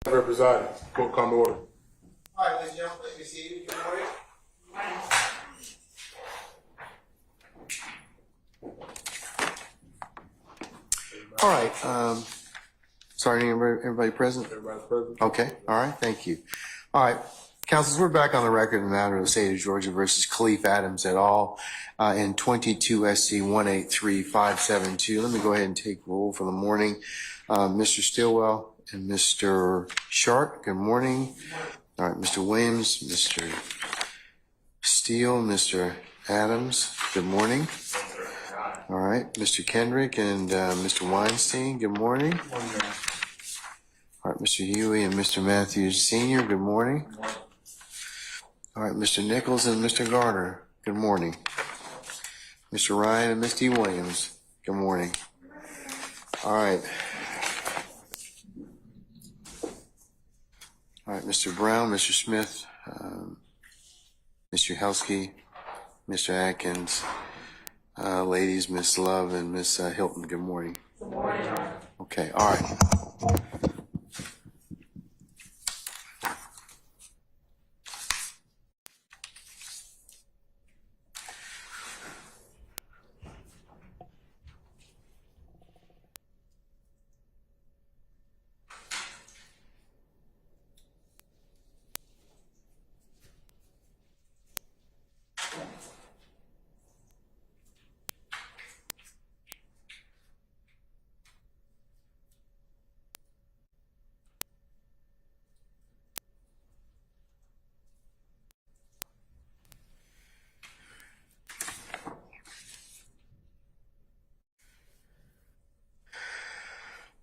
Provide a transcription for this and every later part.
Presiding. Court come to order. All right, ladies and gentlemen, please be seated. Good morning. All right. Sorry, everybody present? Everybody's present. Okay. All right. Thank you. All right. Councilors, we're back on the record in the matter of the state of Georgia versus Khalif Adams et al. In 22 SC 183572. Let me go ahead and take roll for the morning. Mr. Stillwell and Mr. Sharp, good morning. All right, Mr. Williams, Mr. Steele, Mr. Adams, good morning. All right, Mr. Kendrick and Mr. Weinstein, good morning. All right, Mr. Huey and Mr. Matthews Sr., good morning. All right, Mr. Nichols and Mr. Garner, good morning. Mr. Ryan and Ms. D. Williams, good morning. All right. All right, Mr. Brown, Mr. Smith, Mr. Helsky, Mr. Atkins, ladies, Ms. Love and Ms. Hilton, good morning. Good morning. Okay, all right.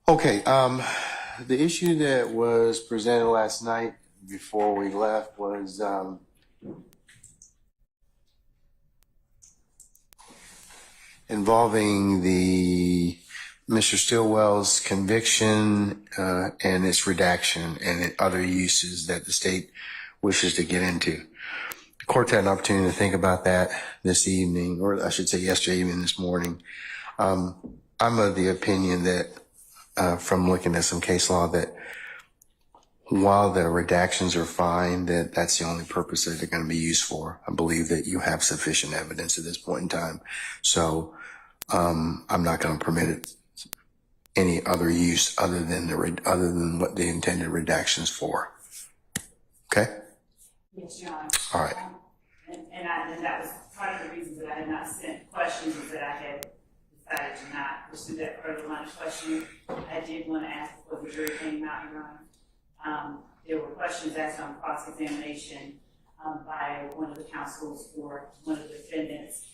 Okay, the issue that was presented last night before we left was involving the Mr. Stillwell's conviction and its redaction and other uses that the state wishes to get into. The court had an opportunity to think about that this evening, or I should say yesterday evening, this morning. I'm of the opinion that from looking at some case law that while the redactions are fine, that's the only purpose that they're going to be used for. I believe that you have sufficient evidence at this point in time. So I'm not going to permit it any other use other than what the intended redactions for. Okay? Yes, Your Honor. All right. And that was part of the reasons that I had not sent questions, is that I had decided to not pursue that further line of questioning. I did want to ask before the jury came out, Your Honor. There were questions asked on cross-examination by one of the counsels for one of the defendants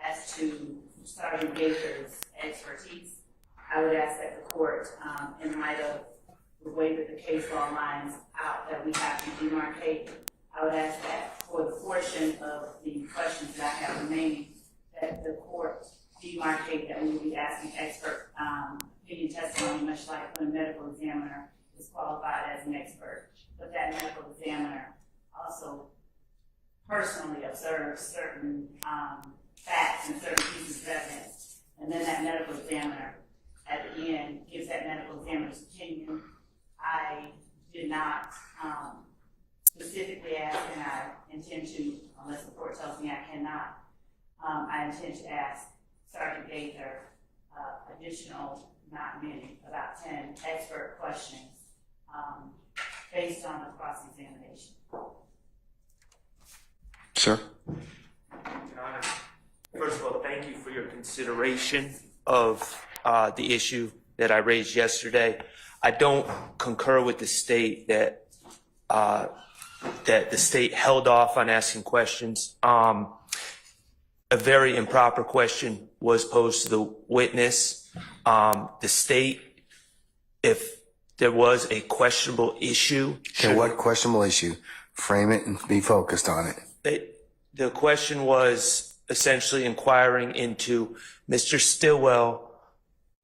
as to Sergeant Gaither's expertise. I would ask that the court, in light of the way that the case law lines out that we have to demarcate, I would ask that for the portion of the questions that I have remaining, that the court demarcate that we will be asking expert opinion testimony, much like when a medical examiner is qualified as an expert. But that medical examiner also personally observes certain facts and certain pieces of evidence, and then that medical examiner at the end gives that medical examiner's opinion. I did not specifically ask, and I intend to, unless the court tells me I cannot, I intend to ask Sergeant Gaither additional, not many, about 10 expert questions based on the cross-examination. Sir? Your Honor, first of all, thank you for your consideration of the issue that I raised yesterday. I don't concur with the state that the state held off on asking questions. A very improper question was posed to the witness. The state, if there was a questionable issue. Okay, what questionable issue? Frame it and be focused on it. The question was essentially inquiring into Mr. Stillwell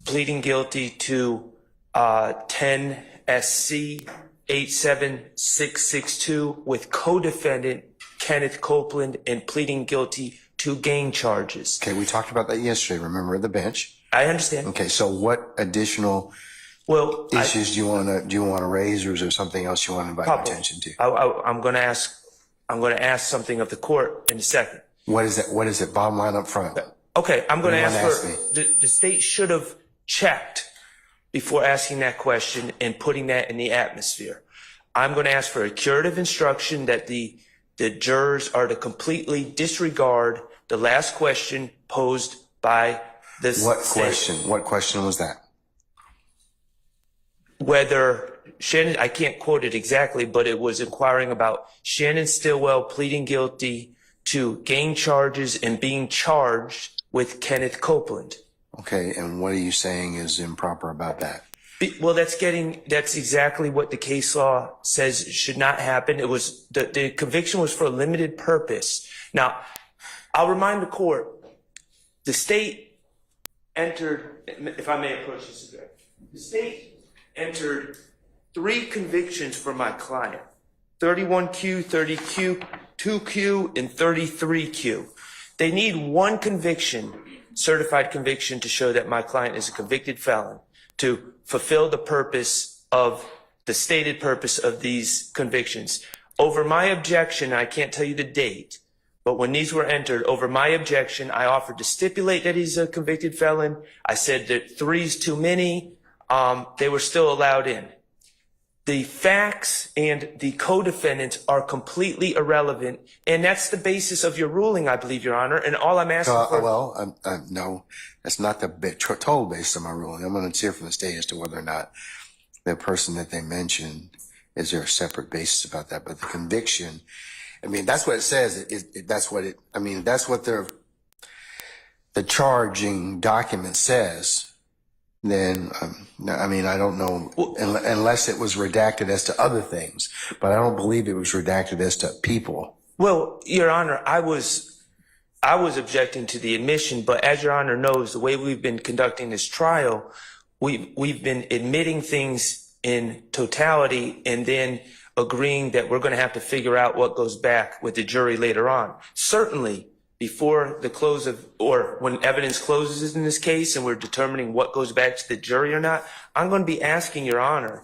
pleading guilty to 10 SC 87662 with co-defendant Kenneth Copeland and pleading guilty to gang charges. Okay, we talked about that yesterday, remember, at the bench. I understand. Okay, so what additional Well, issues do you want to raise, or is there something else you want to invite attention to? I'm going to ask something of the court in a second. What is it? What is it? Bottom line up front. Okay, I'm going to What do you ask wanna for, the state should have checked before asking that question and putting that in the atmosphere. I'm going to ask for a curative instruction that the jurors are to completely disregard the last question posed by the What state. question? What question was that? Whether Shannon, I can't quote it exactly, but it was inquiring about Shannon Stillwell pleading guilty to gang charges and being charged with Kenneth Copeland. Okay, and what are you saying is improper about that? Well, that's exactly what the case law says should not happen. It was, the conviction was for a limited purpose. Now, I'll remind the court, the state entered, if I may approach this again, the state entered 3 convictions for my client, 31Q, 30Q, 2Q, and 33Q. They need 1 conviction, certified conviction, to show that my client is a convicted felon, to fulfill the purpose of the stated purpose of these convictions. Over my objection, I can't tell you the date, but when these were entered, over my objection, I offered to stipulate that he's a convicted felon. I said that 3's too many. They were still allowed in. The facts and the co-defendants are completely irrelevant, and that's the basis of your ruling, I believe, Your Honor. And all I'm asking for— no, that's not the total basis of my ruling. I'm going to hear from the state as to whether or not the person that they mentioned, is there a separate basis about that. But the conviction, I mean, that's what it says. That's what the charging document says. Then, I mean, I don't know, unless it was redacted as to other things, but I don't believe it was redacted as to people. Well, Your Honor, I was objecting to the admission, but as Your Honor knows, the way we've been conducting this trial, we've been admitting things in totality and then agreeing that we're going to have to figure out what goes back with the jury later on. Certainly, before the close of, or when evidence closes in this case and we're determining what goes back to the jury or not, I'm going to be asking Your Honor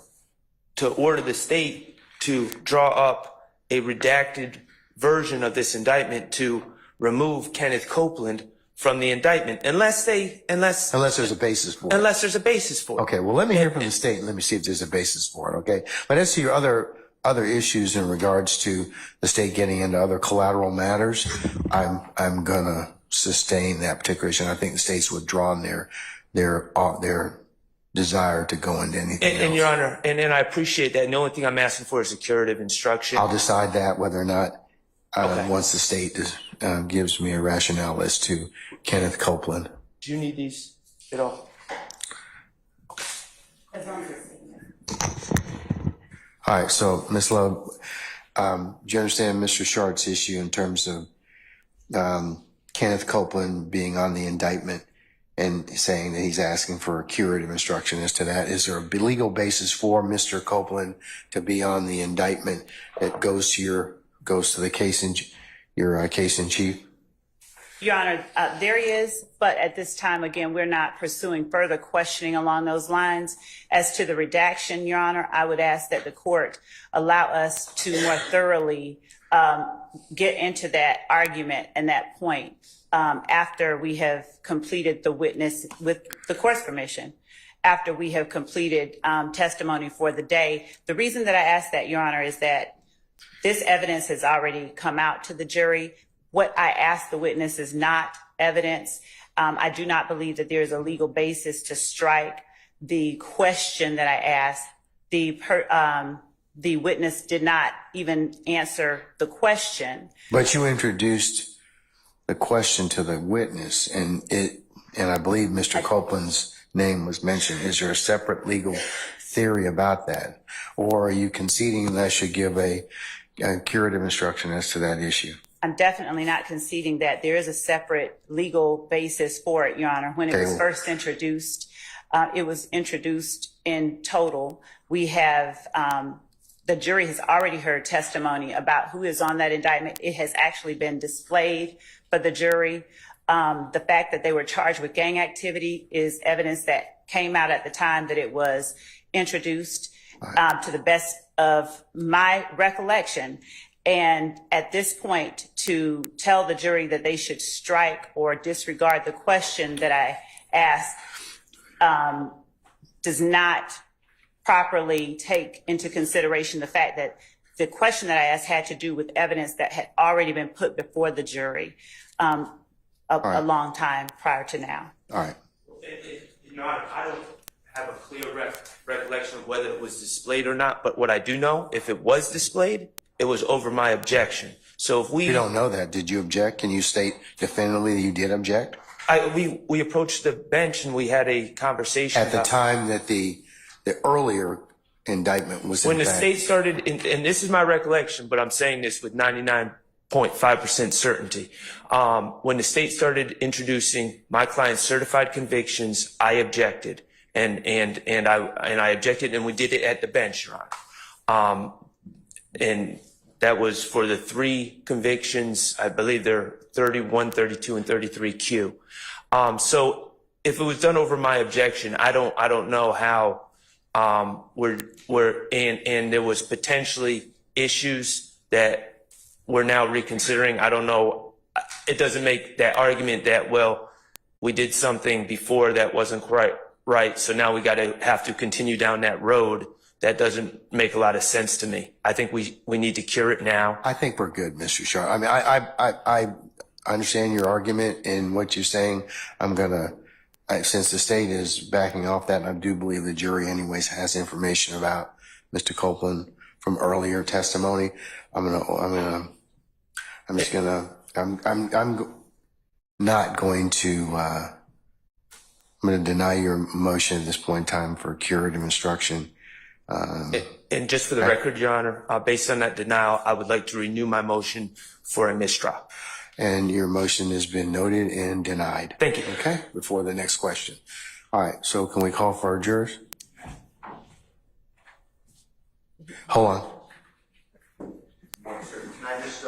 to order the state to draw up a redacted version of this indictment to remove Kenneth Copeland from the indictment, unless there's a basis for it. Unless there's a basis for it. Okay, well, let me hear from the state and let me see if there's a basis for it, okay? But as to your other issues in regards to the state getting into other collateral matters, I'm gonna sustain that particular issue. And I think the state's withdrawn their desire to go into anything else. And Your Honor, and I appreciate that. And the only thing I'm asking for is a curative instruction. I'll decide that whether or not, Okay. once the state gives me a rationale as to Kenneth Copeland. Do you need these at all? As long as it's— All right, so Ms. Love, do you understand Mr. Shart's issue in terms of Kenneth Copeland being on the indictment and saying that he's asking for a curative instruction as to that? Is there a legal basis for Mr. Copeland to be on the indictment that goes to the case in your case in chief? Your Honor, there is, but at this time, again, we're not pursuing further questioning along those lines. As to the redaction, Your Honor, I would ask that the court allow us to more thoroughly get into that argument and that point after we have completed the witness, with the court's permission, after we have completed testimony for the day. The reason that I ask that, Your Honor, is that this evidence has already come out to the jury. What I asked the witness is not evidence. I do not believe that there is a legal basis to strike the question that I asked. The witness did not even answer the question. But you introduced the question to the witness, and I believe Mr. Copeland's name was mentioned. Is there a separate legal theory about that? Or are you conceding that I should give a curative instruction as to that issue? I'm definitely not conceding that. There is a separate legal basis for it, Your Honor. When it was first introduced, it was introduced in total. We have, the jury has already heard testimony about who is on that indictment. It has actually been displayed for the jury. The fact that they were charged with gang activity is evidence that came out at the time that it was introduced, to the best of my recollection. And at this point, to tell the jury that they should strike or disregard the question that I asked does not properly take into consideration the fact that the question that I asked had to do with evidence that had already been put before the jury a long time prior to now. All right. Your Honor, I don't have a clear recollection of whether it was displayed or not, but what I do know, if it was displayed, it was over my objection. So if we... You don't know that. Did you object? Can you state definitively that you did object? We approached the bench and we had a conversation. At the time that the earlier indictment was when the state started, and this is my recollection, but I'm saying this with 99.5% certainty. When the state started introducing my client's certified convictions, I objected, and I objected, and we did it at the bench, Your Honor. And that was for the 3 convictions. I believe they're 31, 32, and 33Q. So if it was done over my objection, I don't know how. And there was potentially issues that we're now reconsidering. I don't know. It doesn't make that argument that, well, we did something before that wasn't quite right, so now we have to continue down that road. That doesn't make a lot of sense to me. I think we need to cure it now. I think we're good, Mr. Sharp. I mean, I understand your argument and what you're saying. Since the state is backing off that, and I do believe the jury anyways has information about Mr. Copeland from earlier testimony. I'm not going to, I'm going to deny your motion at this point in time for curative instruction. And just for the record, Your Honor, based on that denial, I would like to renew my motion for a mistrial. And your motion has been noted and denied. Thank you. Okay, before the next question. All right, so can we call for our jurors? Hold on. Morning, sir. Can I just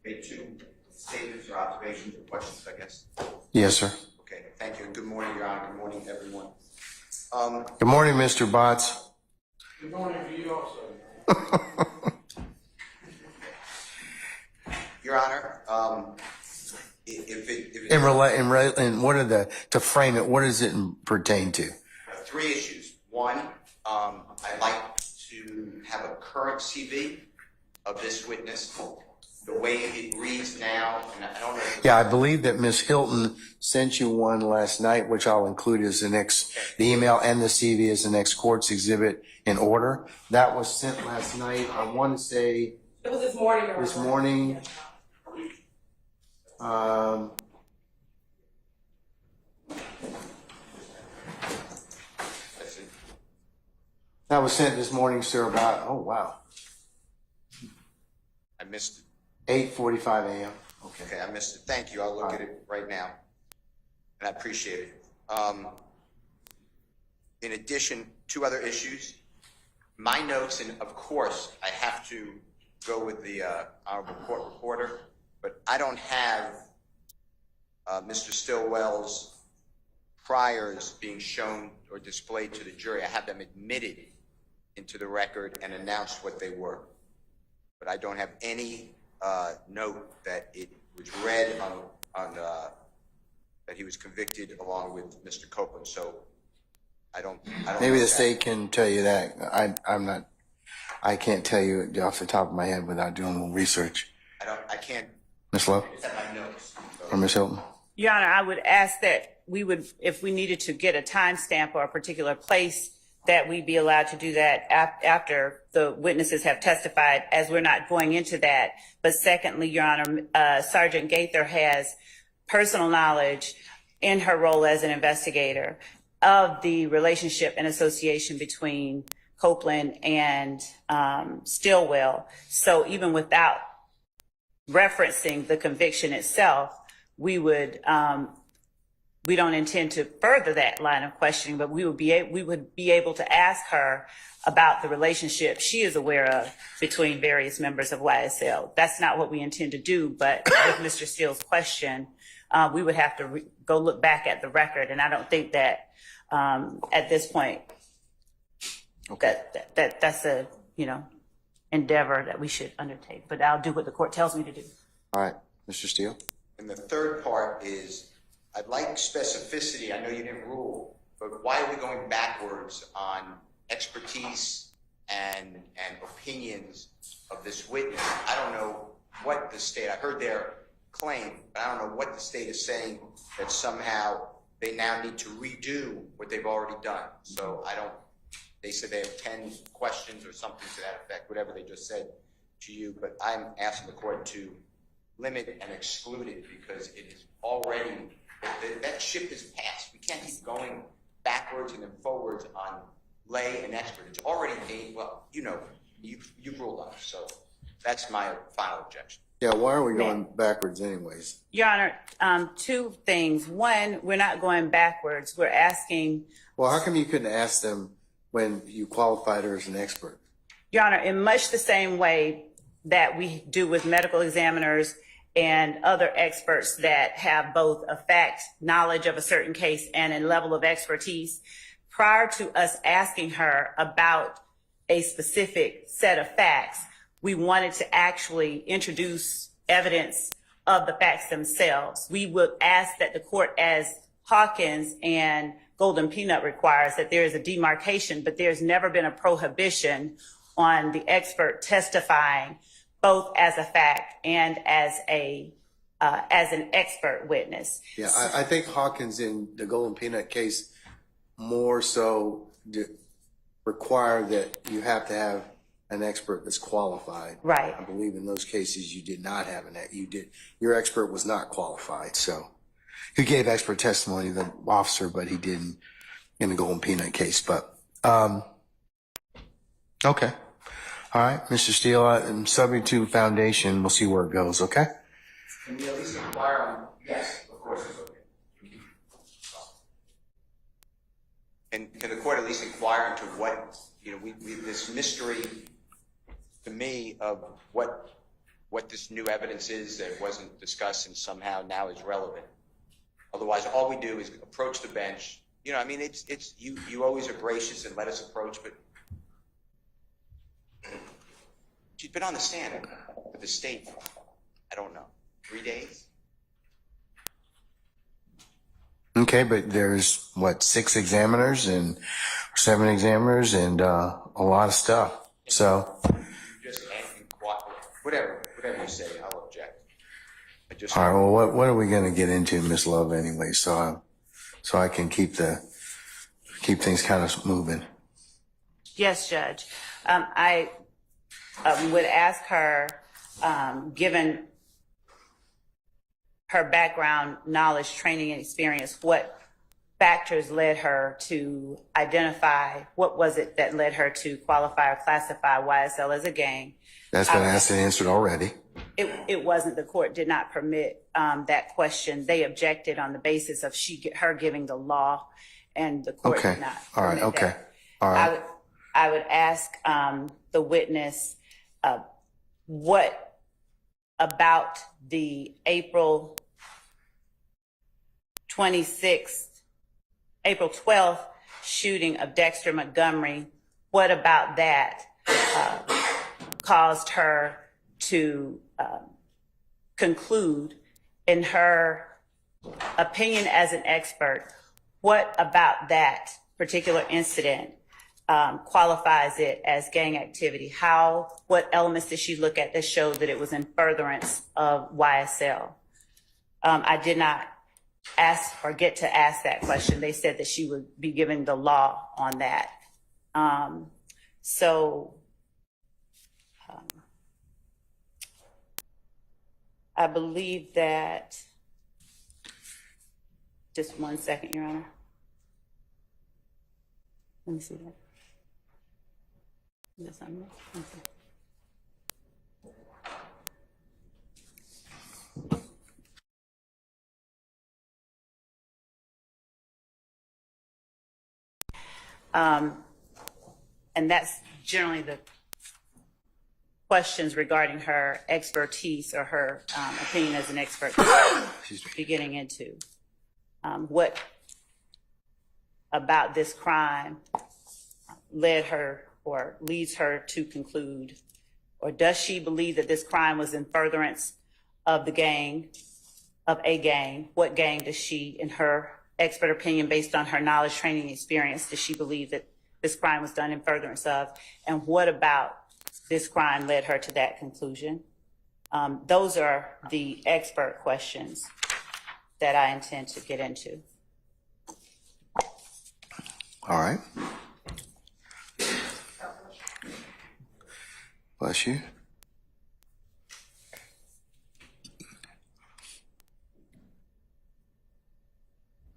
make 2 statements or observations or questions, I guess? Yes, sir. Okay, thank you. Good morning, Your Honor. Good morning, everyone. Good morning, Mr. Botts. Good morning to you also. Your Honor, And what are to frame it, what does it pertain to? 3 issues. 1, I'd like to have a current CV of this witness. The way it reads now, and I don't know. Yeah, I believe that Ms. Hilton sent you one last night, which I'll include as the email and the CV as the next court's exhibit in order. That was sent last night. I want to say. It was this morning. This morning. That was sent this morning, sir, about, oh, wow. I missed it. 8:45 a.m. Okay, I missed it. Thank you. I'll look at it right now. And I appreciate it. In addition, 2 other issues. My notes, and of course, I have to go with the honorable court reporter, but I don't have Mr. Stillwell's priors being shown or displayed to the jury. I have them admitted into the record and announced what they were. But I don't have any note that it was read on that he was convicted along with Mr. Copeland. So I don't Maybe the state can tell you that. I can't tell you off the top of my head without doing a little research. I can't. Ms. Lowe? It's at my notes. Or Ms. Hilton? Your Honor, I would ask that we would, if we needed to get a timestamp or a particular place, that we be allowed to do that after the witnesses have testified, as we're not going into that. But secondly, Your Honor, Sergeant Gaither has personal knowledge in her role as an investigator of the relationship and association between Copeland and Stillwell. So even without referencing the conviction itself, we would we don't intend to further that line of questioning, but we would be able to ask her about the relationship she is aware of between various members of YSL. That's not what we intend to do, but with Mr. Steele's question, we would have to go look back at the record, and I don't think that at this point that's a endeavor that we should undertake. But I'll do what the court tells me to do. All right, Mr. Steele. And the third part is, I'd like specificity. I know you didn't rule, but why are we going backwards on expertise and opinions of this witness? I don't know what the state, I heard their claim, but I don't know what the state is saying, that somehow they now need to redo what they've already done. So they said they have 10 questions or something to that effect, whatever they just said to you, but I'm asking the court to limit and exclude it because it is already, that ship has passed. We can't keep going backwards and then forwards on lay and expert. It's already paid. Well, you've ruled on it. So that's my final objection. Yeah, why are we going backwards anyways? Your Honor, two things. One, we're not going backwards. We're asking. Well, how come you couldn't ask them when you qualified her as an expert? Your Honor, in much the same way that we do with medical examiners and other experts that have both a fact knowledge of a certain case and a level of expertise, prior to us asking her about a specific set of facts, we wanted to actually introduce evidence of the facts themselves. We would ask that the court, as Hawkins and Golden Peanut requires, that there is a demarcation, but there's never been a prohibition on the expert testifying both as a fact and as an expert witness. Yeah, I think Hawkins in the Golden Peanut case more so require that you have to have an expert that's qualified. Right. I believe in those cases you did not have your expert was not qualified. So he gave expert testimony to the officer, but he didn't in the Golden Peanut case. But okay. All right, Mr. Steele, I'm subject to foundation. We'll see where it goes, okay? Can we at least inquire on? Yes, of course it's okay. And can the court at least inquire into what, this mystery to me of what this new evidence is that wasn't discussed and somehow now is relevant? Otherwise, all we do is approach the bench. It's you always are gracious and let us approach, but she's been on the stand with the state, I don't know, 3 days? Okay, but there's, 6 examiners and 7 examiners and a lot of stuff. So Just whatever you say, I'll object. all right, well, what are we going to get into, Miss Love, anyway? So I can keep things kind of moving. Yes, Judge. I would ask her, given her background, knowledge, training, and experience, what factors led her to identify, what was it that led her to qualify or classify YSL as a gang? That's been asked and answered already. It wasn't. The court did not permit that question. They objected on the basis of her giving the law, and the court did not. All right. Okay. That. All right. I would ask the witness, what about the April 12th shooting of Dexter Montgomery, what about that caused her to conclude, in her opinion as an expert, what about that particular incident qualifies it as gang activity? What elements did she look at that showed that it was in furtherance of YSL? I did not ask or get to ask that question. They said that she would be given the law on that. I believe that, just 1 second, Your Honor. Let me see that. Yes, I'm okay. And that's generally the questions regarding her expertise or her opinion as an expert be getting into. What about this crime led her or leads her to conclude, or does she believe that this crime was in furtherance of the gang, of a gang? What gang does she, in her expert opinion, based on her knowledge, training, experience, does she believe that this crime was done in furtherance of? And what about this crime led her to that conclusion? Those are the expert questions that I intend to get into. All right. Bless you.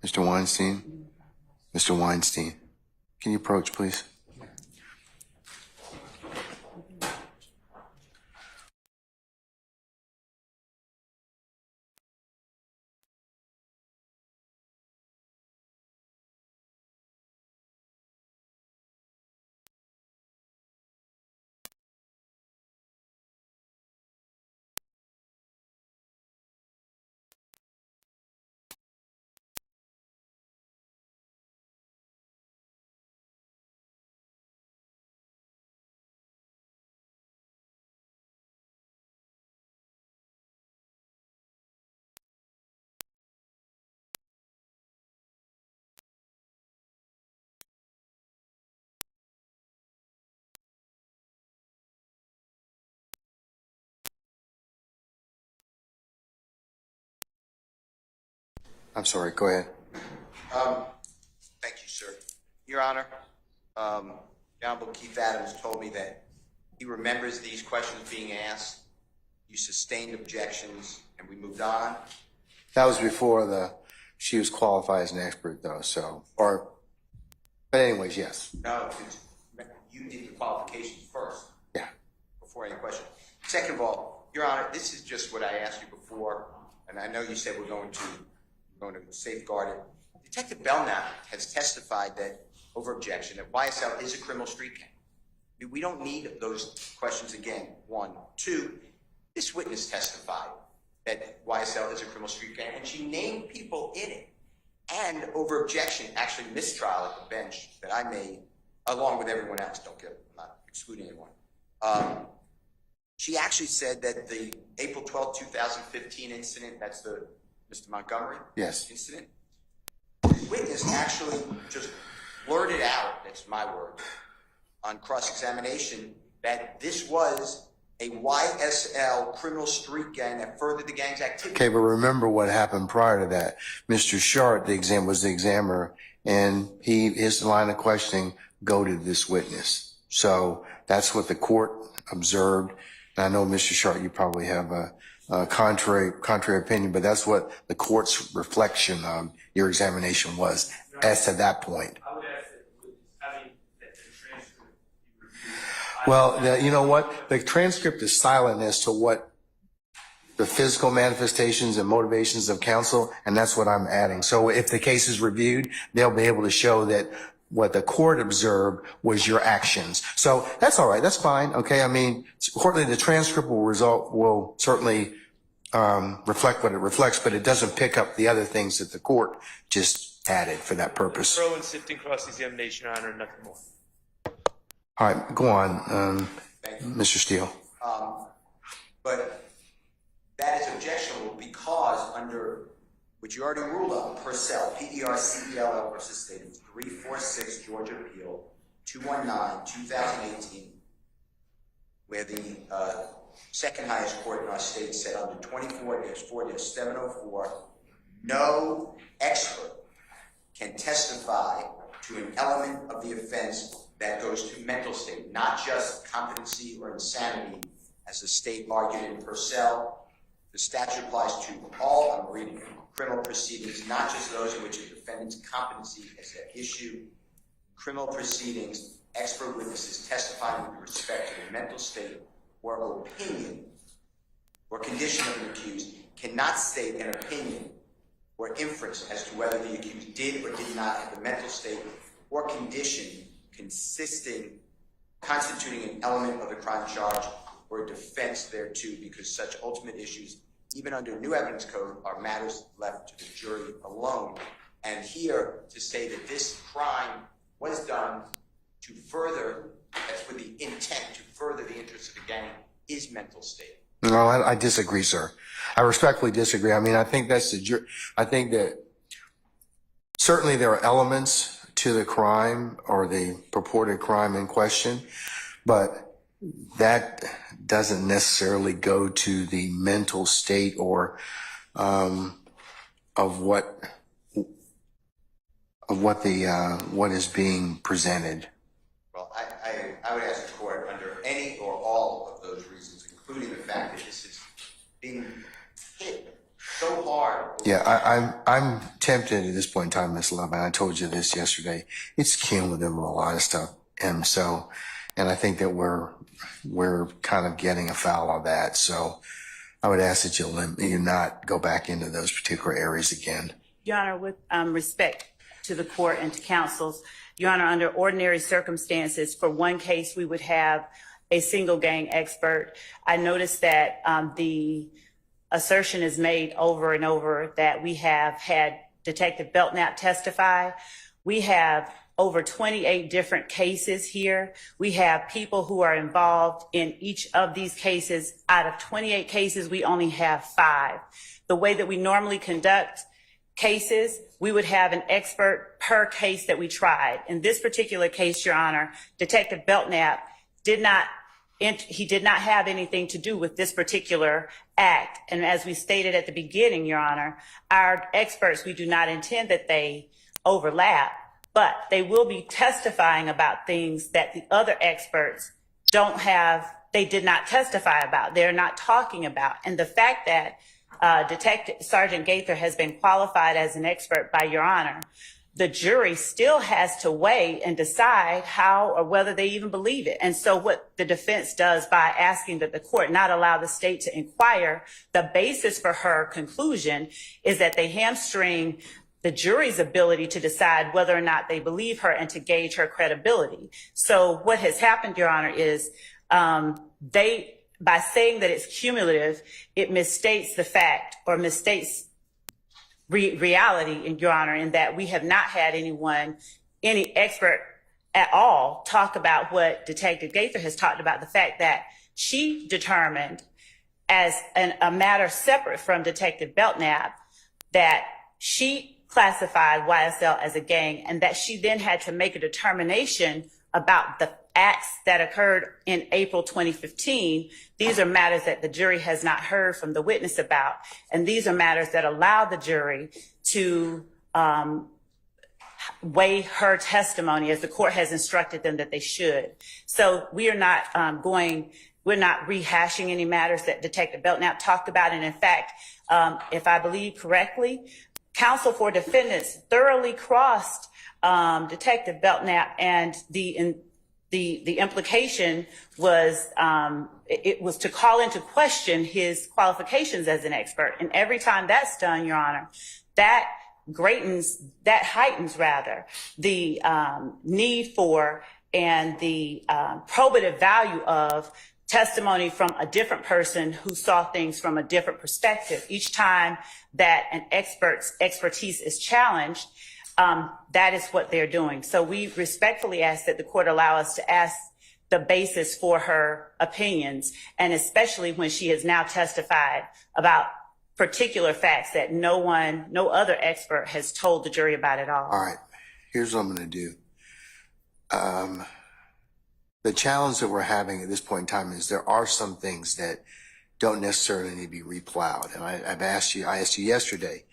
Mr. Weinstein? Mr. Weinstein, can you approach, please? I'm sorry, go ahead. Thank you, sir. Your Honor, the Honorable Keith Adams told me that he remembers these questions being asked. You sustained objections, and we moved on. That was before she was qualified as an expert, though, but anyways, yes. No, you did the qualifications first. Yeah. Before any question. Second of all, Your Honor, this is just what I asked you before, and I know you said we're going to safeguard it. Detective Belknap has testified that, over objection, that YSL is a criminal street gang. We don't need those questions again, one. Two, this witness testified that YSL is a criminal street gang, and she named people in it. And over objection, actually mistrial at the bench that I made, along with everyone else, I'm not excluding anyone. She actually said that the April 12, 2015 incident, that's the Mr. Montgomery incident, the witness actually just blurted out, that's my word, on cross-examination, that this was a YSL criminal street gang that furthered the gang's activity. Okay, but remember what happened prior to that. Mr. Shart, was the examiner, and his line of questioning goaded this witness. So that's what the court observed. And I know, Mr. Shart, you probably have a contrary opinion, but that's what the court's reflection on your examination was as to that point. I would ask that the transcript be reviewed. Well, you know what? The transcript is silent as to what the physical manifestations and motivations of counsel, and that's what I'm adding. So if the case is reviewed, they'll be able to show that what the court observed was your actions. So that's all right. That's fine. Okay. I mean, certainly the transcript will certainly reflect what it reflects, but it doesn't pick up the other things that the court just added for that purpose. Throw and sifting cross-examination, Your Honor, nothing more. All right, go on, Mr. Steele. But that is objectionable because under, which you already ruled on, Purcell, PERCELL versus State of 346 Georgia Appeal 219-2018, where the second highest court in our state said under 24-4-704, no expert can testify to an element of the offense that goes to mental state, not just competency or insanity, as the state argued in Purcell. The statute applies to all, I'm reading, criminal proceedings, not just those in which a defendant's competency is at issue. Criminal proceedings, expert witnesses testifying with respect to the mental state or opinion or condition of the accused cannot state an opinion or inference as to whether the accused did or did not have the mental state or condition constituting an element of the crime charge or a defense thereto, because such ultimate issues, even under new evidence code, are matters left to the jury alone. And here, to say that this crime was done to further, that's with the intent to further the interests of the gang, is mental state. No, I disagree, sir. I respectfully disagree. I mean, I think that's I think that certainly there are elements to the crime or the purported crime in question, but that doesn't necessarily go to the mental state or of what is being presented. Well, I would ask the court, under any or all of those reasons, including the fact that this is being hit so hard. Yeah, I'm tempted at this point in time, Ms. Love, and I told you this yesterday. It's cumulative of a lot of stuff, and I think that we're kind of getting afoul of that. So I would ask that you not go back into those particular areas again. Your Honor, with respect to the court and to counsels, Your Honor, under ordinary circumstances, for one case, we would have a single gang expert. I noticed that the assertion is made over and over that we have had Detective Belknap testify. We have over 28 different cases here. We have people who are involved in each of these cases. Out of 28 cases, we only have 5. The way that we normally conduct cases, we would have an expert per case that we tried. In this particular case, Your Honor, Detective Belknap did not have anything to do with this particular act. And as we stated at the beginning, Your Honor, our experts, we do not intend that they overlap, but they will be testifying about things that the other experts they did not testify about. They're not talking about. And the fact that Sergeant Gaither has been qualified as an expert by Your Honor, the jury still has to weigh and decide how or whether they even believe it. And so what the defense does by asking that the court not allow the state to inquire the basis for her conclusion is that they hamstring the jury's ability to decide whether or not they believe her and to gauge her credibility. So what has happened, Your Honor, is by saying that it's cumulative, it misstates the fact or misstates reality, in Your Honor, in that we have not had any expert at all talk about what Detective Gaither has talked about, the fact that she determined as a matter separate from Detective Belknap that she classified YSL as a gang and that she then had to make a determination about the acts that occurred in April 2015. These are matters that the jury has not heard from the witness about. And these are matters that allow the jury to weigh her testimony as the court has instructed them that they should. So we are not we're not rehashing any matters that Detective Belknap talked about. And in fact, if I believe correctly, counsel for defendants thoroughly crossed Detective Belknap, and the implication was it was to call into question his qualifications as an expert. And every time that's done, Your Honor, that heightens the need for and the probative value of testimony from a different person who saw things from a different perspective. Each time that an expert's expertise is challenged, that is what they're doing. So we respectfully ask that the court allow us to ask the basis for her opinions, and especially when she has now testified about particular facts that no other expert has told the jury about at all. All right, here's what I'm going to do. The challenge that we're having at this point in time is there are some things that don't necessarily need to be replowed. And I asked you yesterday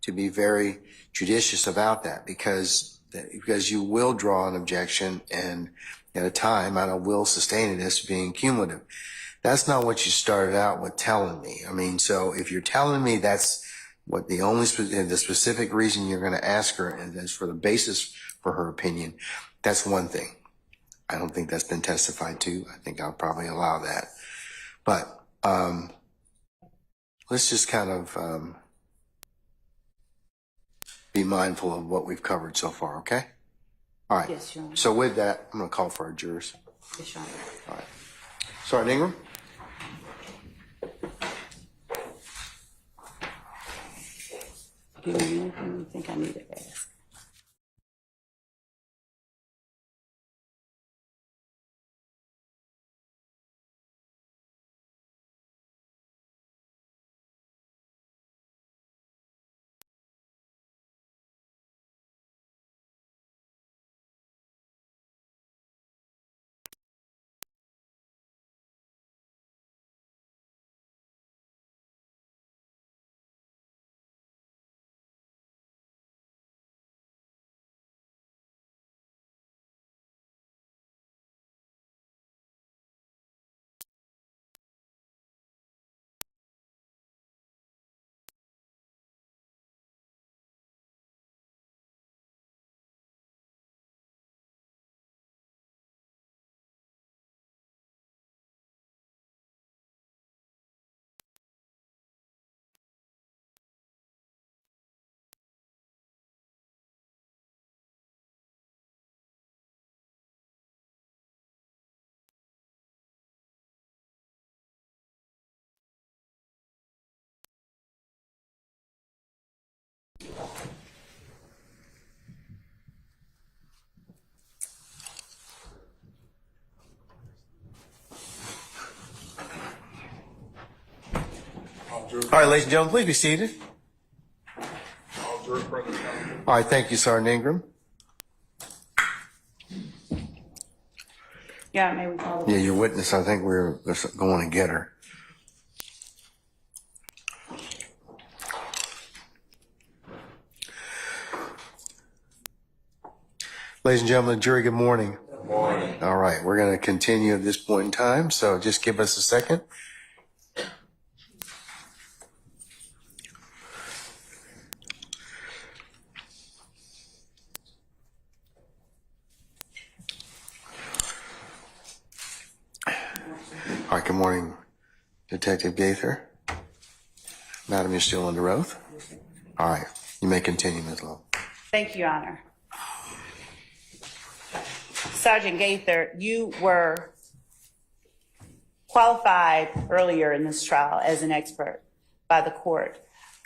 to be very judicious about that because you will draw an objection and at a time, and I will sustain it as being cumulative. That's not what you started out with telling me. I mean, so if you're telling me that's what the specific reason you're going to ask her and that's for the basis for her opinion, that's one thing. I don't think that's been testified to. I think I'll probably allow that. But let's just kind of be mindful of what we've covered so far, okay? All right. Yes, Your Honor. So with that, I'm going to call for our jurors. Yes, Your Honor. All right. Sergeant Ingram? Give me anything you think I need to ask. All right, ladies and gentlemen, please be seated. All right, thank you, Sergeant Ingram. Your Honor, may we call the Yeah, your witness, I think we're going to get her. Ladies and gentlemen, jury, good morning. Good morning. All right, we're going to continue at this point in time, so just give us a second. All right, good morning, Detective Gaither. Madam, you're still under oath? All right, you may continue, Ms. Lowe. Thank you, Your Honor. Sergeant Gaither, you were qualified earlier in this trial as an expert by the court.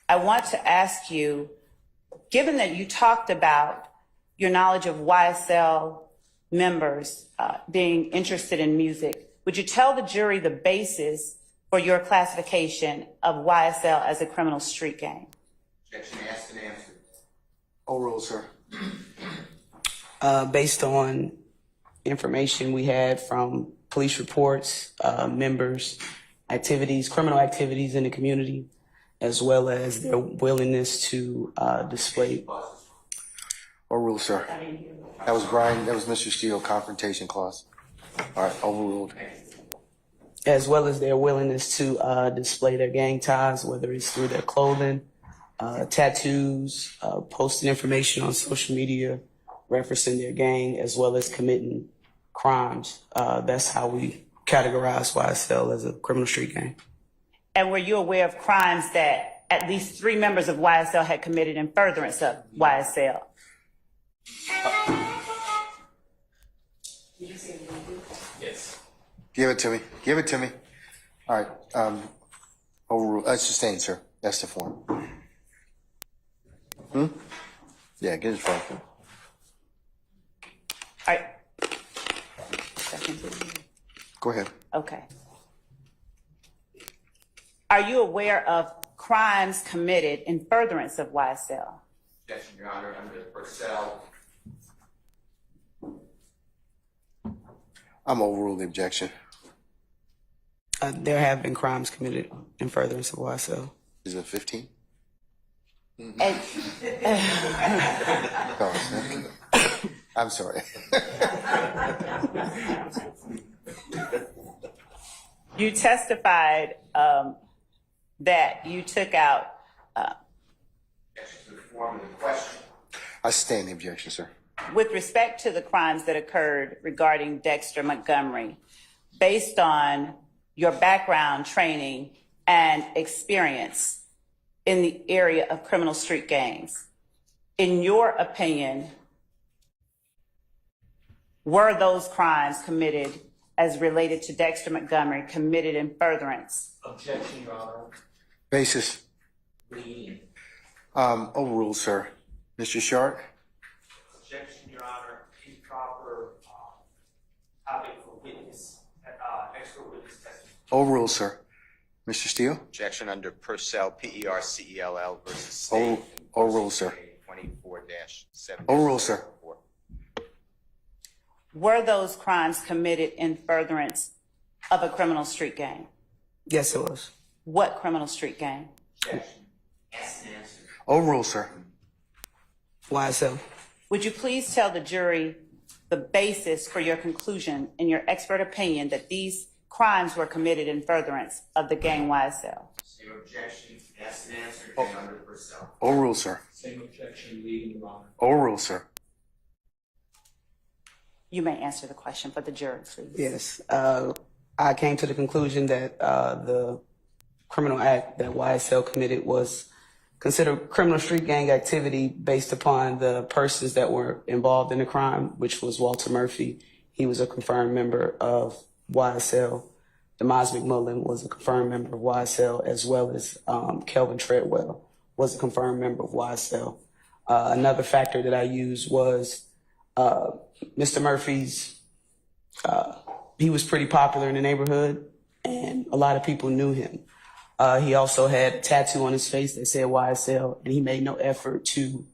I want to ask you, given that you talked about your knowledge of YSL members being interested in music, would you tell the jury the basis for your classification of YSL as a criminal street gang? Objection asked and answered. Overruled, sir. Based on information we had from police reports, members, activities, criminal activities in the community, as well as their willingness to display. Overruled, sir. That was Brian, that was Mr. Steele, confrontation clause. All right, overruled. As well as their willingness to display their gang ties, whether it's through their clothing, tattoos, posting information on social media, referencing their gang, as well as committing crimes. That's how we categorize YSL as a criminal street gang. And were you aware of crimes that at least 3 members of YSL had committed in furtherance of YSL? Yes. Give it to me. Give it to me. All right. Overruled. Sustained, sir. That's the form. Yeah, get his phone. All right. Go ahead. Okay. Are you aware of crimes committed in furtherance of YSL? Objection, Your Honor, under Purcell. I'm overruled the objection. There have been crimes committed in furtherance of YSL. Is it 15? And, Oh, I'm sorry. you testified that you took out. Objection to the form of the question. I sustain the objection, sir. With respect to the crimes that occurred regarding Dexter Montgomery, based on your background, training, and experience in the area of criminal street gangs, in your opinion, were those crimes committed as related to Dexter Montgomery committed in furtherance? Objection, Your Honor. Basis. Leading. Overruled, sir. Mr. Sharp? Objection, Your Honor. Improper topic for witness, expert witness testimony. Overruled, sir. Mr. Steele? Objection under Purcell, P-E-R-C-E-L-L versus State. Overruled, sir. 24-7. Overruled, sir. Were those crimes committed in furtherance of a criminal street gang? Yes, it was. What criminal street gang? Objection. Ask and answer. Overruled, sir. YSL. Would you please tell the jury the basis for your conclusion in your expert opinion that these crimes were committed in furtherance of the gang YSL? Same objection. Ask and answer. Under Purcell. Overruled, sir. Same objection. Leading, Your Honor. Overruled, sir. You may answer the question for the jury, please. Yes. I came to the conclusion that the criminal act that YSL committed was considered criminal street gang activity based upon the persons that were involved in the crime, which was Walter Murphy. He was a confirmed member of YSL. Demaz McMullen was a confirmed member of YSL, as well as Kelvin Treadwell was a confirmed member of YSL. Another factor that I used was Mr. Murphy's, he was pretty popular in the neighborhood, and a lot of people knew him. He also had a tattoo on his face that said YSL, and he made no effort to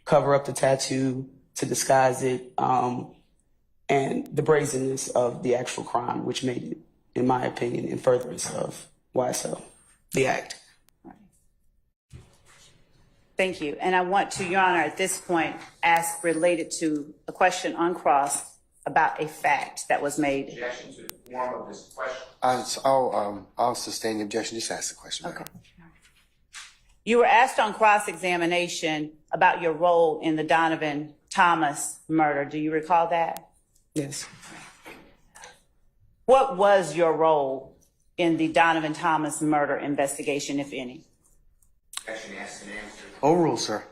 cover up the tattoo, to disguise it, and the brazenness of the actual crime, which made it, in my opinion, in furtherance of YSL, the act. Thank you. And I want to, Your Honor, at this point, ask related to a question on cross about a fact that was made. Objection to the form of this question. I'll sustain the objection. Just ask the question. Okay. You were asked on cross-examination about your role in the Donovan Thomas murder. Do you recall that? Yes. What was your role in the Donovan Thomas murder investigation, if any? Objection. Ask and answer. Overruled, sir.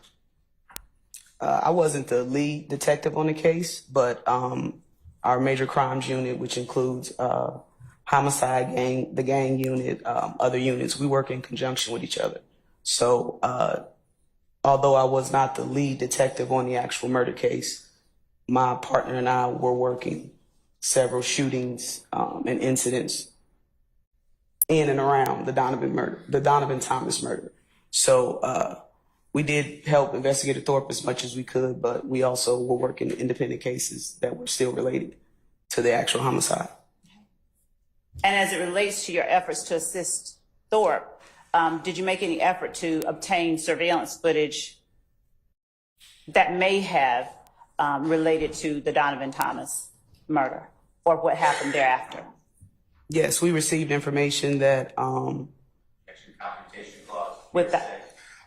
I wasn't the lead detective on the case, but our major crimes unit, which includes homicide gang, the gang unit, other units, we work in conjunction with each other. So although I was not the lead detective on the actual murder case, my partner and I were working several shootings and incidents in and around the Donovan Thomas murder. So we did help Investigator Thorpe as much as we could, but we also were working independent cases that were still related to the actual homicide. And as it relates to your efforts to assist Thorpe, did you make any effort to obtain surveillance footage that may have related to the Donovan Thomas murder or what happened thereafter? Yes, we received information that Objection. Confrontation clause. With that,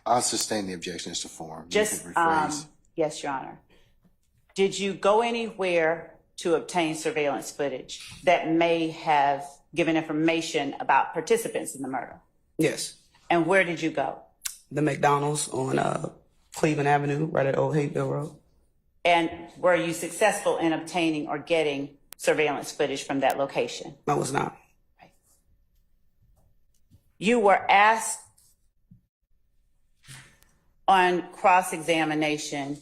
I'll sustain the objection as to form. You just, can rephrase. yes, Your Honor. Did you go anywhere to obtain surveillance footage that may have given information about participants in the murder? yes, And where did you go? the McDonald's on Cleveland Avenue, right at Old Hateville Road. And were you successful in obtaining or getting surveillance footage from that location? I was not. You were asked on cross-examination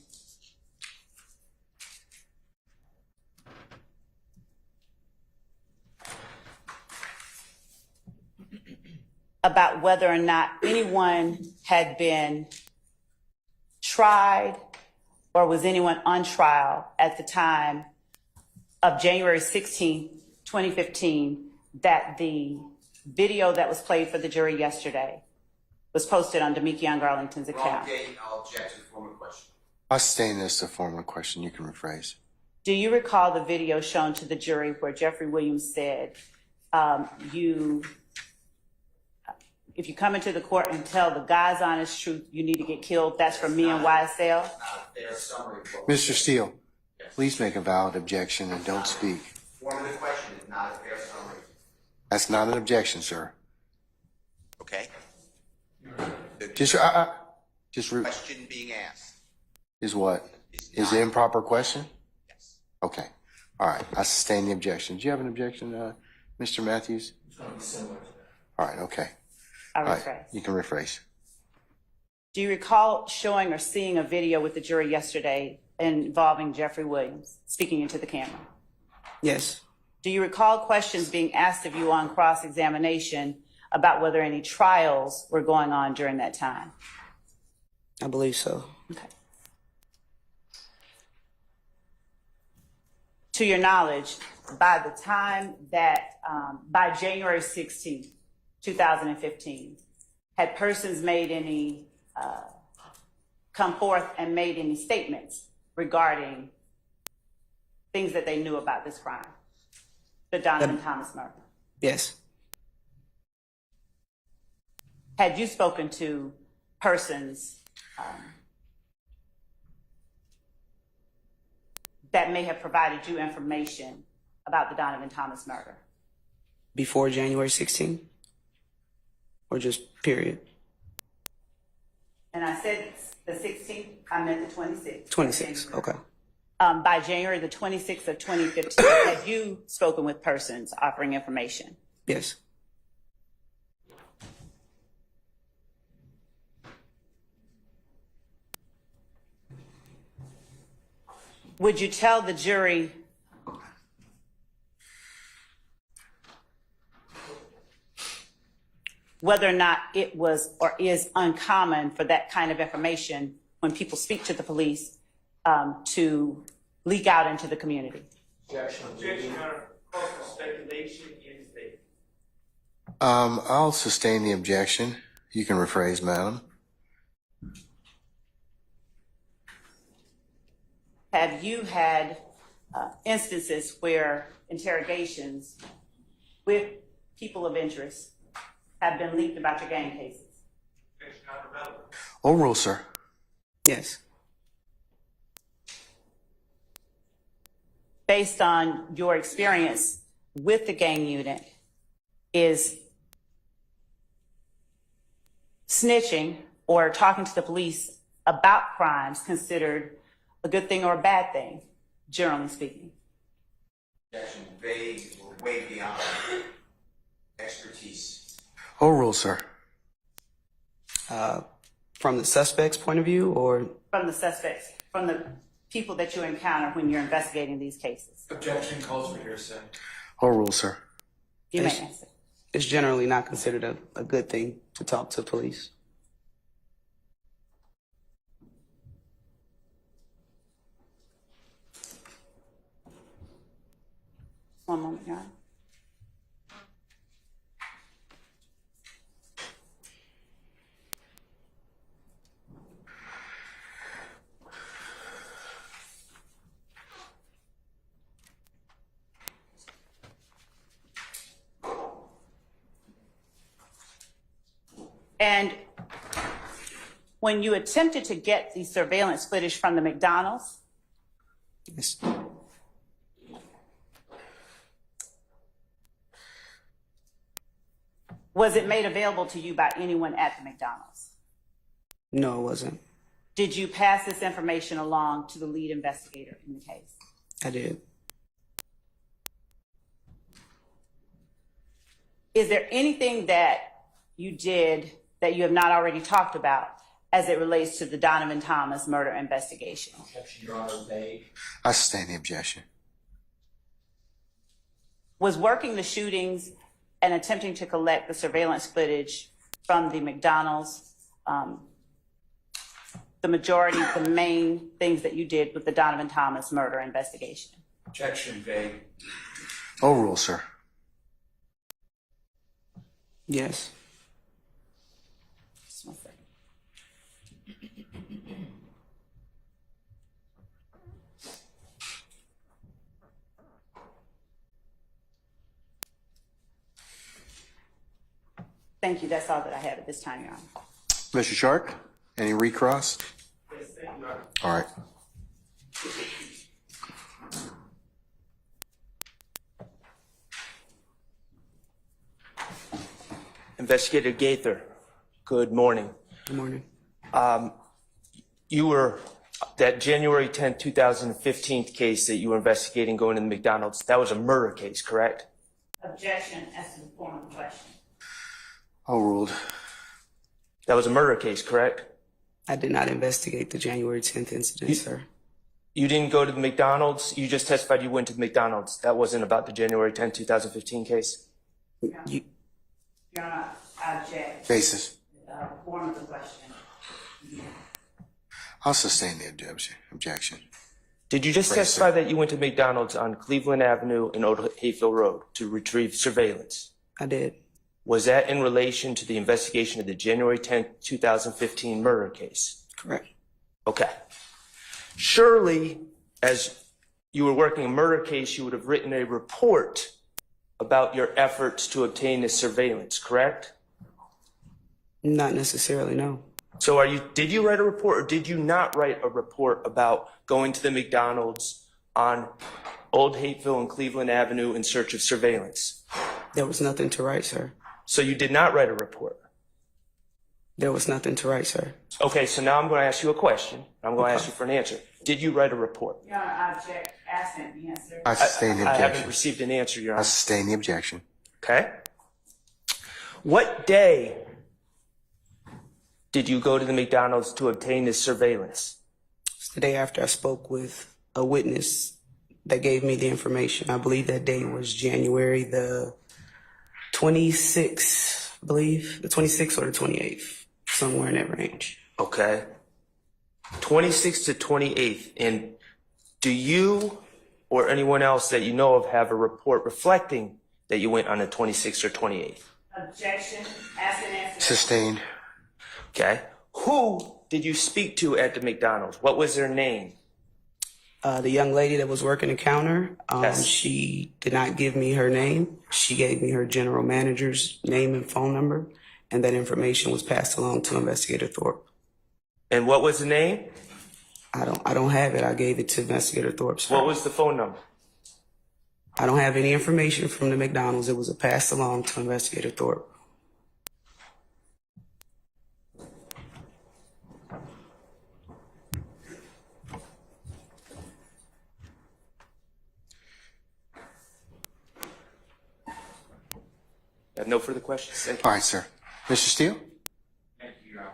about whether or not anyone had been tried or was anyone on trial at the time of January 16, 2015, that the video that was played for the jury yesterday was posted on Demekion Garlington's Wrong Uh, account. date. I'll object to the former question. I'll sustain this as a formal question. You can rephrase. Do you recall the video shown to the jury where Jeffrey Williams said, if you come into the court and tell the God's honest truth, you need to get killed, that's from me and YSL? Not a fair summary. of what- Mr. Steele, please make a valid objection and don't speak. Form of the question is not a fair summary. That's not an objection, sir. Okay? The Just question being asked. is what? Is it improper question? Yes. Okay. All right, I sustain the objection. Do you have an objection, Mr. Matthews? It's going to be similar. All right, okay. I'll All right, rephrase. you can rephrase. Do you recall showing or seeing a video with the jury yesterday involving Jeffrey Williams speaking into the camera? Yes. Do you recall questions being asked of you on cross-examination about whether any trials were going on during that time? I believe so. Okay. To your knowledge, by the time that, by January 16, 2015, had persons made any, come forth and made any statements regarding things that they knew about this crime, the Donovan Thomas murder? Yes. Had you spoken to persons that may have provided you information about the Donovan Thomas murder? Before January 16th? Or just period? And I said the 16th, I meant the 26th. 26, okay. By January the 26th of 2015, had you spoken with persons offering information? Yes. Would you tell the jury whether or not it was or is uncommon for that kind of information when people speak to the police to leak out into the community? Objection, Your Honor. Call for speculation in the state. I'll sustain the objection. You can rephrase, madam. Have you had instances where interrogations with people of interest have been leaked about your gang cases? Objection, not relevant. Overrule, sir. Yes. Based on your experience with the gang unit, is snitching or talking to the police about crimes considered a good thing or a bad thing, generally speaking? Objection, vague or way beyond expertise. Overrule, sir. From the suspect's point of view, or? From the suspects, from the people that you encounter when you're investigating these cases? Objection calls for hearsay. Overrule, sir. You may Yes. answer. It's generally not considered a good thing to talk to police. One moment, Your Honor. And when you attempted to get the surveillance footage from the McDonald's, Yes. was it made available to you by anyone at the McDonald's? No, it wasn't. Did you pass this information along to the lead investigator in the case? I did. Is there anything that you did that you have not already talked about as it relates to the Donovan Thomas murder investigation? Objection, Your Honor, vague. I sustain the objection. Was working the shootings and attempting to collect the surveillance footage from the McDonald's the majority, the main things that you did with the Donovan Thomas murder investigation? Objection, vague. Overrule, sir. Yes. Just one second. Thank you. That's all that I have at this time, Your Honor. Mr. Shark, any recross? Yes, thank you, Your Honor. All right. Investigator Gaither, good morning. Good morning. You were that January 10th, 2015 case that you were investigating going to the McDonald's, that was a murder case, correct? Objection as to the form of the question. Overruled. That was a murder case, correct? I did not investigate the January 10th incident, sir. You didn't go to the McDonald's? You just testified you went to the McDonald's. That wasn't about the January 10th, 2015 case? You, Your Honor, I object. Basis. Form of the question. I'll sustain the objection. Did you just testify that you went to McDonald's on Cleveland Avenue and Old Hayfield Road to retrieve surveillance? I did. Was that in relation to the investigation of the January 10th, 2015 murder case? Correct. Okay. Surely, as you were working a murder case, you would have written a report about your efforts to obtain this surveillance, correct? Not necessarily, no. So did you write a report or did you not write a report about going to the McDonald's on Old Hayfield and Cleveland Avenue in search of surveillance? There was nothing to write, sir. So you did not write a report? There was nothing to write, sir. Okay, so now I'm going to ask you a question. I'm going to ask you for an answer. Did you write a report? Your Honor, I object. Asking the answer. I sustain the I haven't objection. received an answer, Your I Honor. sustain the objection. Okay. What day did you go to the McDonald's to obtain this surveillance? It's the day after I spoke with a witness that gave me the information. I believe that day was January the 26th, I believe. The 26th or the 28th, somewhere in that range. Okay. 26th to 28th. And do you or anyone else that you know of have a report reflecting that you went on the 26th or 28th? Objection. Ask and answer. Sustained. Okay. Who did you speak to at the McDonald's? What was their name? The young lady that was working the counter, Yes. she did not give me her name. She gave me her general manager's name and phone number, and that information was passed along to Investigator Thorpe. And what was the name? I don't have it. I gave it to Investigator Thorpe, sir. What was the phone number? I don't have any information from the McDonald's. It was passed along to Investigator Thorpe. I have no further questions. Thank you. All right, sir. Mr. Steele? Thank you, Your Honor.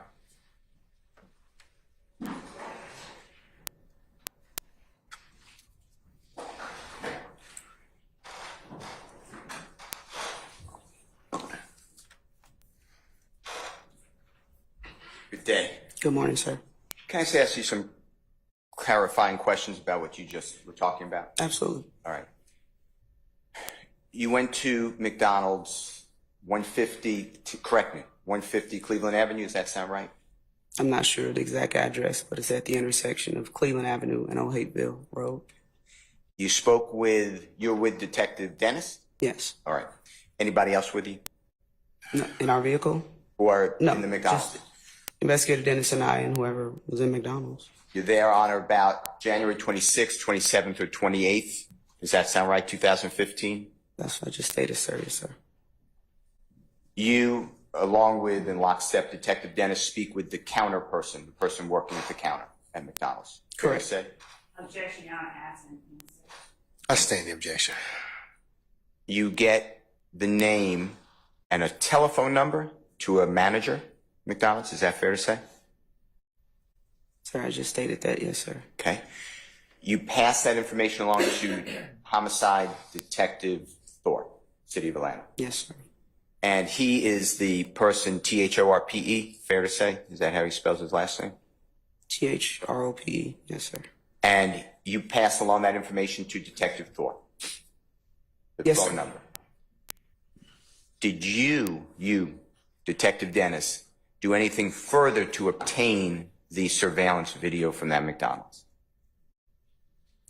Good day. Good morning, sir. Can I just ask you some clarifying questions about what you just were talking about? Absolutely. All right. You went to McDonald's 150, correct me, 150 Cleveland Avenue, does that sound right? I'm not sure of the exact address, but it's at the intersection of Cleveland Avenue and Old Hayfield Road. You're with Detective Dennis? Yes. All right. Anybody else with you? No, in our vehicle? Or No. in the McDonald's? Just Investigator Dennis and I and whoever was in McDonald's. You're there on or about January 26th, 27th, or 28th? Does that sound right, 2015? That's what I just stated, sir. Yes, sir. You, along with in lockstep Detective Dennis, speak with the counter person, the person working at the counter at McDonald's. Fair to Correct. say? Objection, Your Honor. Ask and answer. I sustain the objection. You get the name and a telephone number to a manager, McDonald's. Is that fair to say? Sir, I just stated that. Yes, sir. Okay. You pass that information along to Homicide Detective Thorpe, City of Atlanta. Yes, sir. And he is the person, Thorpe, fair to say? Is that how he spells his last name? THROPE. Yes, sir. And you pass along that information to Detective Thorpe, the Yes, phone sir. number. Did you, Detective Dennis, do anything further to obtain the surveillance video from that McDonald's?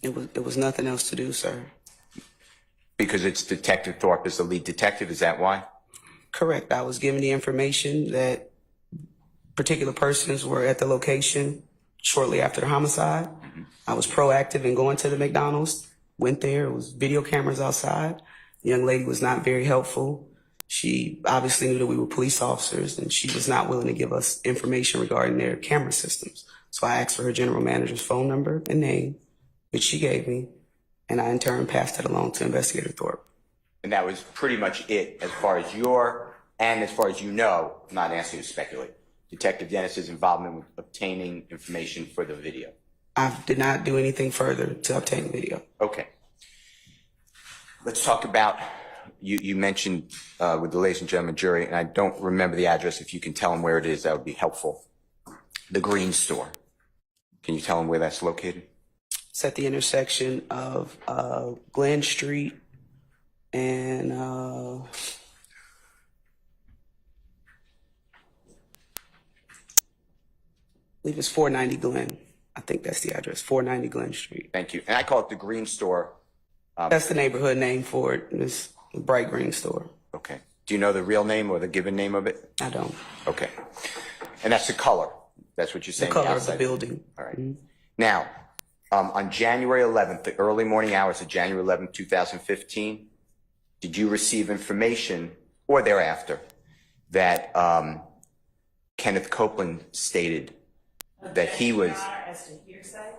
It was nothing else to do, sir. Because it's Detective Thorpe as the lead detective, is that why? Correct. I was given the information that particular persons were at the location shortly after the homicide. I was proactive in going to the McDonald's, went there, it was video cameras outside. The young lady was not very helpful. She obviously knew that we were police officers and she was not willing to give us information regarding their camera systems. So I asked for her general manager's phone number and name, which she gave me, and I in turn passed that along to Investigator Thorpe. And that was pretty much it as far as and as far as you know, I'm not asking you to speculate, Detective Dennis's involvement with obtaining information for the video. I did not do anything further to obtain the video. Okay. Let's talk about, you mentioned with the ladies and gentlemen jury, and I don't remember the address. If you can tell them where it is, that would be helpful. The Green Store. Can you tell them where that's located? It's at the intersection of Glen Street and I believe it's 490 Glen. I think that's the address, 490 Glen Street. Thank you. And I call it the Green Store. That's the neighborhood name for it. It's the Bright Green Store. Okay. Do you know the real name or the given name of it? I don't. Okay. And that's the color. That's what you're The saying? color of the outside. building. All right. Now, on January 11th, the early morning hours of January 11th, 2015, did you receive information or thereafter that Kenneth Copeland stated that he was... Your Honor, as to hearsay,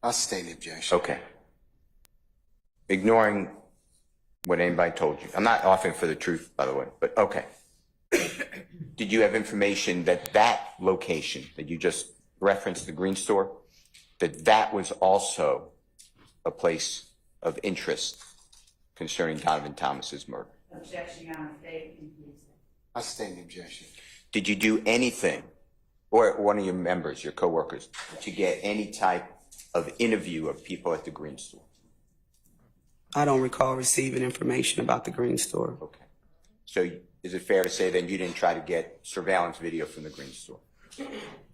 I'll sustain the objection. Okay. Ignoring what anybody told you. I'm not offering for the truth, by the way, but okay. Did you have information that that location that you just referenced, the Green Store, that was also a place of interest concerning Donovan Thomas's murder? objection, Your Honor, failure in hearsay. I'll sustain the objection. Did you do anything, or one of your members, your coworkers, to get any type of interview of people at the Green Store? I don't recall receiving information about the Green Store. Okay. So is it fair to say then you didn't try to get surveillance video from the Green Store?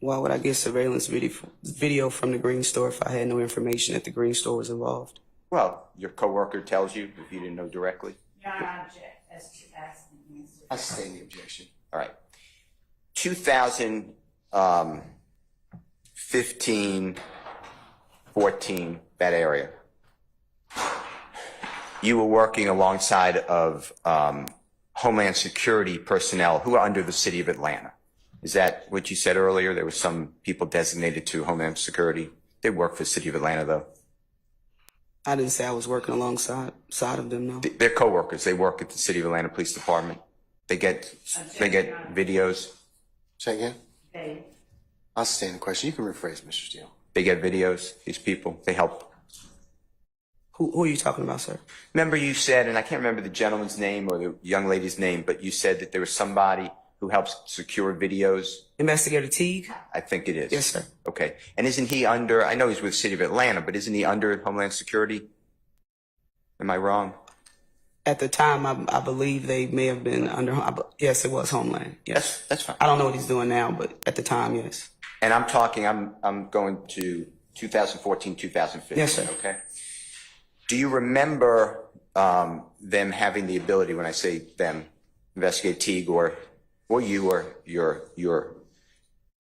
Why would I get surveillance video from the Green Store if I had no information that the Green Store was involved? Well, your coworker tells you if you didn't know directly. Your Honor, I object as to asking the answer. I'll sustain the objection. All right. 2015, 14, that area. You were working alongside of Homeland Security personnel who are under the city of Atlanta. Is that what you said earlier? There were some people designated to Homeland Security. They work for the city of Atlanta, though. I didn't say I was working alongside of them, no. They're coworkers. They work at the city of Atlanta Police Department. They get videos. Say again? Failure. I'll sustain the question. You can rephrase, Mr. Steele. They get videos. These people, they help. Who are you talking about, sir? Remember you said, and I can't remember the gentleman's name or the young lady's name, but you said that there was somebody who helps secure videos. Investigator Teague? I think it is. Yes, sir. Okay. And isn't he under, I know he's with the city of Atlanta, but isn't he under Homeland Security? Am I wrong? At the time, I believe they may have been under, yes, it was Homeland. Yes. That's fine. I don't know what he's doing now, but at the time, yes. And I'm going to 2014, 2015. Yes, sir. Okay. Do you remember them having the ability, when I say them, Investigator Teague or you or your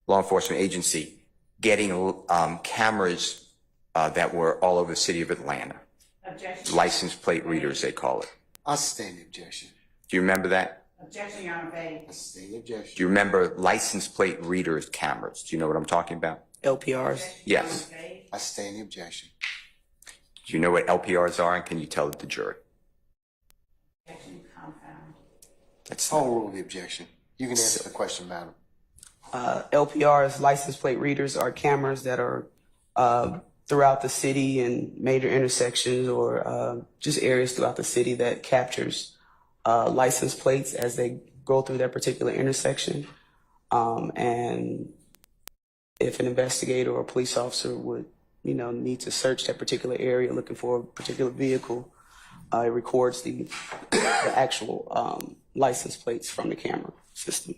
law enforcement agency, getting cameras that were all over the city of Atlanta? Objection. License plate readers, they call it. I'll sustain the objection. Do you remember that? Objection, Your Honor, failure. I'll sustain the objection. Do you remember license plate readers cameras? Do you know what I'm talking about? LPRs? Yes. I sustain the objection. Do you know what LPRs are, and can you tell the jury? Objection, compound. That's I'll rule the objection. You can answer the question, madam. LPRs, license plate readers, are cameras that are throughout the city and major intersections or just areas throughout the city that captures license plates as they go through that particular intersection. And if an investigator or a police officer would, need to search that particular area looking for a particular vehicle, it records the actual license plates from the camera system.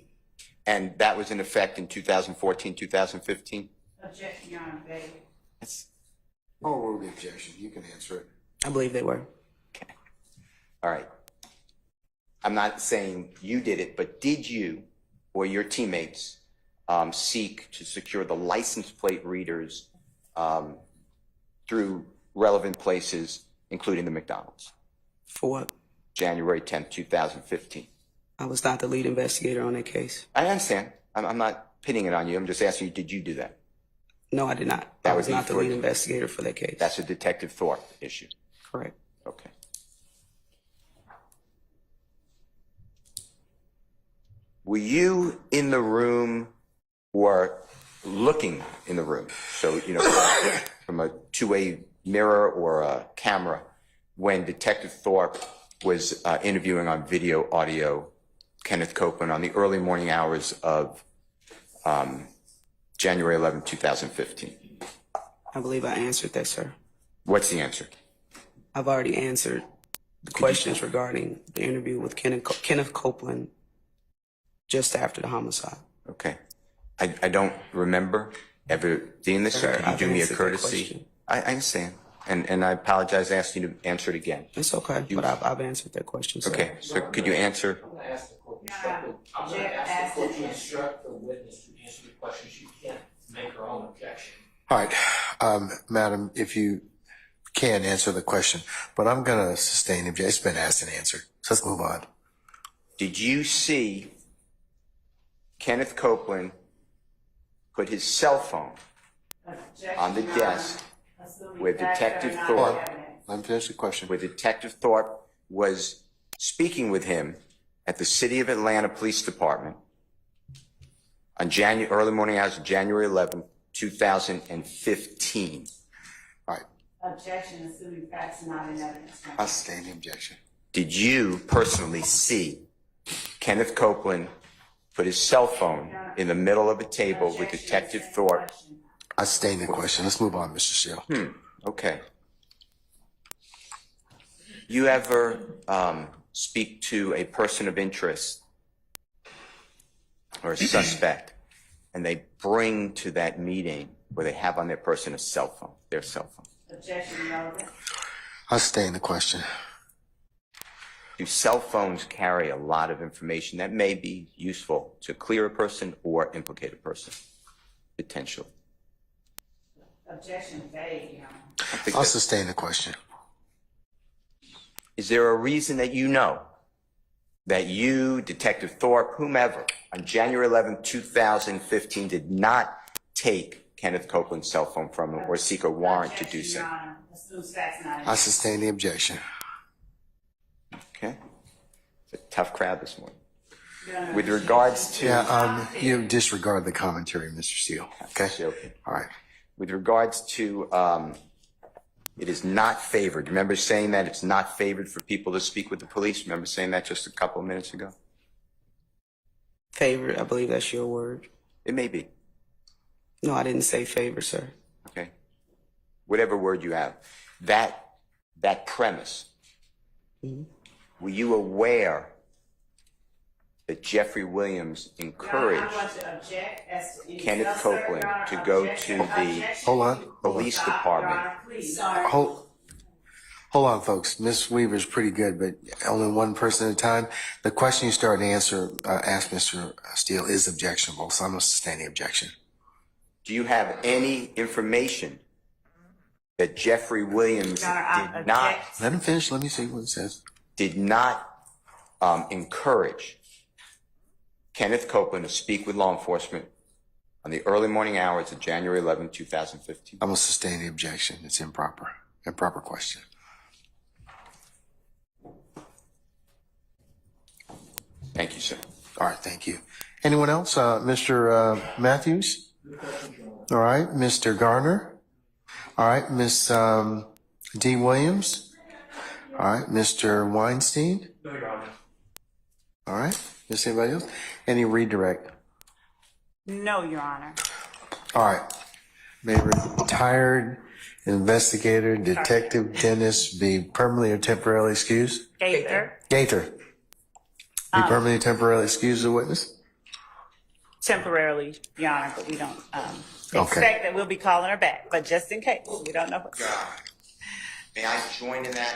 And that was in effect in 2014, 2015? Objection, Your Honor, failure. I'll rule the objection. You can answer it. I believe they were. Okay. All right. I'm not saying you did it, but did you or your teammates seek to secure the license plate readers through relevant places, including the McDonald's? For what? January 10th, 2015. I was not the lead investigator on that case. I understand. I'm not pinning it on you. I'm just asking you, did you do that? No, I did not. That I would was be not the for- lead investigator for that case. That's a Detective Thorpe issue. correct. Okay. Were you in the room or looking in the room? So, from a two-way mirror or a camera when Detective Thorpe was interviewing on video, audio, Kenneth Copeland on the early morning hours of January 11, 2015. I believe I answered that, sir. What's the answer? I've already answered the questions regarding the interview with Kenneth Copeland just after the homicide. Okay. I don't remember ever doing this. Sir, Could you I've do me a answered that courtesy? question. I understand. And I apologize asking you to answer it again. It's okay, but I've answered that question, sir. Okay, so could you answer? I'm gonna ask the court to instruct the witness to answer the question. She can't make her own objection. All right, madam, if you can answer the question, but I'm going to sustain objection. It's been asked and answered. So let's move on. Did you see Kenneth Copeland put his cell phone on the desk where Detective Thorpe, Let me finish the question. where Detective Thorpe was speaking with him at the City of Atlanta Police Department on early morning hours of January 11th, 2015? All right, Objection, assuming facts not in evidence. I sustain the objection. Did you personally see Kenneth Copeland put his cell phone in the middle of a table with Detective Thorpe? I sustain the question. Let's move on, Mr. Steele. Okay. You ever speak to a person of interest or a suspect, and they bring to that meeting where they have on their person a cell phone, their cell phone? Objection, relevant. I sustain the question. Do cell phones carry a lot of information that may be useful to clear a person or implicate a person, potentially? Objection, vague, Your Honor. I think I'll that- sustain the question. Is there a reason that you know that you, Detective Thorpe, whomever, on January 11, 2015, did not take Kenneth Copeland's cell phone from him or seek a warrant to do Objection, so? Your Honor. Assumes facts not in I evidence. sustain the objection. Okay. It's a tough crowd this morning. Your Honor, With regards to... Yeah, you disregard the commentary, Mr. Steele. Okay? Okay. All right. With regards to, it is not favored. Remember saying that it's not favored for people to speak with the police? Remember saying that just a couple of minutes ago? Favorite, I believe that's your word. It may be. No, I didn't say favor, sir. Okay. Whatever word you have. That premise. Were you aware that Jeffrey Williams Your Honor, encouraged I'm going to object as to any Kenneth self-serving, Copeland Your Honor. to go Objection, to the objection. Hold on. police Stop, Your department? Honor, please. Sorry. Hold on, folks. Miss Weaver's pretty good, but only one person at a time. The question you start to ask Mr. Steele is objectionable, so I'm going to sustain the objection. Do you have any information that Jeffrey Williams Your Honor, I did not object. Let him finish. Let me see what it says. encourage Kenneth Copeland to speak with law enforcement on the early morning hours of January 11, 2015? I'm going to sustain the objection. It's improper. Improper question. Thank you, sir. All right, thank you. Anyone else? Mr. Matthews? All right, Mr. Garner? All right, Miss D. Williams? All right, Mr. Weinstein? No, Your Honor. All right, Miss anybody else? Any redirect? No, Your Honor. All right. May retired investigator, detective, dentist be permanently or temporarily excused? Gaither, Gaither. Be permanently or temporarily excused as a witness? temporarily, Your Honor, but we don't expect that we'll be calling her back, but just in case, we don't know. May I join in that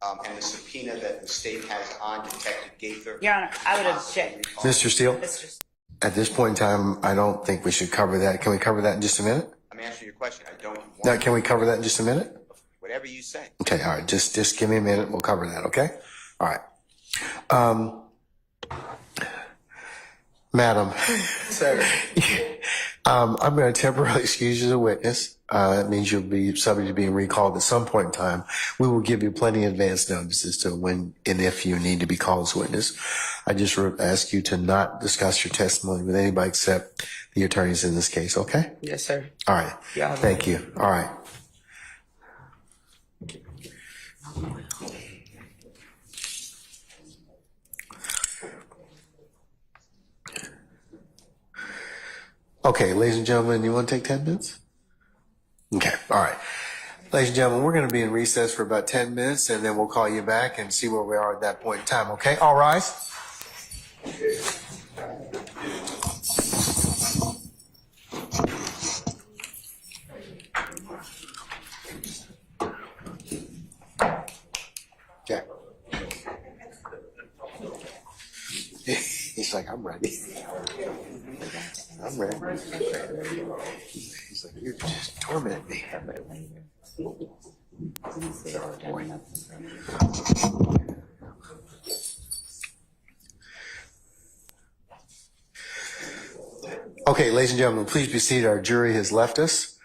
and the subpoena that the state has on Detective Gaither? Your Honor, I would object. Mr. Steele, Mr. at this point in time, I don't think we should cover that. Can we cover that in just a minute? I'm answering your question. I don't want... No, can we cover that in just a minute? Whatever you say. Okay, all right. Just give me a minute. We'll cover that, okay? All right. Madam, Sir. I'm going to temporarily excuse you as a witness. That means you'll be subject to being recalled at some point in time. We will give you plenty of advance notice as to when and if you need to be called as a witness. I just ask you to not discuss your testimony with anybody except the attorneys in this case, okay? Yes, sir. All right. Yeah, Thank you. All right. Okay, ladies and gentlemen, you want to take 10 minutes? Okay, all right. Ladies and gentlemen, we're going to be in recess for about 10 minutes, and then we'll call you back and see where we are at that point in time, okay? All rise. Okay. He's like, I'm ready. I'm ready. He's like, you're just tormenting me. Okay, ladies and gentlemen, please be seated. Our jury has left us.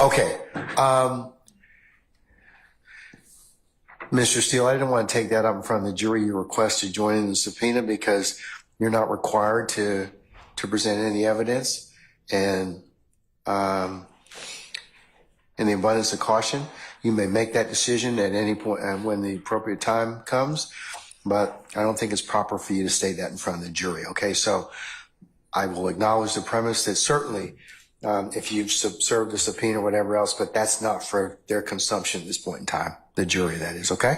Okay. Mr. Steele, I didn't want to take that up in front of the jury. Your request to join in the subpoena because you're not required to present any evidence, and in the abundance of caution, you may make that decision at any point when the appropriate time comes. But I don't think it's proper for you to state that in front of the jury. Okay, so I will acknowledge the premise that certainly if you've served a subpoena or whatever else, but that's not for their consumption at this point in time. The jury, that is, okay?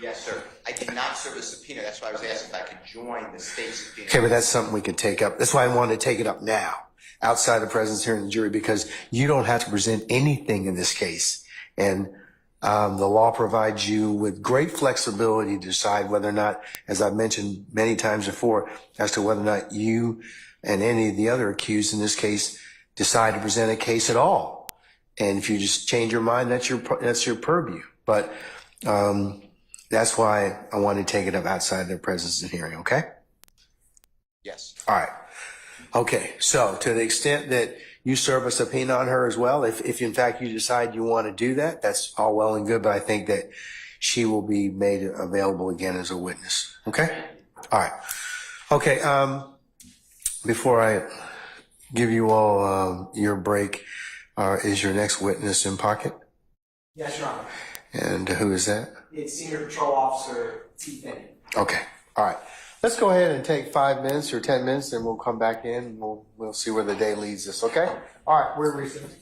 Yes, sir. I did not serve a subpoena. That's why I was asked if I could join the state subpoena. Okay, but that's something we could take up. That's why I wanted to take it up now, outside the presence here in the jury, because you don't have to present anything in this case. And the law provides you with great flexibility to decide whether or not, as I've mentioned many times before, as to whether or not you and any of the other accused in this case decide to present a case at all. And if you just change your mind, that's your purview. But that's why I want to take it up outside their presence and hearing, okay? Yes. All right. Okay, so to the extent that you serve a subpoena on her as well, if in fact you decide you want to do that, that's all well and good, but I think that she will be made available again as a witness, okay? All right. Okay, before I give you all your break, is your next witness in pocket? Yes, Your Honor. And who is that? It's Senior Patrol Officer T. Finney. Okay. All right. Let's go ahead and take 5 minutes or 10 minutes, and we'll come back in and we'll see where the day leads us. Okay? All right. We're recessed.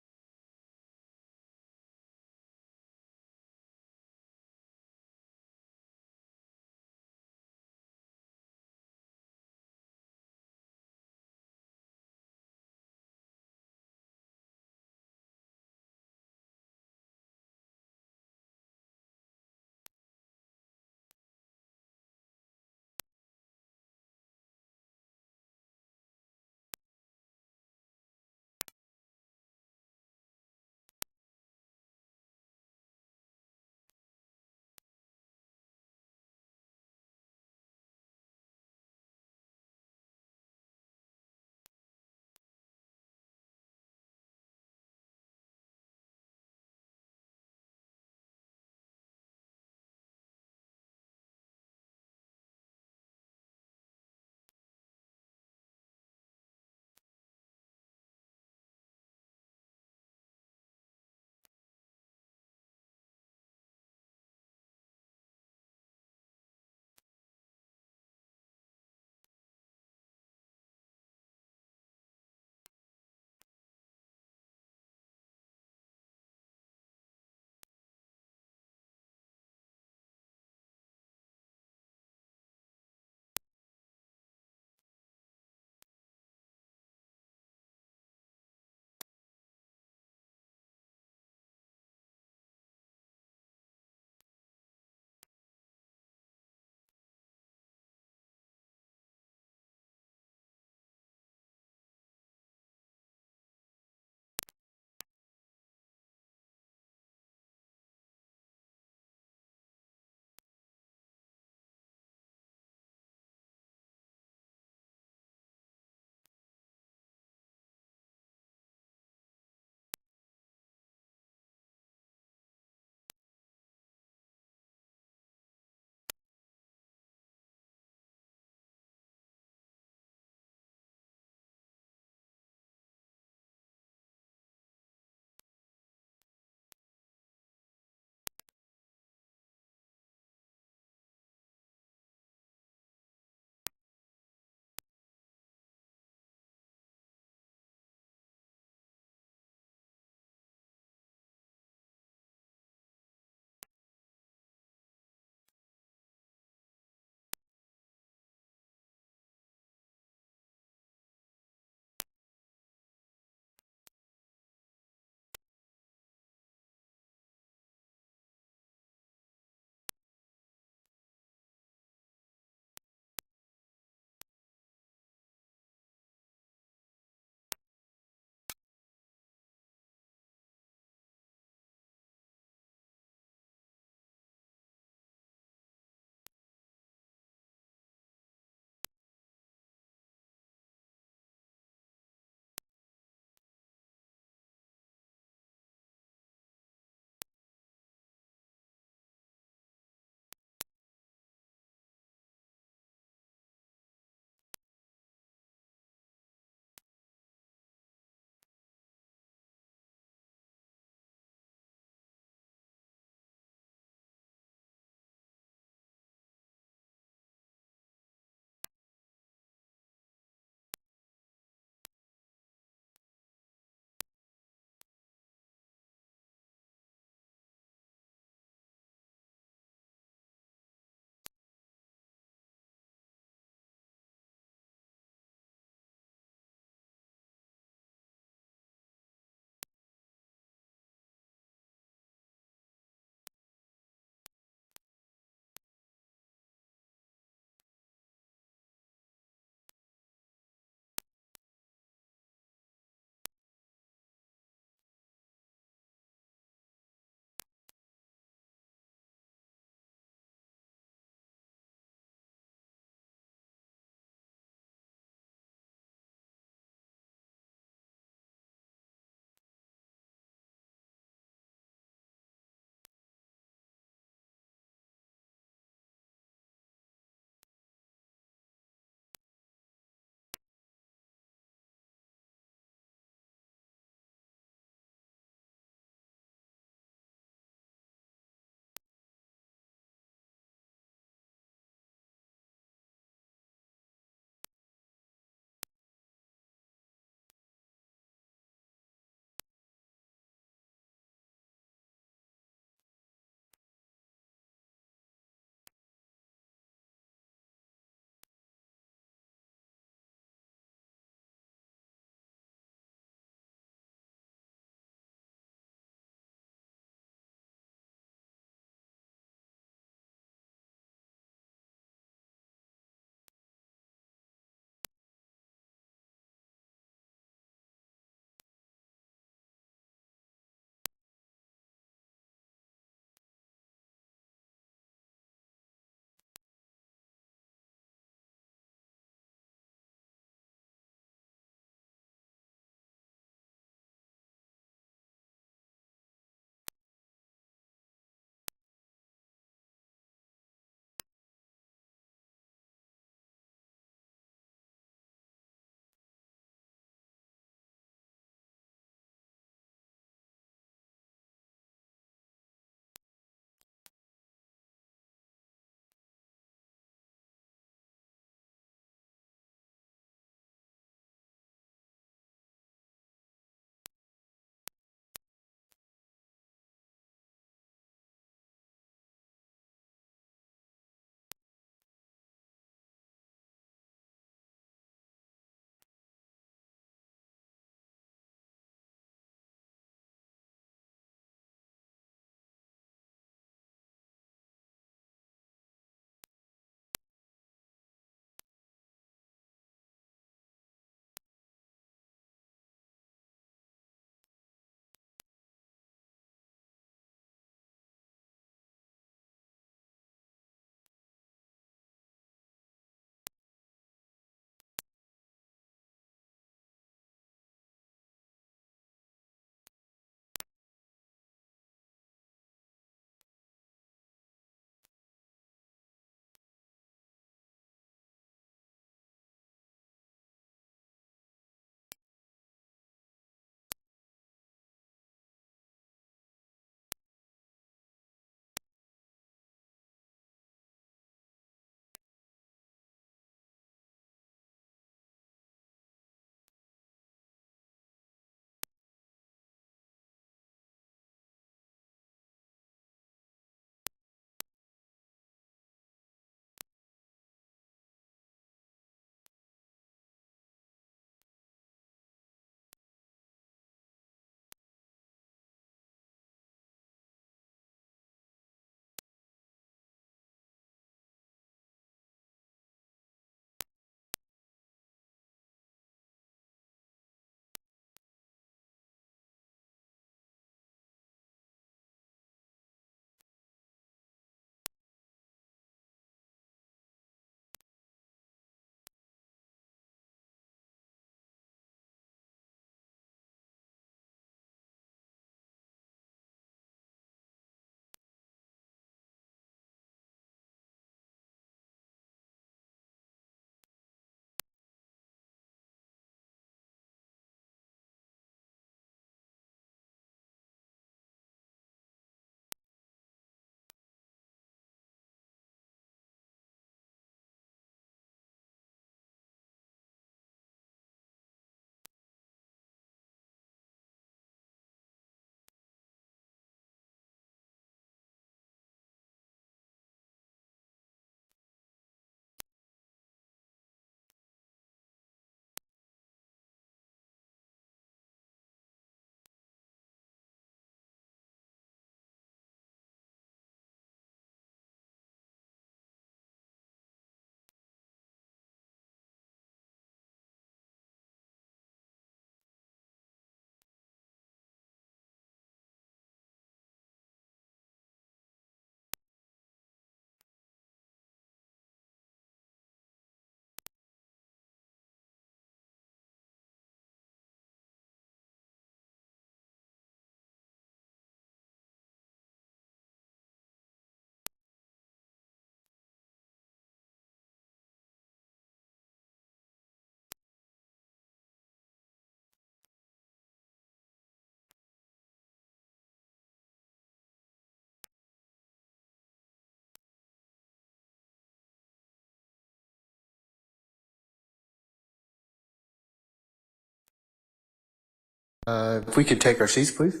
If we could take our seats, please.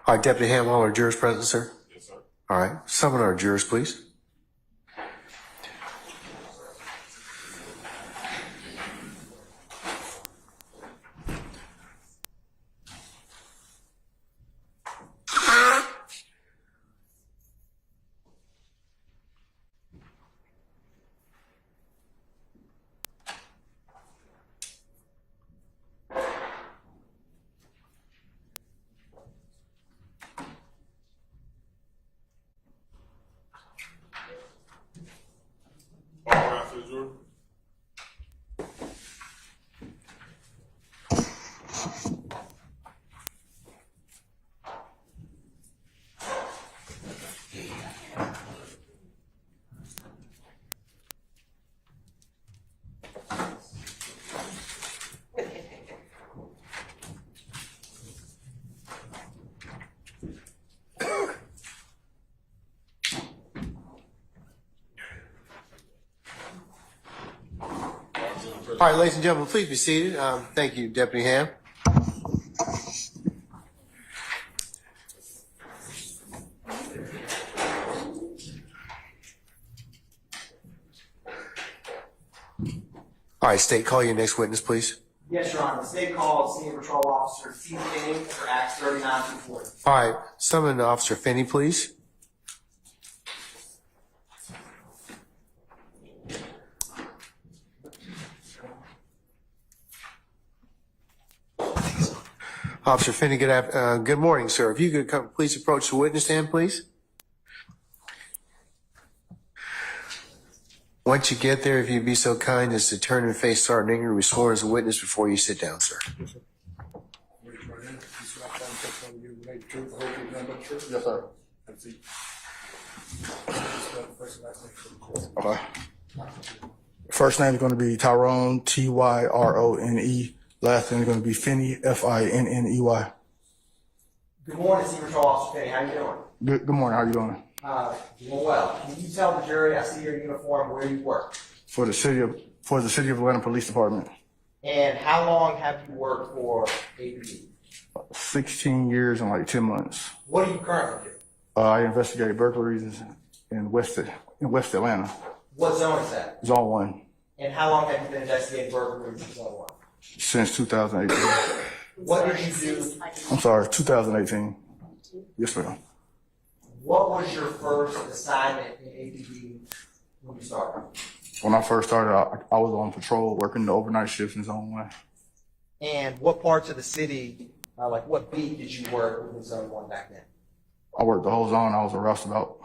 All right, Deputy Ham, all our jurors present, sir? Yes, sir. All right, summon our jurors, please. All right, for the jury. All right, ladies and gentlemen, please be seated. Thank you, Deputy Ham. All right, State, call your next witness, please. Yes, Your Honor. The state called Senior Patrol Officer T. Finney for Acts 39 through 40. All right, summon Officer Finney, please. Officer Finney, good morning, sir. If you could come, please approach the witness stand, please. Once you get there, if you'd be so kind as to turn and face Sergeant Ingram, who was sworn as a witness before you sit down, sir. Yes, sir. Okay. First name is going to be Tyrone, Tyrone. Last name is going to be Finney, Finney. Good morning, Senior Patrol Officer Finney. How you doing? Good morning. How you doing? Doing well. Can you tell the jury, I see your uniform, where you work? For the city of Atlanta Police Department. And how long have you worked for APD? 16 years and like 10 months. What do you currently do? I investigate burglaries in West Atlanta. What zone is that? Zone 1 And how long have you been investigating burglaries in Zone 1? since 2018. What did you do? I'm sorry, 2018. Yes, ma'am. What was your first assignment in APD when you started? When I first started, I was on patrol working the overnight shifts in Zone 1. And what parts of the city, like what beat did you work within Zone 1 back then? I worked the whole zone. I was a roustabout.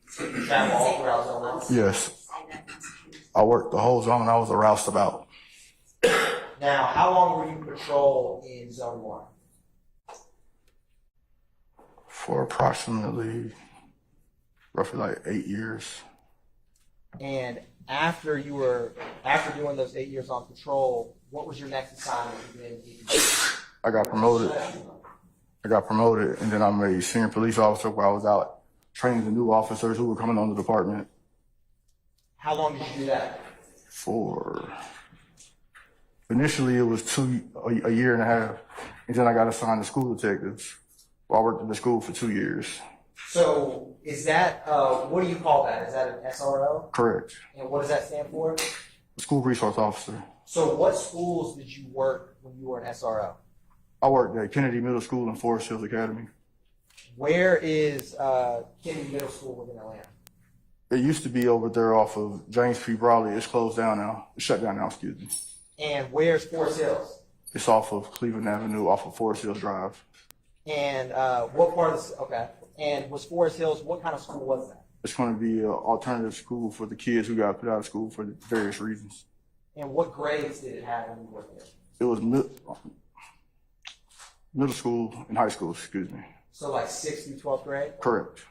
So you travel all throughout Zone 1? Yes. I worked the whole zone. I was a roustabout. Now, how long were you patrol in Zone 1? For approximately, roughly like 8 years. And after doing those 8 years on patrol, what was your next assignment within APD? I got promoted, and then I made senior police officer where I was out training the new officers who were coming on the department. How long did you do that? Initially it was a year and a half, and then I got assigned to school detectives. Well, I worked in the school for 2 years. So is that, what do you call that? Is that an SRO? Correct. And what does that stand for? School resource officer. So what schools did you work when you were an SRO? I worked at Kennedy Middle School and Forest Hills Academy. Where is Kennedy Middle School within Atlanta? It used to be over there off of James P. Brawley. It's closed down now. It's shut down now, excuse me. And where's Forest Hills? It's off of Cleveland Avenue, off of Forest Hills Drive. And what part of okay. And was Forest Hills, what kind of school was that? It's going to be an alternative school for the kids who got put out of school for various reasons. And what grades did it have when you worked there? It was middle school and high school, excuse me. So like 6th through 12th grade? Correct.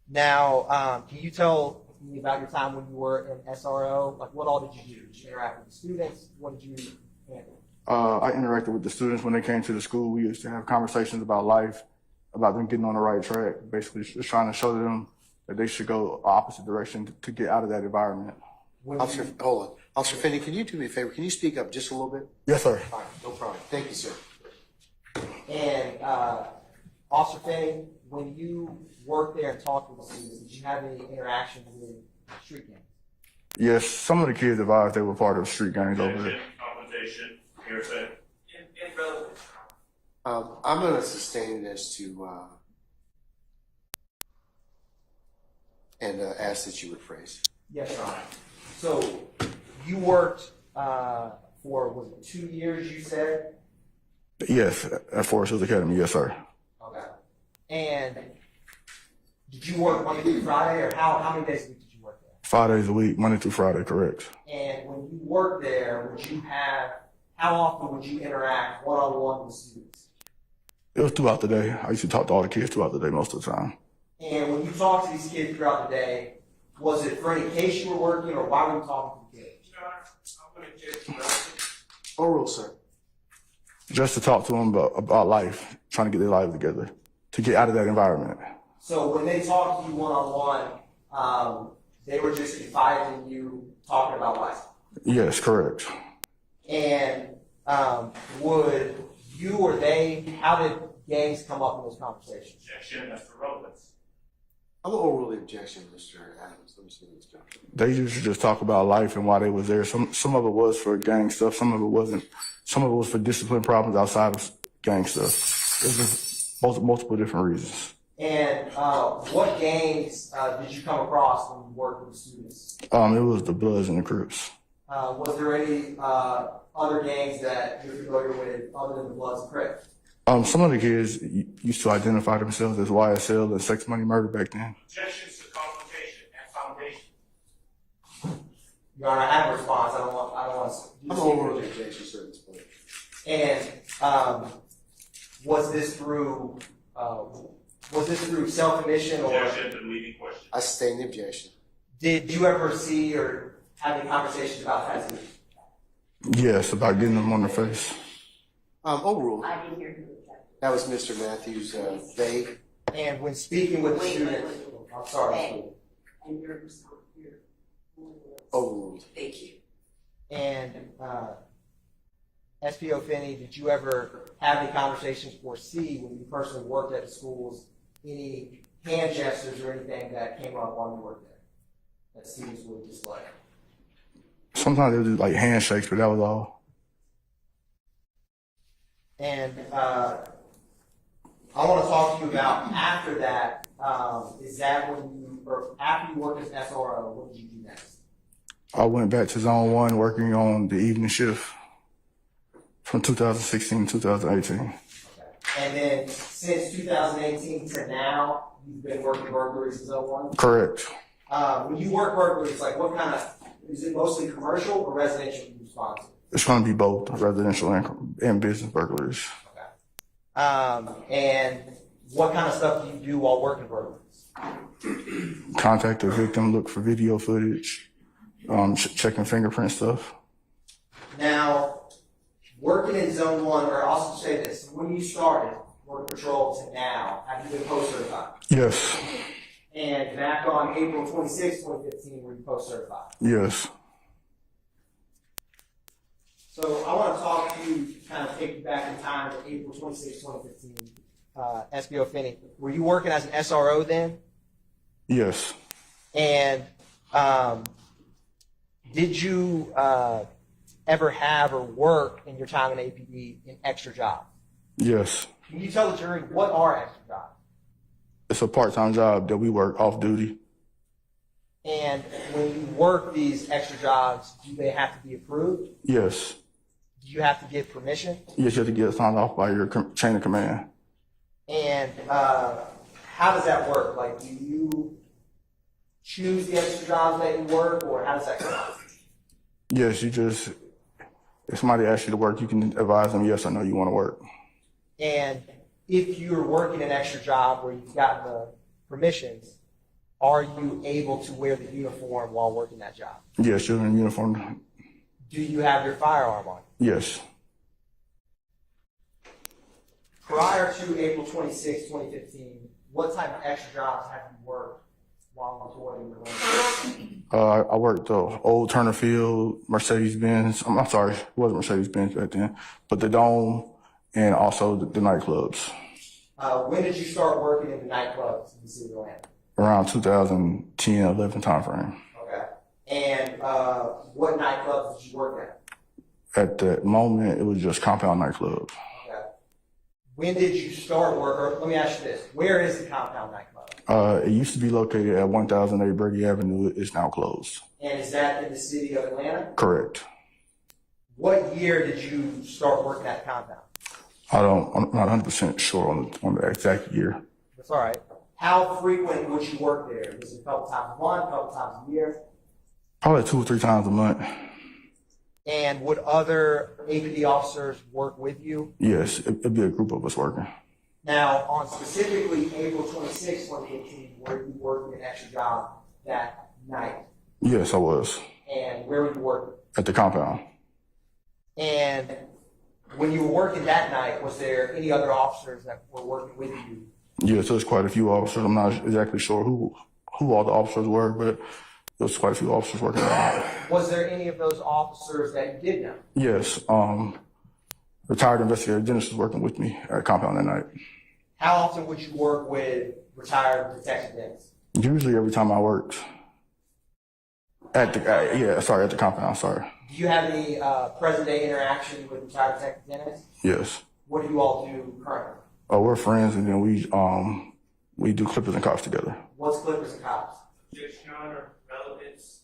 Now, can you tell me about your time when you were in SRO? Like, what all did you do? Did you interact with the students? What did you handle? I interacted with the students when they came to the school. We used to have conversations about life, about them getting on the right track, basically just trying to show them that they should go opposite direction to get out of that environment. when Officer, you, hold on. Officer Finney, can you do me a favor? Can you speak up just a little bit? Yes, sir. All right, no problem. Thank you, sir. and Officer Finney, when you worked there and talked with the students, did you have any interactions with street gangs? Yes, some of the kids advised they were part of street gangs over there. Compensation, hearsay. Irrelevant. I'm going to sustain this to, and ask that you rephrase. Yes, Your Honor. So you worked for, was it 2 years, you said? Yes, at Forest Hills Academy. Yes, sir. Okay. And did you work Monday through Friday, or how many days a week did you work there? 5 days a week, Monday through Friday, correct. And when you worked there, how often would you interact one-on-one with students? It was throughout the day. I used to talk to all the kids throughout the day most of the time. And when you talked to these kids throughout the day, was it for any case you were working, or why were you talking to the kids? I'm going to object to Oral, sir. Just to talk to them about life, trying to get their lives together, to get out of that environment. So when they talked to you one-on-one, they were just confiding in you, talking about life. Yes, correct. And would you or they, how did gangs come up in those conversations? Objection, that's for relevance. I'm going to overrule the objection, Mr. Adams. Let me see this. They used to just talk about life and why they was there. Some of it was for gang stuff. Some of it wasn't. Some of it was for discipline problems outside of gang stuff. It was multiple different reasons. And what gangs did you come across when you worked with the students? It was the Bloods and the Crips. Was there any other gangs that you're familiar with other than the Bloods and Crips? Some of the kids used to identify themselves as YSL and sex, money, murder back then. Objections to confrontation and foundation. Your Honor, I have a response. I don't want I'm to. going to overrule the objection, sir, at this point. And was this through self-admission, or Objection to leading question. I sustain the objection. did you ever see or have any conversations about tattoos? Yes, about getting them on their face. Overruled. I didn't hear you. That was Mr. Matthews' vague. And when speaking with the students, I'm sorry. And your response, Overruled. thank you. And SPO Finney, did you ever have any conversations or see, when you personally worked at the schools, any hand gestures or anything that came up while you worked there that students would display? Sometimes they would do like handshakes, but that was all. And I want to talk to you about after that. Is that or after you worked as SRO, what did you do next? I went back to Zone 1 working on the evening shift from 2016 to 2018. Okay. And then since 2018 to now, you've been working burglaries in Zone 1? Correct. When you work burglaries, like what kind of, is it mostly commercial or residential you respond to? It's going to be both residential and business burglaries. Okay. And what kind of stuff do you do while working burglaries? Contact the victim, look for video footage, checking fingerprint stuff. Now, working in Zone 1, or also say this, when you started working patrol to now, have you been post-certified? Yes. And back on April 26, 2015, were you post-certified? Yes. So I want to talk to you, kind of take you back in time to April 26, 2015. SBO Finney, were you working as an SRO then? Yes. And did you ever have or work in your time in APD an extra job? Yes. Can you tell the jury what are extra jobs? It's a part-time job that we work off duty. And when you work these extra jobs, do they have to be approved? Yes. Do you have to give permission? Yes, you have to get signed off by your chain of command. And how does that work? Like, do you choose the extra jobs that you work, or how does that go? Yes, if somebody asks you to work, you can advise them yes or no you want to work. And if you're working an extra job where you've gotten the permissions, are you able to wear the uniform while working that job? Yes, you're in uniform. Do you have your firearm on? Yes. Prior to April 26, 2015, what type of extra jobs have you worked while employed in the I worked the old Turner Field, Mercedes-Benz. I'm sorry, it wasn't Mercedes-Benz back then, but the Dome and also the nightclubs. When did you start working in the nightclubs in the city of Atlanta? Around 2010, 11 timeframe. Okay. And what nightclubs did you work at? At that moment, it was just Compound nightclub. Okay. When did you start work? Or let me ask you this: where is the Compound nightclub? It used to be located at 1008 Brady Avenue. It's now closed. And is that in the city of Atlanta? Correct. What year did you start working at the Compound? I'm not 100% sure on the exact year. That's all right. How frequent would you work there? Was it a couple times a month, a couple times a year? Probably 2 or 3 times a month. And would other APD officers work with you? Yes, it'd be a group of us working. Now, on specifically April 26, 2018, were you working an extra job that night? Yes, I was. And where were you working? At the Compound. And when you were working that night, was there any other officers that were working with you? Yes, there's quite a few officers. I'm not exactly sure who all the officers were, but there's quite a few officers working there. Was there any of those officers that you did know? Yes, retired investigator Dennis was working with me at Compound that night. How often would you work with retired Detective Dennis? Usually every time I worked. At the Compound, sorry. Do you have any present day interaction with retired Detective Dennis? Yes. What do you all do currently? We're friends, and then we do Clippers and Cops together. What's Clippers and Cops? Objection, Your Honor, relevance.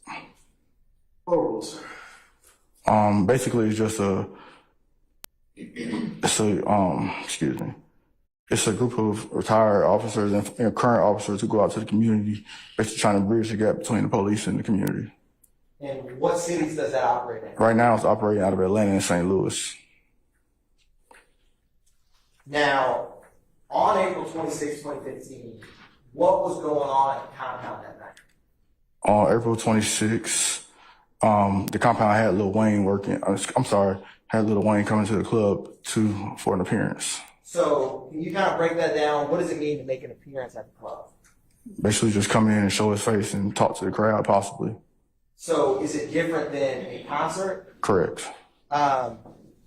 Overruled, sir. Basically it's just it's a group of retired officers and current officers who go out to the community, basically trying to bridge the gap between the police and the community. And what cities does that operate in? Right now it's operating out of Atlanta and St. Louis. Now, on April 26, 2015, what was going on at the Compound that night? On April 26th, the Compound had Lil Wayne had Lil Wayne coming to the club for an appearance. So, can you kind of break that down? What does it mean to make an appearance at the club? Basically just come in and show his face and talk to the crowd, possibly. So, is it different than a concert? Correct.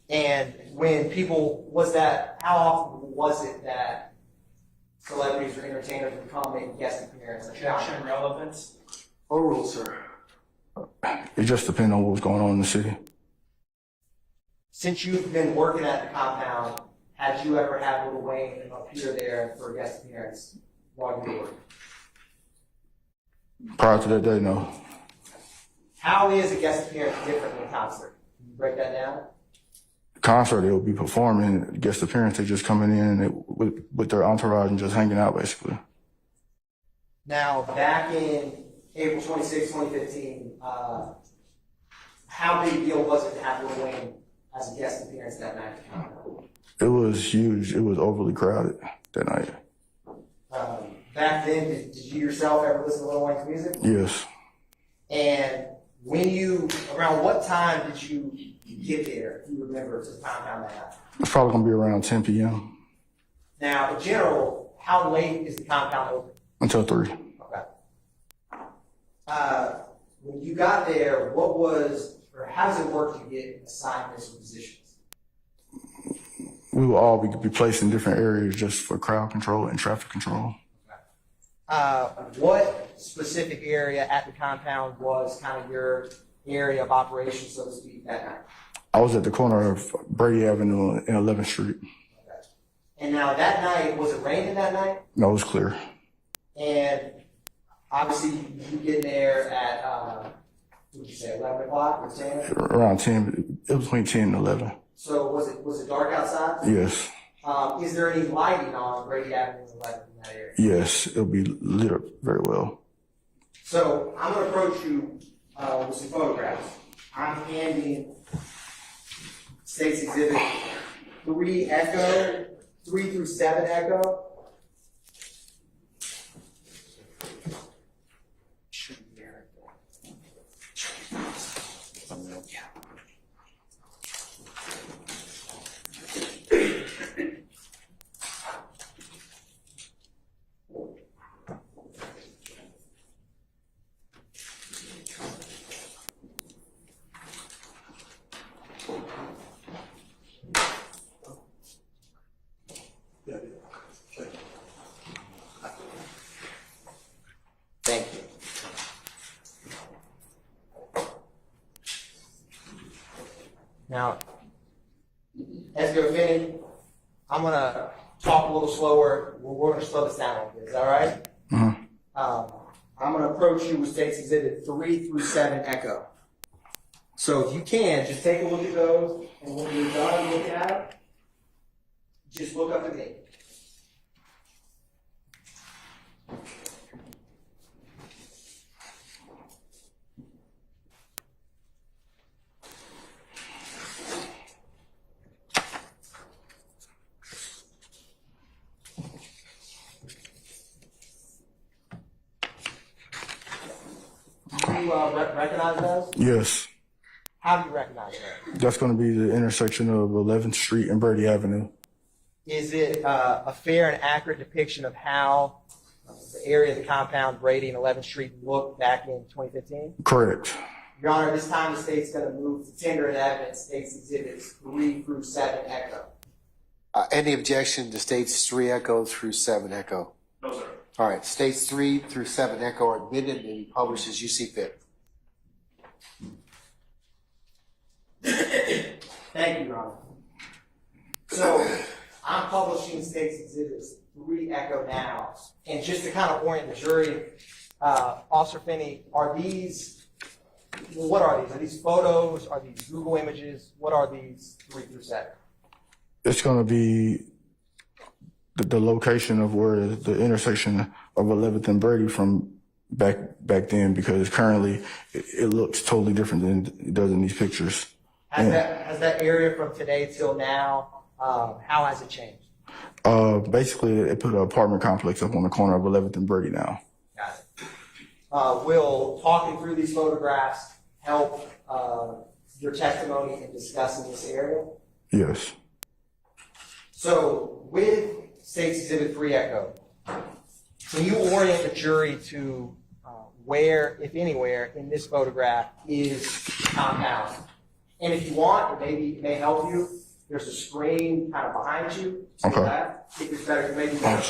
And when people, how often was it that celebrities or entertainers would come make guest appearances? Objection, relevance. Overruled, sir. It just depends on what was going on in the city. Since you've been working at the Compound, had you ever had Lil Wayne appear there for a guest appearance while you were working? Prior to that day, no. How is a guest appearance different than a concert? Can you break that down? Concert, they will be performing. Guest appearance, they just coming in with their entourage and just hanging out, basically. Now, back in April 26, 2015, how big a deal was it to have Lil Wayne as a guest appearance that night at the Compound? It was huge. It was overly crowded that night. Back then, did you yourself ever listen to Lil Wayne's music? Yes. And around what time did you get there, if you remember, to the Compound that night? It's probably going to be around 10 p.m. Now, in general, how late is the Compound open? Until 3. Okay. When you got there, how does it work to get assignments or positions? We will all be placed in different areas just for crowd control and traffic control. What specific area at the Compound was kind of your area of operation, so to speak, that night? I was at the corner of Brady Avenue and 11th Street. Okay. And now that night, was it raining that night? No, it was clear. And obviously, you get there at, what did you say, 11 o'clock or 10? Around 10. It was between 10 and 11. So was it dark outside? Yes. Is there any lighting on Brady Avenue and 11 in that area? Yes, it'll be lit up very well. So I'm going to approach you with some photographs. I'm handing State's Exhibit 3 Echo, 3 through 7 Echo. Now, as you're finished, I'm gonna talk a little slower. We're gonna slow this down a little bit. Is that all right? I'm gonna approach you with States Exhibit 3 through 7 echo. So if you can, just take a look at those, and when you're done looking at them, just look up at me. Do you recognize those? Yes. How do you recognize those? That's going to be the intersection of 11th Street and Brady Avenue. Is it a fair and accurate depiction of how the area of the compound, Brady and 11th Street, looked back in 2015? Correct. Your Honor, this time the state's going to move to tender and evidence States Exhibits 3 through 7 echo. Any objection to states 3 echo through 7 echo? No, sir. All right, states 3 through 7 echo are admitted and be published as you see fit. Thank you, Your Honor. So I'm publishing States Exhibits 3 echo now. And just to kind of orient the jury, Officer Finney, what are these? Are these photos? Are these Google images? What are these 3 through 7? It's going to be the location of where the intersection of 11th and Brady from back then, because currently it looks totally different than it does in these pictures. Has that area from today till now, how has it changed? Basically, it put an apartment complex up on the corner of 11th and Brady now. Got it. Will talking through these photographs help your testimony in discussing this area? Yes. So with States Exhibit 3 echo, can you orient the jury to where, if anywhere, in this photograph is the compound? And if you want, it may help you. There's a screen kind of behind you. Okay. I think it's better, maybe better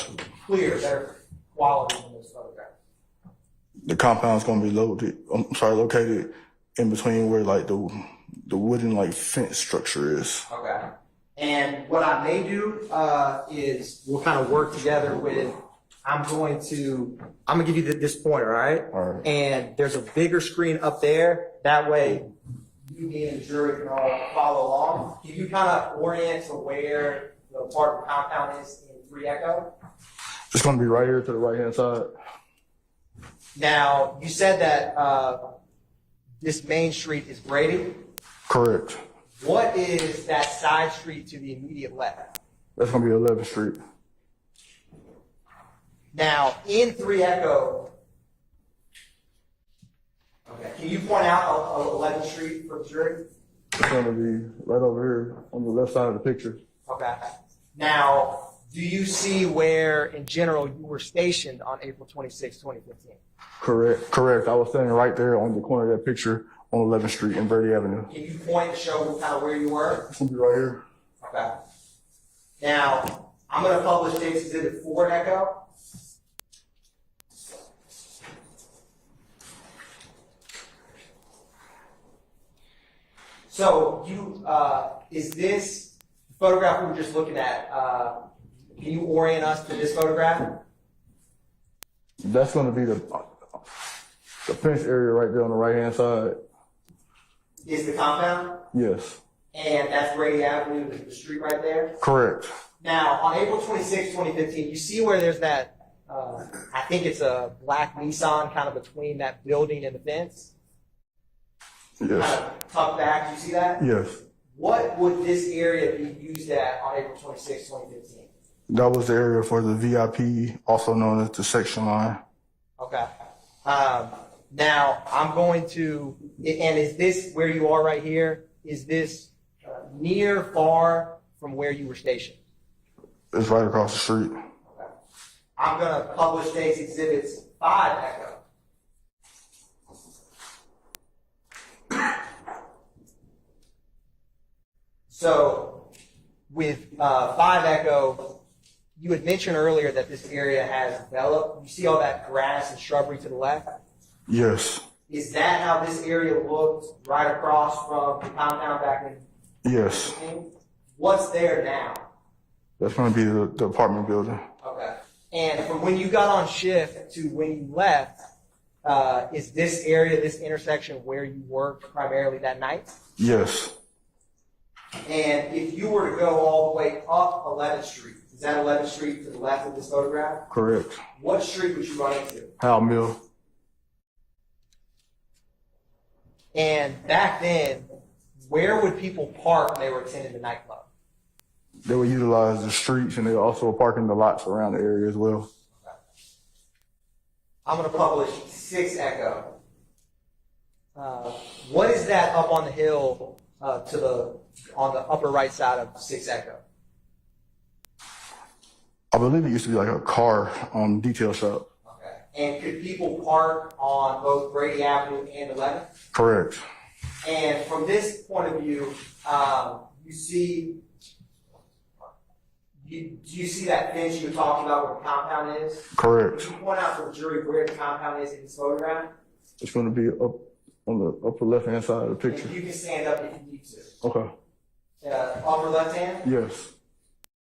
better quality than this photograph. The compound's going to be located in between where like the wooden like fence structure is. Okay. And what I may do is we'll kind of work together with. I'm gonna give you this pointer, all right? All right. And there's a bigger screen up there. That way, you, me, and the jury can all follow along. Can you kind of orient to where the apartment compound is in 3 echo? It's going to be right here to the right hand side. Now, you said that this main street is Brady. Correct. What is that side street to the immediate left? That's going to be 11th Street. Now, in 3 echo, okay, can you point out 11th Street for the jury? It's going to be right over here on the left side of the picture. Okay. Now, do you see where, in general, you were stationed on April 26, 2015? Correct. I was standing right there on the corner of that picture on 11th Street and Brady Avenue. Can you point to show kind of where you were? It's going to be right here. Okay. Now, I'm going to publish States Exhibit 4 echo. So is this photograph we were just looking at, can you orient us to this photograph? That's going to be the fence area right there on the right hand side. Is the compound? Yes. And that's Brady Avenue, the street right there? Correct. Now, on April 26, 2015, you see where there's that, I think it's a black Nissan kind of between that building and the fence? Yes. Kind of tucked back, you see that? Yes. What would this area be used at on April 26, 2015? That was the area for the VIP, also known as the section line. Okay. Now, I'm going to, and is this where you are right here? Is this near, far from where you were stationed? It's right across the street. Okay. I'm going to publish States Exhibits 5 echo. So, with 5 echo, you had mentioned earlier that this area has developed. You see all that grass and shrubbery to the left? Yes. Is that how this area looked right across from the compound back in Yes, What's there now? that's going to be the apartment building. Okay. And from when you got on shift to when you left, is this area, this intersection where you worked primarily that night? Yes, And if you were to go all the way up 11th Street, is that 11th Street to the left of this photograph? correct. What street would you run into? Hal Mill. And back then, where would people park when they were attending the nightclub? They would utilize the streets, and they also park in the lots around the area as well. I'm going to publish 6 Echo. What is that up on the hill on the upper right side of 6 Echo? I believe it used to be like a car detail shop. Okay. And could people park on both Brady Avenue and 11th? Correct. And from this point of view, you see, do you see that fence you were talking about where the compound is? Correct. Can you point out to the jury where the compound is in this photograph? It's going to be up on the upper left-hand side of the picture. And you can stand up if you need to. Okay. Upper left hand? Yes.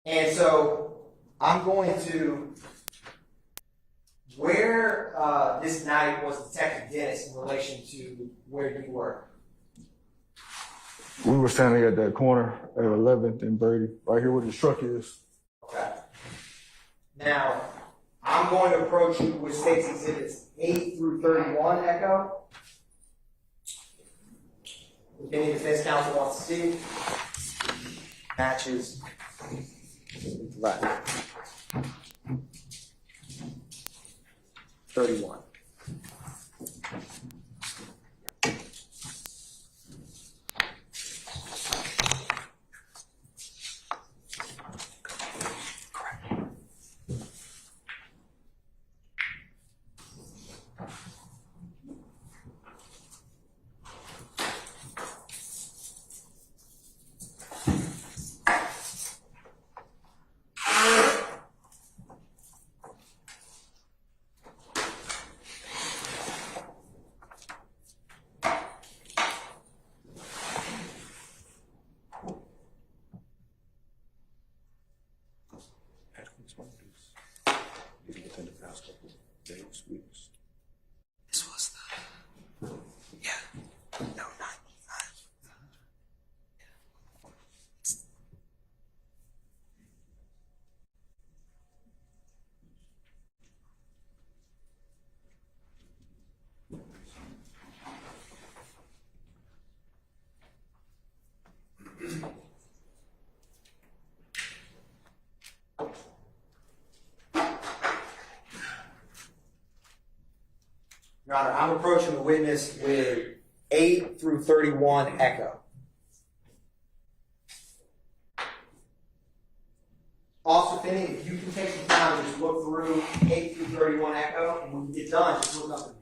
And so I'm going to, where this night was Detective Dennis in relation to where you were? We were standing at that corner at 11th and Brady, right here where the truck is. Okay. Now, I'm going to approach you with State's Exhibits 8 through 31, Echo. If any defense counsel wants to see, matches left. 31. This was the, yeah, no, not. Your Honor, I'm approaching the witness with 8 through 31 Echo. Officer Finney, if you can take some time to just look through 8 through 31 Echo, and when you get done, just look up at me.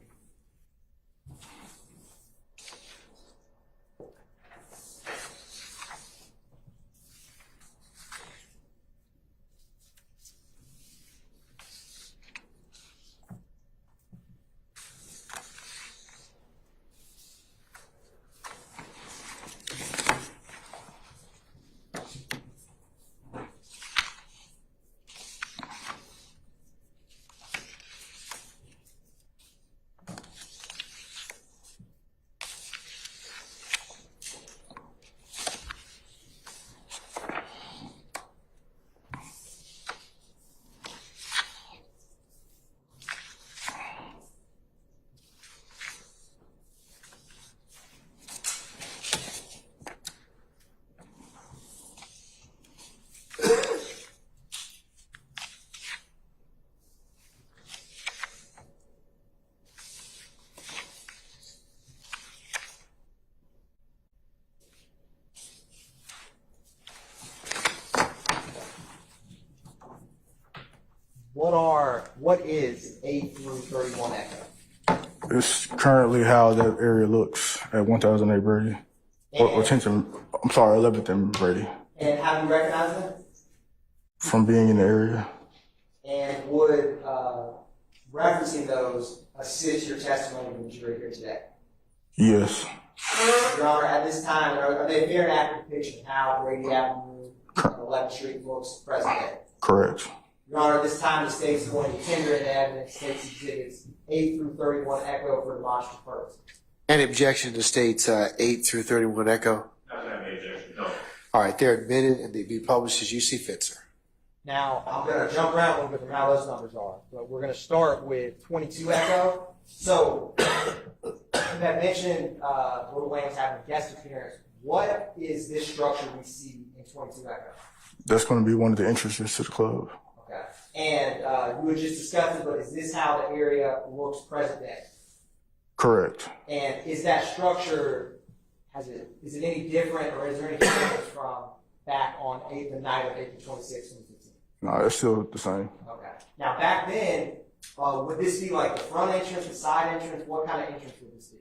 What is 8 through 31 Echo? It's currently how that area looks at 1008 Brady. Or 11th and Brady. And how do you recognize them? From being in the area. And would referencing those assist your testimony in the jury here today? Yes. Your Honor, at this time, are they a fair and accurate depiction of how Brady Avenue and 11th Street looks present day? Correct. Your Honor, at this time, the state is going to tender in evidence states exhibits 8 through 31 echo for demonstrative purpose. Any objection to states 8 through 31 echo? Not that any objection, no. All right, they're admitted and they be published as you see fit, sir. Now, I'm going to jump around a little bit from how those numbers are, but we're going to start with 22 echo. So, you had mentioned Little Wayne's having a guest appearance. What is this structure we see in 22 echo? That's going to be one of the entrances to the club. Okay. And you had just discussed it, but is this how the area looks present day? Correct. And is that structure, is it any different, or is there any difference from back on the night of April 26, 2015? No, it's still the same. Okay. Now, back then, would this be like the front entrance, the side entrance? What kind of entrance would this be?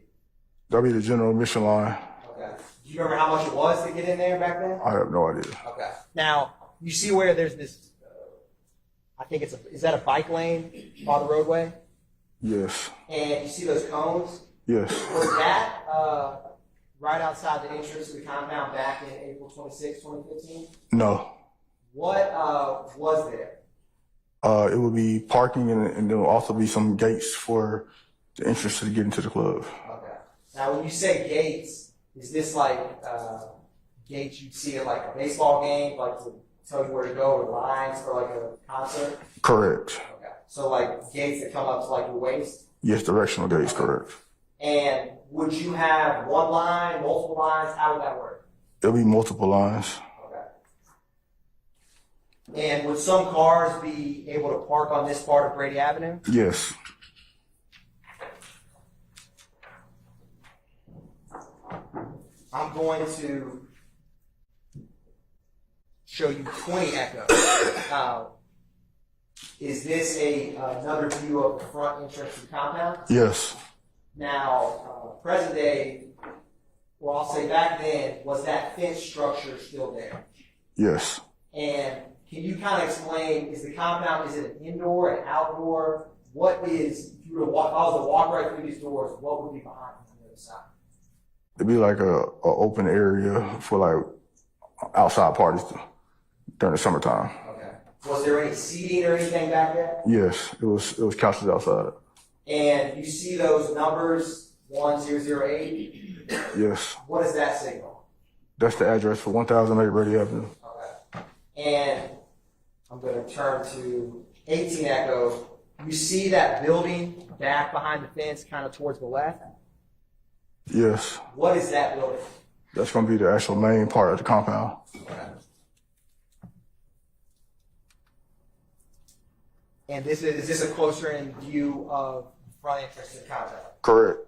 That'll be the general admission line. Okay. Do you remember how much it was to get in there back then? I have no idea. Okay. Now, you see where there's this, I think is that a bike lane by the roadway? Yes. And you see those cones? Yes. Was that right outside the entrance to the compound back in April 26, 2015? No. What was there? It would be parking and there will also be some gates for the entrance to get into the club. Okay. Now, when you say gates, is this like gates you'd see at like a baseball game, like to tell you where to go, or lines for like a concert? Correct. Okay. So like gates that come up to like your waist? Yes, directional gates, correct. And would you have one line, multiple lines? How would that work? There'll be multiple lines. Okay. And would some cars be able to park on this part of Brady Avenue? Yes. I'm going to show you 20 echo. Is this another view of the front entrance to the compound? Yes. Now, present day, well, I'll say back then, was that fence structure still there? Yes. And can you kind of explain, is the compound, is it an indoor, an outdoor? What is, if you were to walk, if I was to walk right through these doors, what would be behind on the other side? It'd be like a open area for like outside parties during the summertime. Okay. Was there any seating or anything back there? Yes, it was couches outside. And you see those numbers, 1008? Yes. What is that signal? That's the address for 1008 Brady Avenue. Okay. And I'm going to turn to 18 Echo. You see that building back behind the fence, kind of towards the left? Yes. What is that building? That's going to be the actual main part of the compound. Okay. And is this a closer in view of the front entrance to the compound? Correct.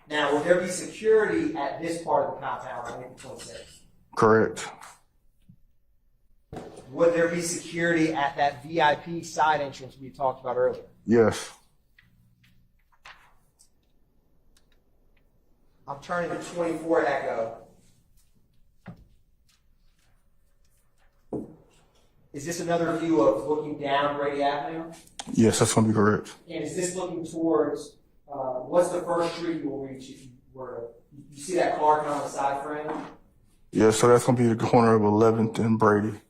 Now, will there be security at this part of the compound on April 26th? Correct. Would there be security at that VIP side entrance we talked about earlier? Yes. I'm turning to 24 Echo. Is this another view of looking down Brady Avenue? Yes, that's going to be correct. And is this looking towards, what's the first street you will reach if you were to, you see that car coming on the side frame? Yes, so that's going to be the corner of 11th and Brady. Okay.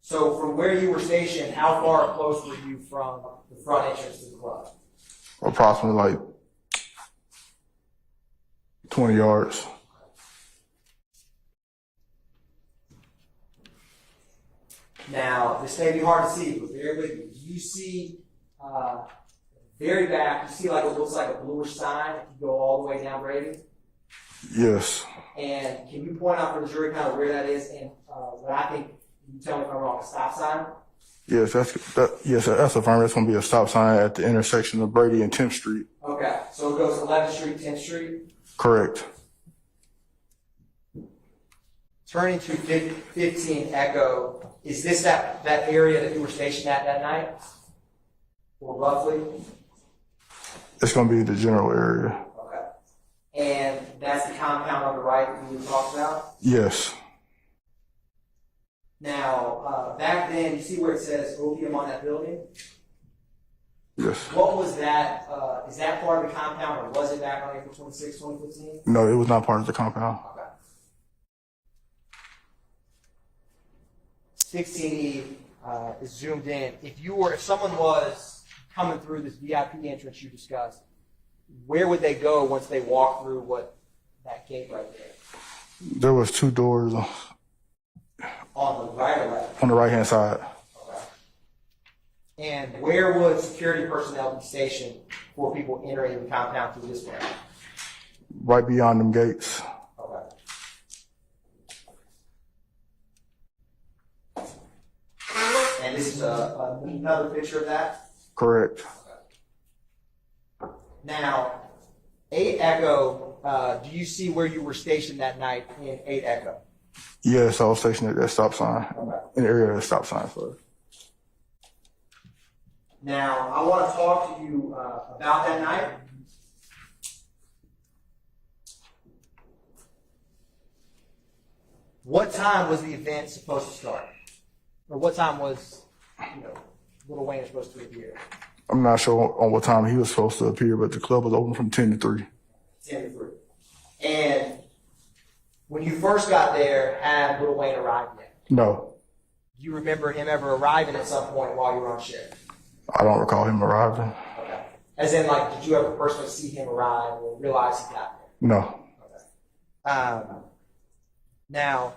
So from where you were stationed, how far close were you from the front entrance to the club? Approximately like 20 yards. Now, this may be hard to see, but bear with me. You see, very back, you see like what looks like a bluish sign if you go all the way down Brady? Yes. And can you point out for the jury kind of where that is and what I think, you tell me if I'm wrong, a stop sign? Yes, that's affirmative. That's going to be a stop sign at the intersection of Brady and 10th Street. Okay, so it goes 11th Street, 10th Street? Correct. Turning to 15 Echo, is this that area that you were stationed at that night? Or roughly? It's going to be the general area. Okay. And that's the compound on the right that we talked about? Yes. Now, back then, you see where it says opium on that building? Yes. What was that, is that part of the compound, or was it back on April 26, 2015? No, it was not part of the compound. Okay. 16E is zoomed in. If someone was coming through this VIP entrance you discussed, where would they go once they walk through that gate right there? There was two doors On the right or left? on the right-hand side. Okay. And where would security personnel be stationed for people entering the compound through this way? Right beyond them gates. Okay. And this is another picture of that? Correct. Now, 8 Echo, do you see where you were stationed that night in 8 Echo? Yes, I was stationed at that stop sign, in the area of the stop sign. So. Now, I want to talk to you about that night. What time was the event supposed to start? Or what time was, Lil Wayne supposed to appear? I'm not sure on what time he was supposed to appear, but the club was open from 10 to 3. 10 to 3. And when you first got there, had Lil Wayne arrived yet? No, Do you remember him ever arriving at some point while you were on shift? I don't recall him arriving. Okay. As in, did you ever personally see him arrive or realize he got there? No. Okay. Now,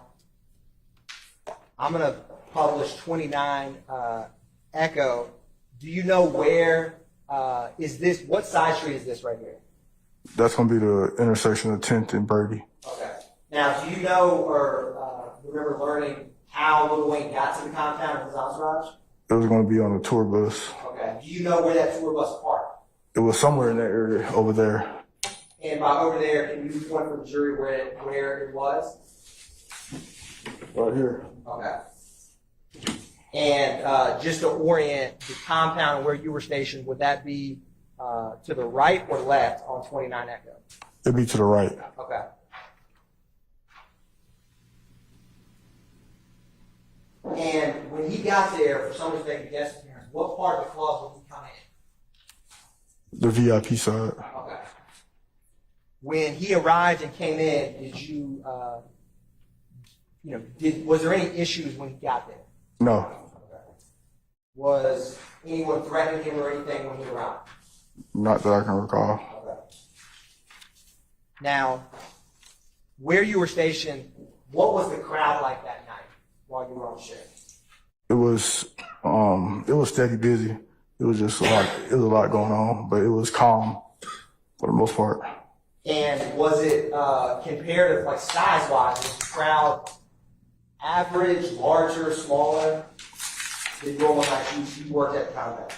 I'm going to publish 29 Echo. Do you know where what side street is this right here? That's going to be the intersection of 10th and Brady. Okay. Now, do you know or remember learning how Lil Wayne got to the compound in his entourage? It was going to be on a tour bus. Okay. Do you know where that tour bus parked? It was somewhere in that area over there. And by over there, can you point for the jury where it was? Right here. Okay. And just to orient the compound and where you were stationed, would that be to the right or left on 29 Echo? It'd be to the right. Okay. And when he got there, for some reason they could guess appearance, what part of the club would he come in? The VIP side. Okay. When he arrived and came in, did you, was there any issues when he got there? No. Okay. Was anyone threatening him or anything when he arrived? Not that I can recall. Okay. Now, where you were stationed, what was the crowd like that night while you were on shift? It was steady busy. It was just a lot going on, but it was calm for the most part. And was it comparative, size-wise, was the crowd average, larger, smaller than normal nights you worked at the compound?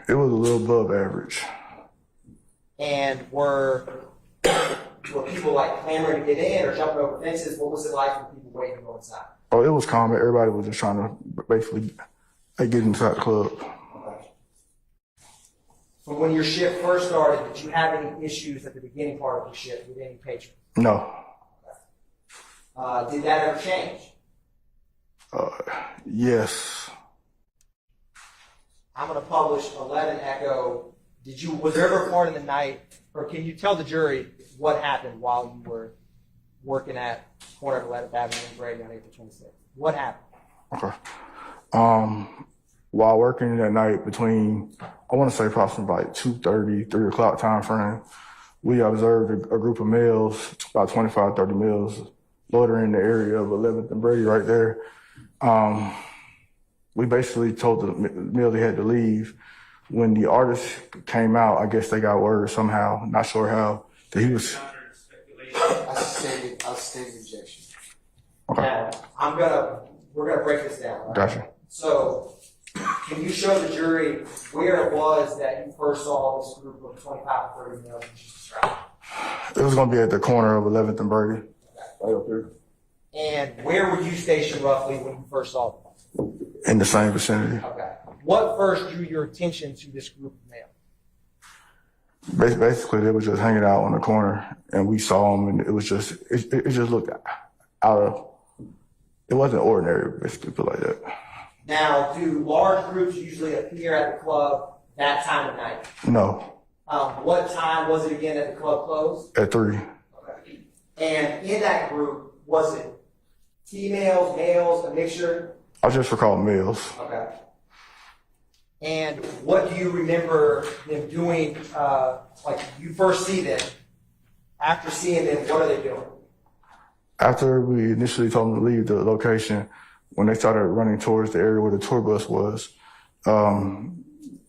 It was a little above average. And were people clamoring to get in or jumping over fences? What was it like for people waiting to go inside? Oh, it was calm. Everybody was just trying to basically get inside the club. Okay. From when your shift first started, did you have any issues at the beginning part of your shift with any patrons? No. Did that ever change? Yes. I'm going to publish 11 Echo. Was there ever a part in the night, or can you tell the jury what happened while you were working at corner of 11th Avenue and Brady on April 26th? What happened? Okay. While working that night between, I want to say approximately 2:30, 3 o'clock time frame, we observed a group of males, about 25, 30 males, loitering in the area of 11th and Brady right there. We basically told the male they had to leave. When the artist came out, I guess they got word somehow, not sure how, that he was. I stated objection. Okay. Now, we're gonna break this down. Right? Gotcha. So, can you show the jury where it was that you first saw this group of 25 to 30 males you just described? It was going to be at the corner of 11th and Brady. Right up here. And where were you stationed roughly when you first saw them? In the same vicinity. Okay. What first drew your attention to this group of males? Basically, they were just hanging out on the corner, and we saw them, and it was just, it just looked out of, it wasn't ordinary, basically, put like that. Now, do large groups usually appear at the club that time of night? No, What time was it again that the club closed? at 3. Okay. And in that group, was it females, males, a mixture? I just recall males. Okay. And what do you remember them doing, like you first see them? After seeing them, what are they doing? After we initially told them to leave the location, when they started running towards the area where the tour bus was,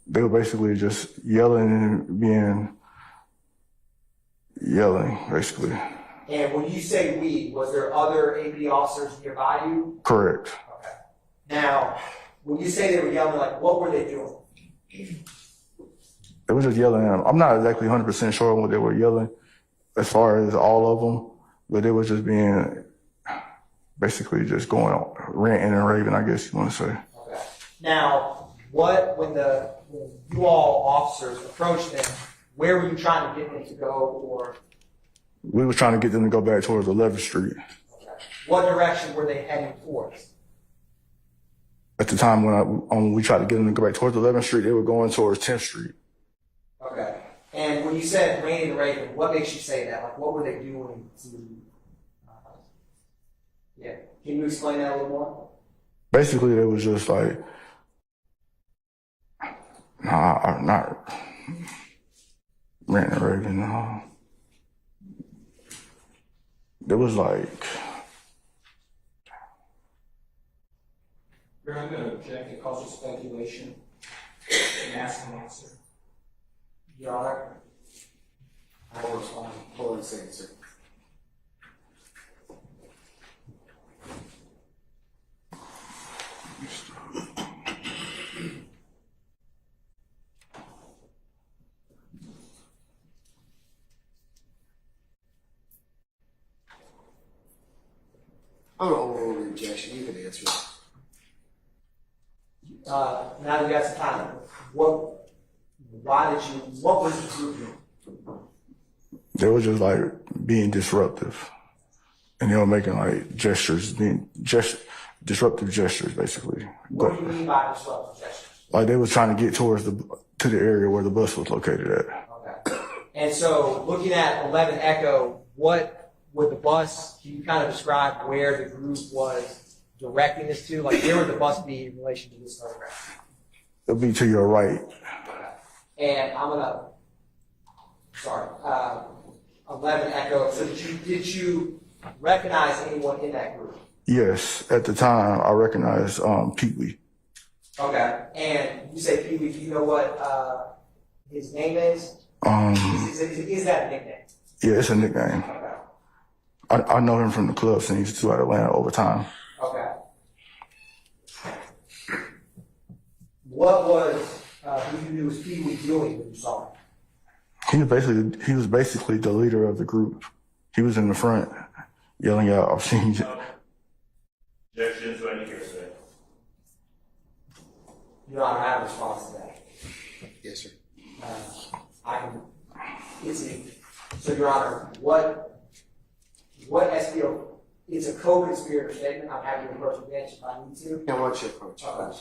they were basically just yelling, basically. And when you say we, was there other APD officers nearby you? Correct. Okay. Now, when you say they were yelling, like, what were they doing? They were just yelling at them. I'm not exactly 100% sure on what they were yelling as far as all of them, but they were just being, basically just going on, ranting and raving, I guess you want to say. Okay. Now, when you all officers approached them, where were you trying to get them to go, or? We were trying to get them to go back towards 11th Street. Okay. What direction were they heading towards? At the time when we tried to get them to go back towards 11th Street, they were going towards 10th Street. Okay. And when you said raining and raving, what makes you say that? Like, what were they doing to? Yeah. Can you explain that a little more? Basically, they was just like, not ranting and raving. No. It was like, I'm going to object to cause of speculation and ask an answer. Your Honor? I will respond. Hold on a second, sir. I'm going to overrule the objection. You can answer it. Now that you got some time, what was the group doing? they were just like being disruptive. And they were making like gestures, disruptive gestures, basically. What do you mean by disruptive gestures? Like they was trying to get towards to the area where the bus was located at. Okay. And so looking at 11 Echo, what would the bus, can you kind of describe where the group was directing this to? Like where would the bus be in relation to this photograph? It'll be to your right. And I'm gonna, 11 Echo, so did you recognize anyone in that group? Yes, at the time I recognized Pee Wee. Okay. And you say Pee Wee, do you know what his name is? Is that a nickname? Yeah, it's a nickname. Okay. I know him from the club scenes throughout Atlanta over time. Okay. What was who you knew was Pee Wee doing when you saw him? He was basically the leader of the group. He was in the front yelling out obscene. Objection to any hearsay. Your Honor, I have a response to that. Yes, sir. So, Your Honor, what SPO, it's a co-conspirator statement. I'm happy to approach the bench if I need to. Now, what's your approach? Okay.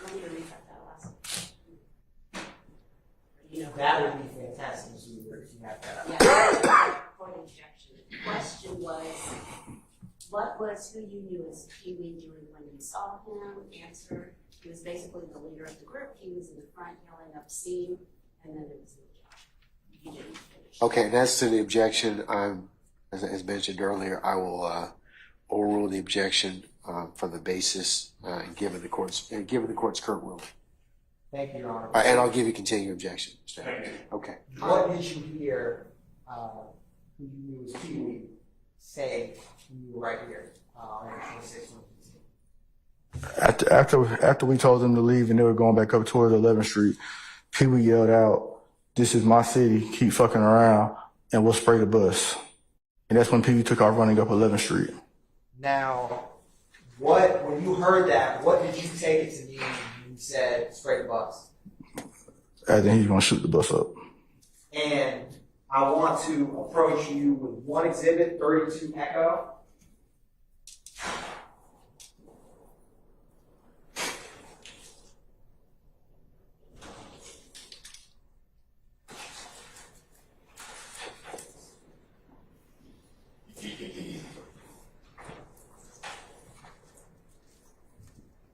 Want me to read that last? You know, That would be fantastic, Ms. Weaver, if you have that. yeah. For the objection. The question was, what was who you knew as Pee-wee during when you saw him? Answer, he was basically the leader of the group. He was in the front yelling obscene, and then it was the objection. You didn't finish. Okay, that's to the objection. As mentioned earlier, I will overrule the objection for the basis given the court's current ruling. Thank you, Your Honor. And I'll give you continuing objection. Okay. What did you hear, who you knew was Pee-wee say when you were right here, on 26th? After we told them to leave and they were going back up towards 11th Street, Pee-wee yelled out, "This is my city, keep fucking around, and we'll spray the bus." And that's when Pee-wee took off running up 11th Street. Now, when you heard that, what did you take it to mean when you said spray the bus? I think he's gonna shoot the bus up. And I want to approach you with one exhibit, 32 Echo.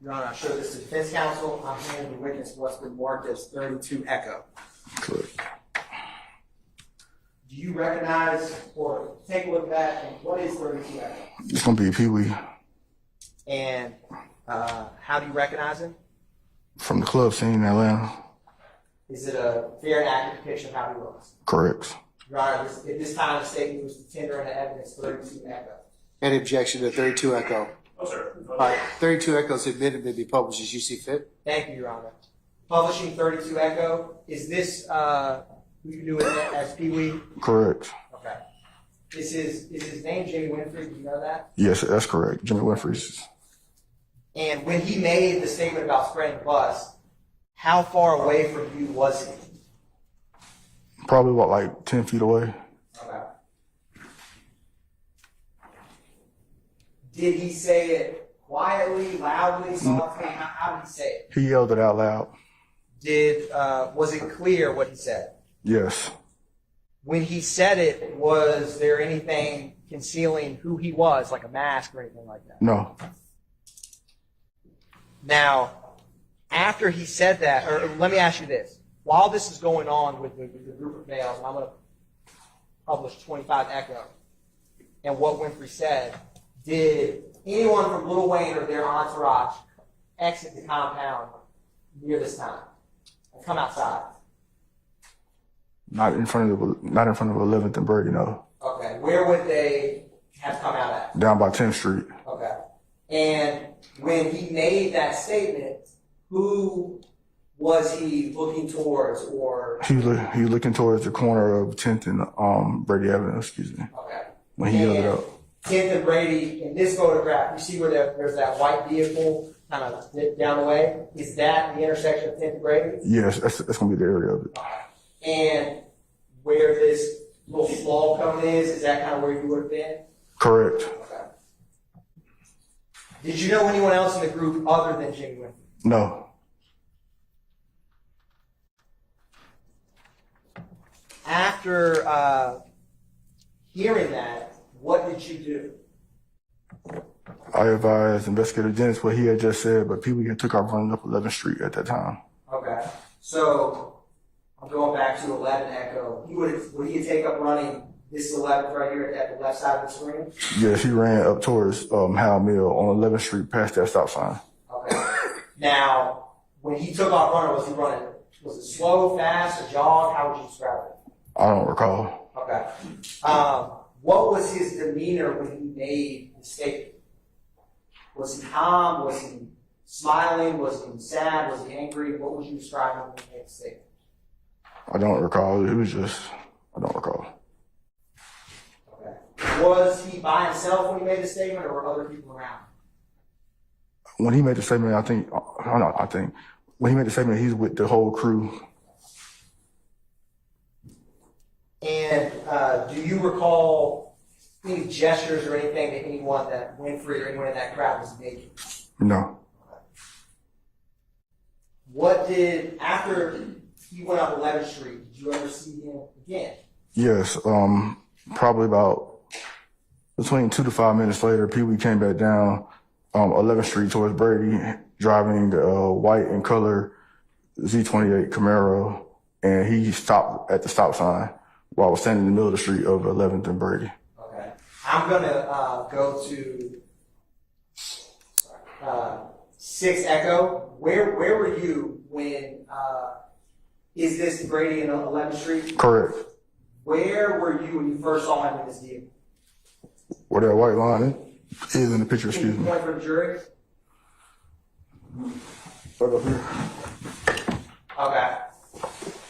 Your Honor, I show this to defense counsel. I'm handing the witness what's been marked as 32 Echo. Correct. Do you recognize or take a look at that? And what is 32 Echo? It's gonna be Pee-wee And how do you recognize him? from the club scene in Atlanta. Is it a fair and accurate depiction of how he looks? Correct. Your Honor, at this time of the statement was the tender and the evidence 32 Echo. Any objection to 32 Echo? No, sir. All right, 32 Echo is admitted to be published as you see fit. Thank you, Your Honor. Publishing 32 Echo, is this who you knew as Pee-wee? Correct. Okay. Is his name Jimmy Winfrey? Do you know that? Yes, that's correct. Jimmy Winfrey's. And when he made the statement about spraying the bus, how far away from you was he? Probably about like 10 feet away. Okay. Did he say it quietly, loudly, softly? How did he say it? He yelled it out loud. Was it clear what he said? Yes. When he said it, was there anything concealing who he was, like a mask or anything like that? No. Now, after he said that, or let me ask you this. While this is going on with the group of males, and I'm going to publish 25 Echo, and what Winfrey said, did anyone from Lil Wayne or their entourage exit the compound near this time? Come outside. Not in front of 11th and Brady, no. Okay. Where would they have come out at? Down by 10th Street. Okay. And when he made that statement, who was he looking towards, or? He was looking towards the corner of 10th and Brady Avenue, excuse me. Okay. When he yelled it out. 10th and Brady, in this photograph, you see where there's that white vehicle kind of down the way? Is that the intersection of 10th and Brady? Yes, that's going to be the area of it. And where this little small cone is that kind of where you would have been? Correct. Okay. Did you know anyone else in the group other than Jimmy Winfrey? No. After hearing that, what did you do? I advised Investigator Dennis what he had just said, but people had took off running up 11th Street at that time. Okay. So I'm going back to 11 Echo. Would he take up running this 11th right here at the left side of the screen? Yes, he ran up towards Howell Mill on 11th Street past that stop sign. Okay. Now, when he took off running, was it slow, fast, a jog? How would you describe it? I don't recall. Okay. What was his demeanor when he made the statement? Was he calm? Was he smiling? Was he sad? Was he angry? What would you describe him when he made the statement? I don't recall. It was just, I don't recall. Okay. Was he by himself when he made the statement, or were other people around? When he made the statement, when he made the statement, he's with the whole crew. And do you recall any gestures or anything that anyone that Winfrey or anyone in that crowd was making? No. after he went up 11th Street, did you ever see him again? Yes, probably about between 2 to 5 minutes later, Pee Wee came back down 11th Street towards Brady, driving the white and color Z28 Camaro, and he stopped at the stop sign while I was standing in the middle of the street of 11th and Brady. Okay. I'm gonna go to 6 Echo. Where were you when? Is this Brady and 11th Street? Correct. Where were you when you first saw him in this vehicle? Where that white line is in the picture, Can excuse you me. point for the jury? Right up here. Okay.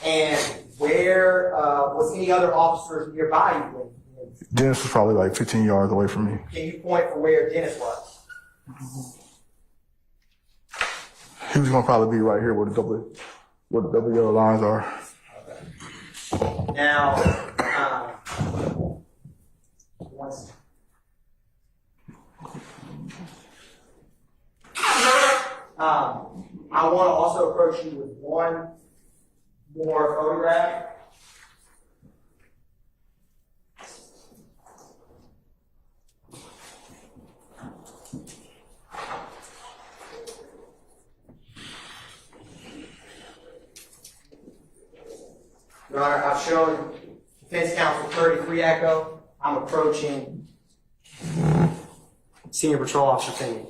And where was any other officers nearby you when? Dennis was probably like 15 yards away from me. Can you point for where Dennis was? He was gonna probably be right here where the double yellow lines are. Now, I want to also approach you with one more photograph. Your Honor, I've shown defense counsel 33 Echo. I'm approaching Senior Patrol Officer Finney.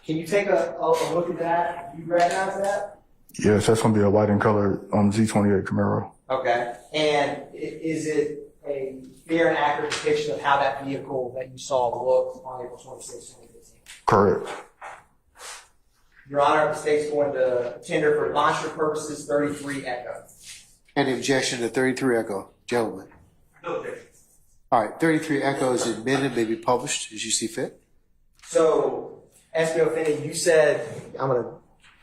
Can you take a look at that? Do you recognize that? Yes, that's gonna be a white and color Z28 Camaro. Okay. And is it a fair and accurate depiction of how that vehicle that you saw looked on April 26, 2015? Correct. Your Honor, the state's going to tender for demonstrative purposes 33 Echo. Any objection to 33 Echo, gentlemen? No objection. All right, 33 Echo is admitted, may be published as you see fit. So, SBO Finney, you said, I'm going to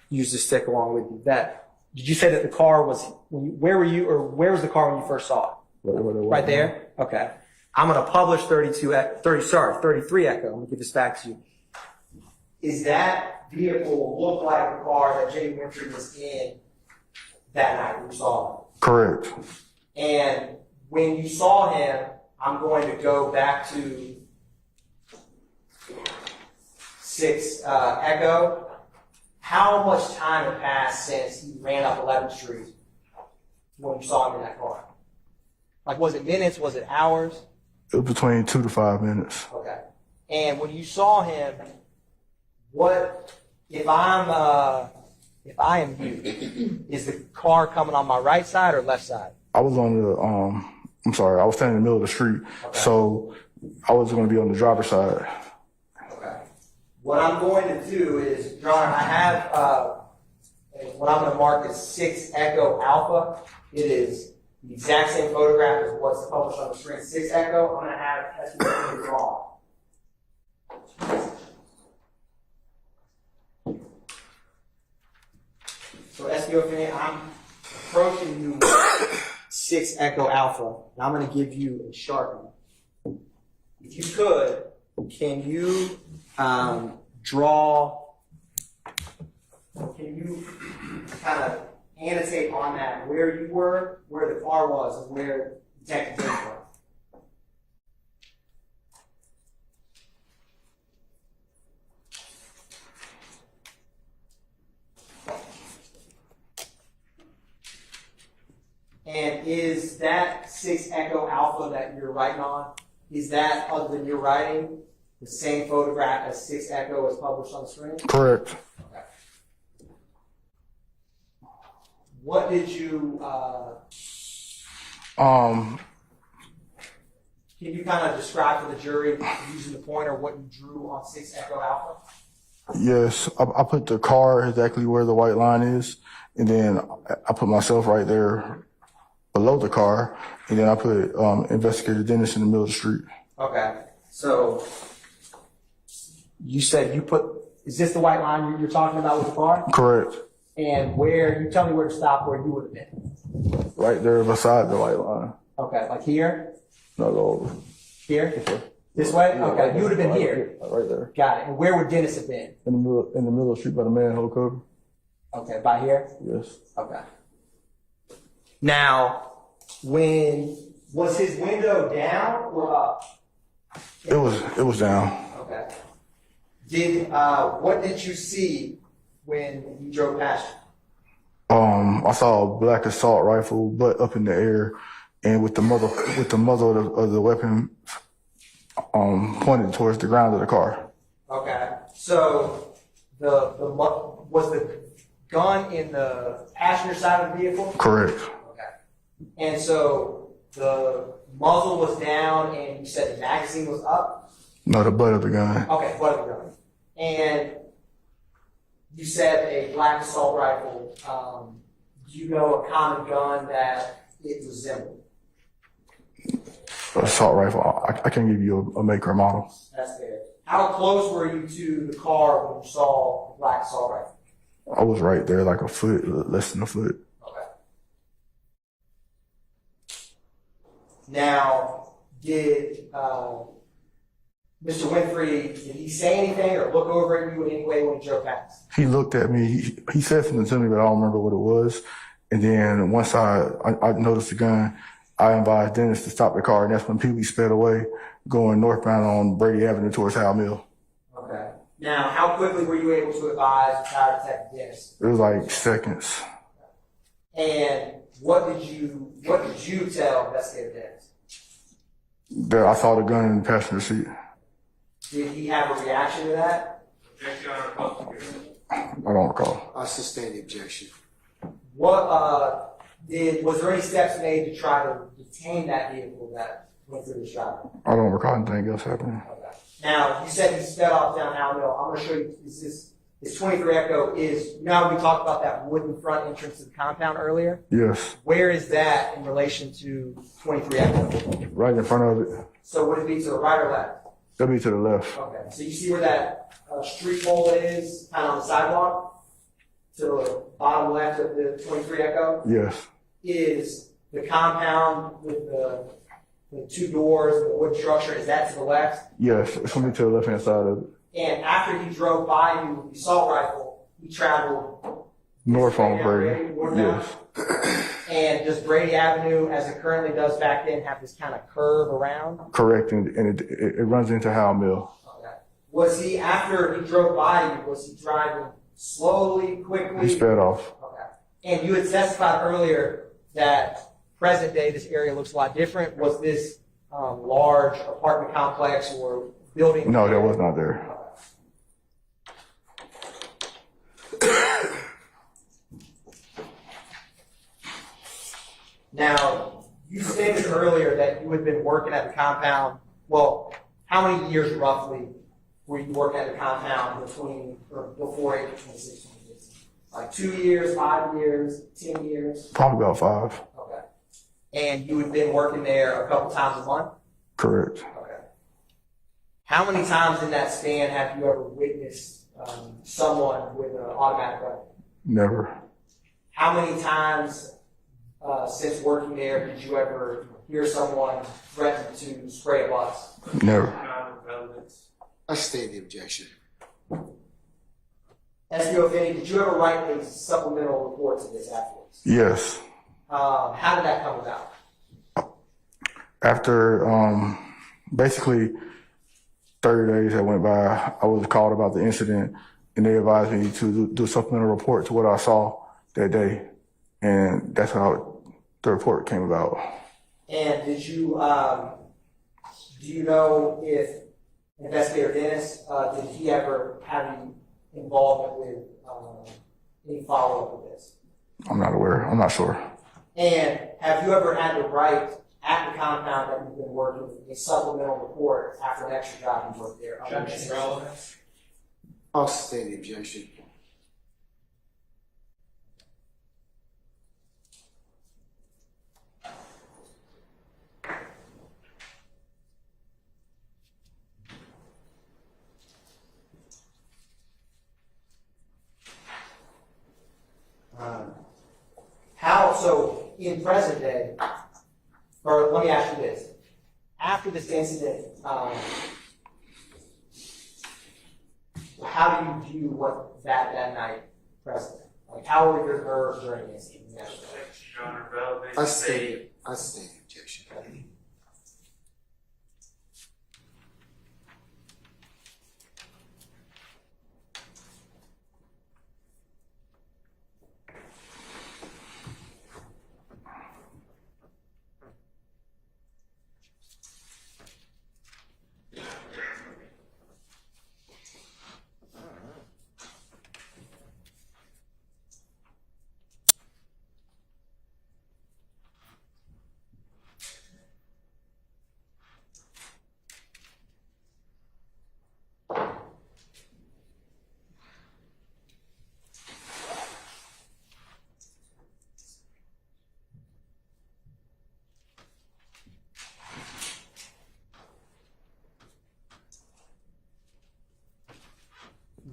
use this stick along with you, did you say that the car was, where were you, or where was the car when you first saw it? Right there? Okay. I'm going to publish 33 Echo. I'm going to give this back to you. Is that vehicle look like the car that Jay Wintry was in that night when you saw him? Correct. And when you saw him, I'm going to go back to 6 Echo. How much time had passed since he ran up 11th Street when you saw him in that car? Like, was it minutes? Was it hours? It was between 2 to 5 minutes. Okay. And when you saw him, what if I am you? Is the car coming on my right side or left side? I was on the I was standing in the middle of the street, so I was going to be on the driver's side. Okay. What I'm going to do is, Your Honor, I have what I'm going to mark as 6 Echo Alpha. It is the exact same photograph as what's published on the screen. 6 Echo. I'm going to have SBO draw. So SBO Finney, I'm approaching you with 6 Echo Alpha, and I'm going to give you a Sharpie. If you could, can you can you kind of annotate on that where you were, where the car was, and where Detective James was? And is that 6 Echo Alpha that you're writing on, is that, other than your writing, the same photograph as 6 Echo as published on the screen? Correct. Okay. What did you, can you kind of describe to the jury, using the pointer, what you drew on 6 Echo Alpha? Yes, I put the car exactly where the white line is, and then I put myself right there below the car, and then I put Investigator Dennis in the middle of the street. Okay, so you said you put, is this the white line you're talking about with the car? Correct. And where, you tell me where to stop, where you would have been. Right there beside the white line. Okay, like here? No, go over. Here? This way? Yeah, Okay, you would have been here. Right there. Got it. And where would Dennis have been? In the middle of the street by the manhole cover. Okay, by here? Yes. Okay. Now, was his window down or up? It was down. Okay. What did you see when you drove past you? I saw a black assault rifle, butt up in the air, and with the muzzle of the weapon pointed towards the ground of the car. Okay. So was the gun in the passenger side of the vehicle? Correct. Okay. And so the muzzle was down, and you said the magazine was up. No, the butt of the gun. Okay, butt of the gun. And you said a black assault rifle. Do you know a common gun that it resembled? Assault rifle. I can't give you a make or model. That's fair. How close were you to the car when you saw the black assault rifle? I was right there, like a foot, less than a foot. Okay. Now, did Mr. Winfrey, did he say anything or look over at you in any way when he drove past? He looked at me. He said something to me, but I don't remember what it was. And then once I noticed the gun, I advised Dennis to stop the car, and that's when Pee-wee sped away, going northbound on Brady Avenue towards Howell Mill. Okay. Now, how quickly were you able to advise Fire Detective Dennis? It was like seconds. And what did you tell Investigator Dennis? That I saw the gun in the passenger seat. Did he have a reaction to that? Objection, Your Honor. I don't recall. I sustain the objection. Was there any steps made to try to detain that vehicle that went through the shop? I don't recall anything else happening. Okay. Now, you said he sped off down Howell Mill. I'm going to show you, this 23 Echo is, you know how we talked about that wooden front entrance to the compound earlier? Yes. Where is that in relation to 23 Echo? Right in front of it. So would it be to the right or left? That'd be to the left. Okay, so you see where that street pole is, kind of on the sidewalk? To the bottom left of the 23 Echo? Yes. Is the compound with the two doors, the wood structure, is that to the left? Yes. It's going to be to the left-hand side of it. And after he drove by you with the assault rifle, he traveled North on Brady. northbound? Yes. And does Brady Avenue, as it currently does back then, have this kind of curve around? Correct. And it runs into Howell Mill. Okay. Was he, after he drove by you, was he driving slowly, quickly? He sped off. Okay. And you had testified earlier that present day this area looks a lot different. Was this large apartment complex or building? No, that was not there. Now, you stated earlier that you had been working at the compound. Well, how many years roughly were you working at the compound before April 26, 2015? Like 2 years, 5 years, 10 years? Probably about 5. Okay. And you had been working there a couple times a month? Correct. Okay. How many times in that span have you ever witnessed someone with an automatic weapon? Never. How many times since working there did you ever hear someone threaten to spray a bus? Never. I sustain the objection. SBO Finney, did you ever write a supplemental report to this afterwards? Yes. How did that come about? After basically 30 days that went by, I was called about the incident, and they advised me to do a supplemental report to what I saw that day, and that's how the report came about. And did you, do you know if Investigator Dennis, did he ever have any involvement with any follow-up with this? I'm not aware. I'm not sure. And have you ever had to write at the compound that you've been working with a supplemental report after an extra job you worked there? I'll sustain the objection. So in present day, or let me ask you this. After this incident, how do you view what that night present? Like how were your nerves during this? Your Honor, relevant I stated objection.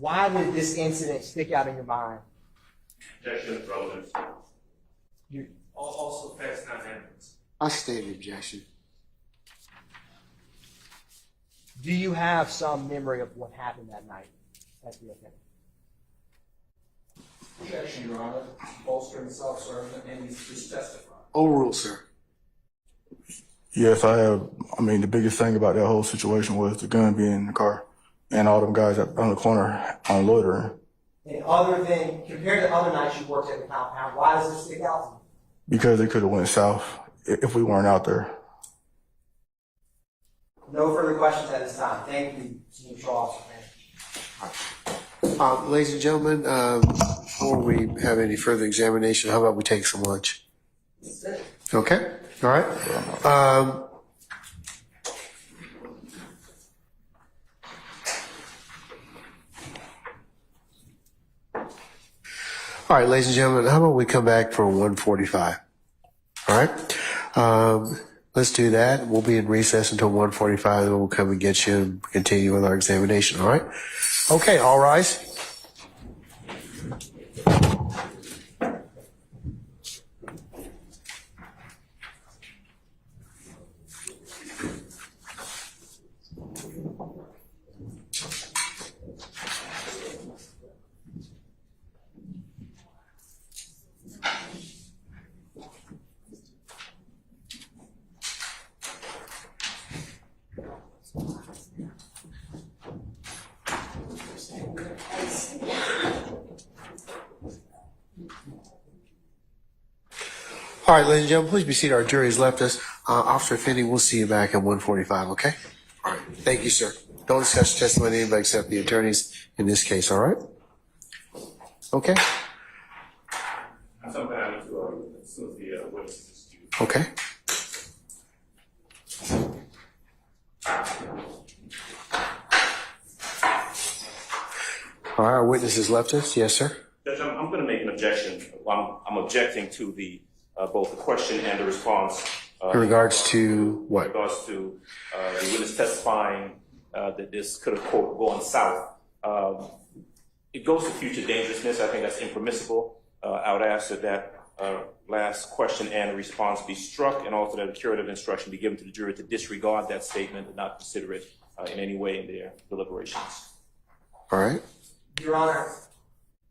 Why did this incident stick out in your mind? Objection is relevant. Also facts, not evidence. I stated objection. Do you have some memory of what happened that night at the event? Objection, Your Honor. Bolstering self-serving and he's just testifying. Overruled, sir. Yes, I have. I mean, the biggest thing about that whole situation was the gun being in the car and all them guys on the corner on loitering. And other than, compared to other nights you worked at the compound, why does it stick out to you? Because they could have went south if we weren't out there. No further questions at this time. Thank you, Senior Patrol Officer. Ladies and gentlemen, before we have any further examination, how about we take some lunch? Okay, all right. All right, ladies and gentlemen, how about we come back for 1:45? All right. Let's do that. We'll be in recess until 1:45, and we'll come and get you and continue with our examination. All right. Okay. All rise. All right, ladies and gentlemen, please be seated. Our jury has left us. Officer Finney, we'll see you back at 1:45, okay? All right. Thank you, sir. Don't discuss your testimony with anybody except the attorneys in this case, all right? Okay? I'm something I need to, as soon as the witness is due. Okay. All right, our witness has left us. Yes, sir. Judge, I'm going to make an objection. I'm objecting to the both the question and the response. In regards to what? In regards to the witness testifying that this could have, quote, gone south. It goes to future dangerousness. I think that's impermissible. I would ask that last question and response be struck, and also that a curative instruction be given to the jury to disregard that statement and not consider it in any way in their deliberations. All right. Your Honor,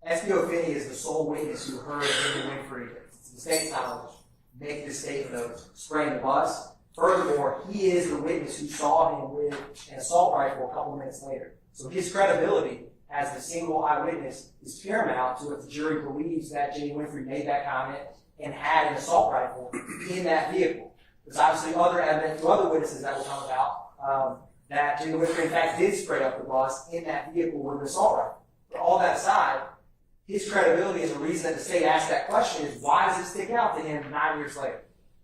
SPO Finney is the sole witness who heard Jimmy Winfrey, to the state's knowledge, make this statement of spraying the bus. Furthermore, he is the witness who saw him with an assault rifle a couple minutes later. So his credibility as the single eyewitness is paramount to if the jury believes that Jimmy Winfrey made that comment and had an assault rifle in that vehicle. There's obviously other evidence, other witnesses that will come about that Jimmy Winfrey in fact did spray up the bus in that vehicle with an assault rifle. But all that aside, his credibility and the reason that the state asked that question is why does it stick out to him 9 years later?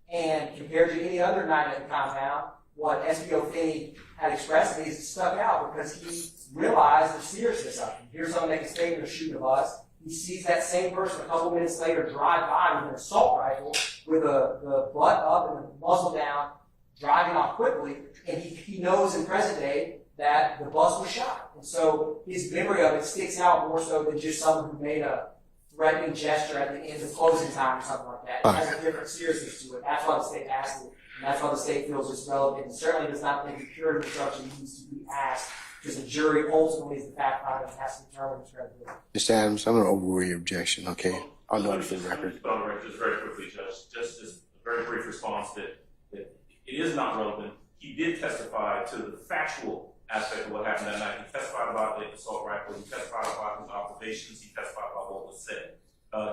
And compared to any other night at the compound, what SPO Finney had expressed to me is it stuck out because he realized the seriousness of it. Here's someone make a statement of shooting a bus. He sees that same person a couple minutes later drive by with an assault rifle with the butt up and the muzzle down, driving off quickly, and he knows in present day that the bus was shot. And so his memory of it sticks out more so than just someone who made a threatening gesture at the end of closing time or something like that. It has a different seriousness to it. That's why the state asked it, and that's why the state feels it's relevant. And certainly does not think the curative instruction needs to be asked, because the jury ultimately is the fact finder and has to determine its credibility. Mr. Adams, I'm going to overrule your objection, okay? I'll note it for the record. Put on the record just very quickly, Judge, just a very brief response that it is not relevant. He did testify to the factual aspect of what happened that night. He testified about the assault rifle. He testified about his observations. He testified about what was said.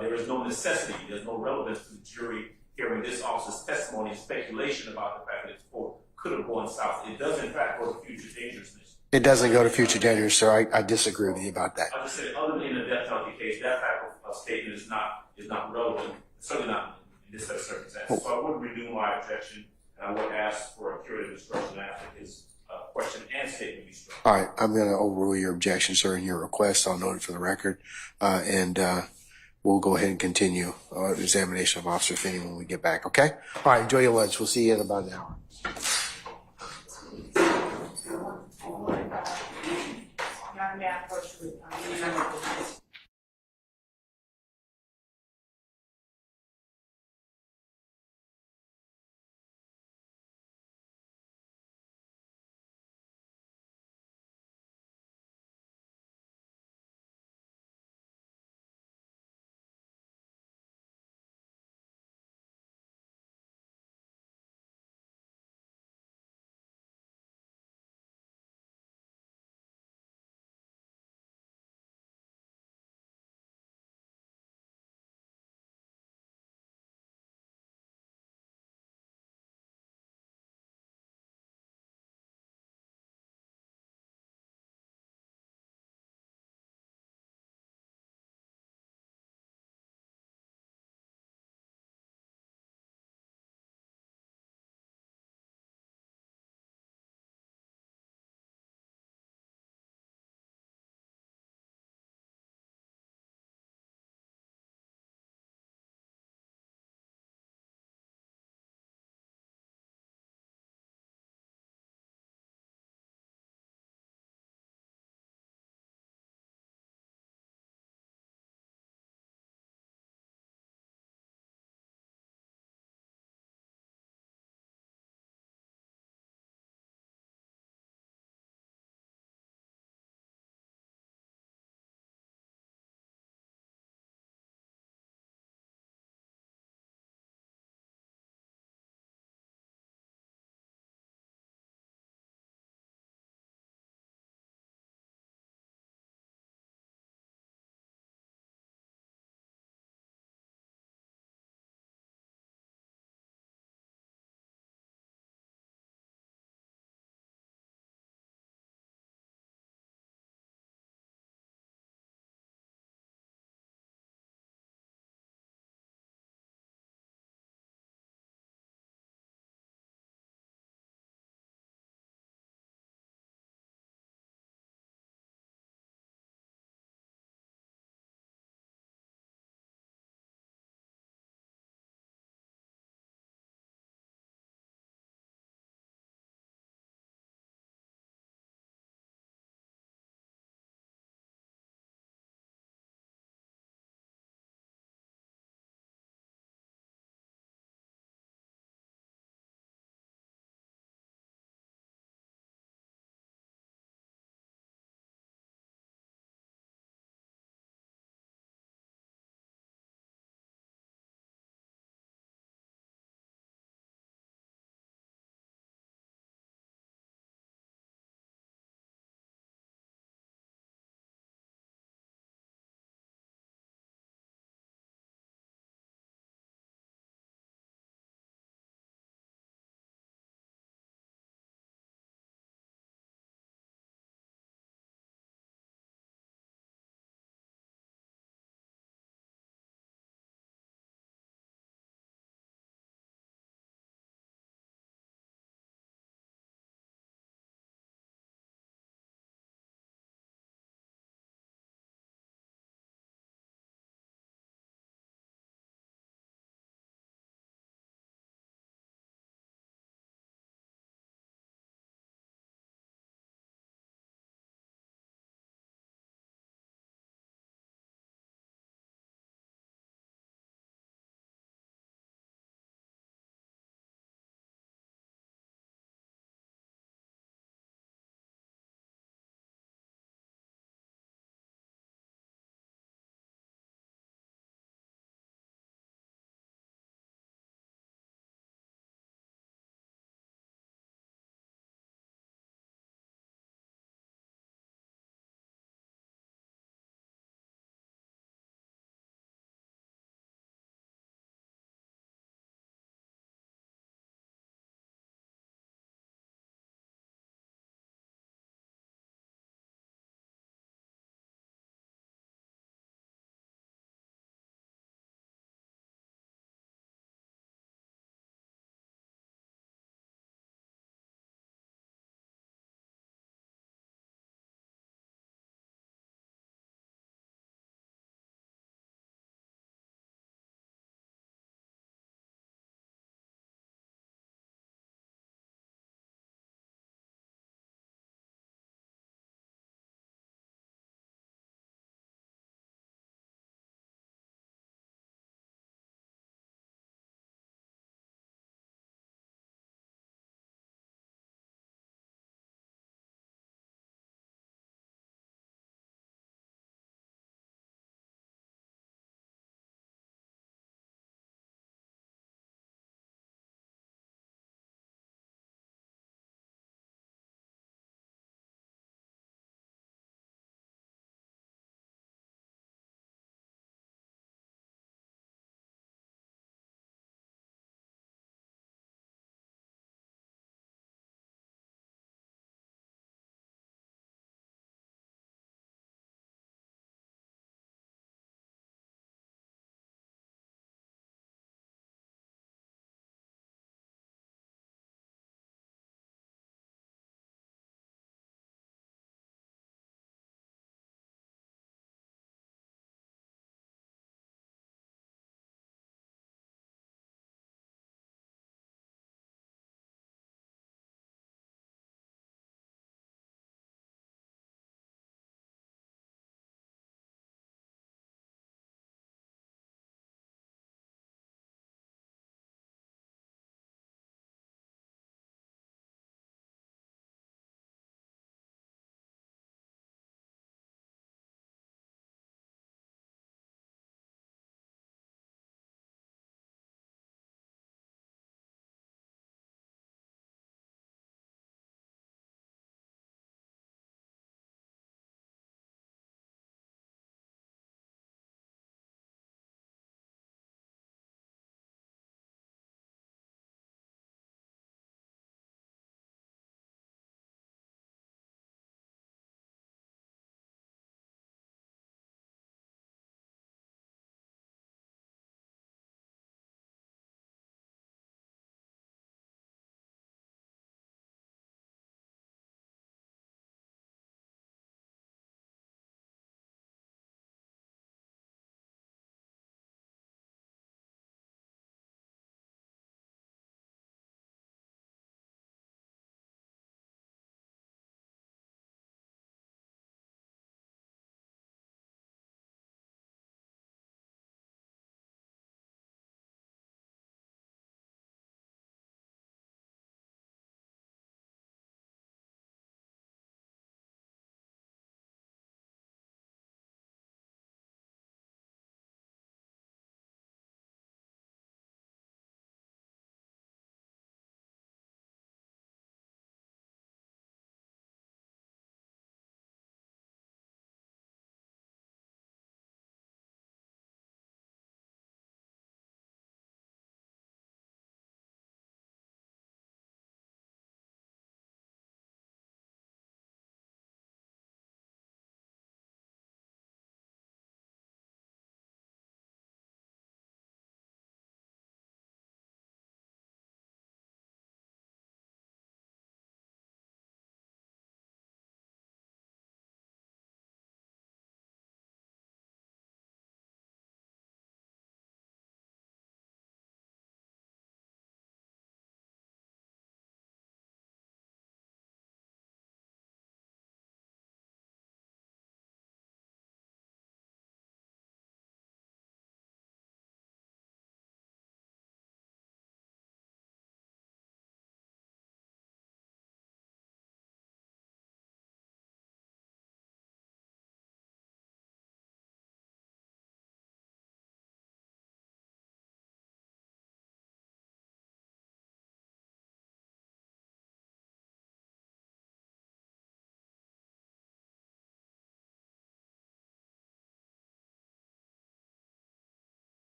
There is no necessity. There's no relevance to the jury hearing this officer's testimony and speculation about the fact that his quote could have gone south. It does, in fact, go to future dangerousness. It doesn't go to future dangerous, sir. I disagree with you about that. I just said, other than in a death penalty case, that type of statement is not relevant. Certainly not in this set of circumstances. So I would renew my objection, and I would ask for a curative instruction after his question and statement be struck. All right, I'm going to overrule your objection, sir, and your request. I'll note it for the record, and we'll go ahead and continue our examination of Officer Finney when we get back. Okay? All right. Enjoy your lunch. We'll see you in about an hour. Young man, first,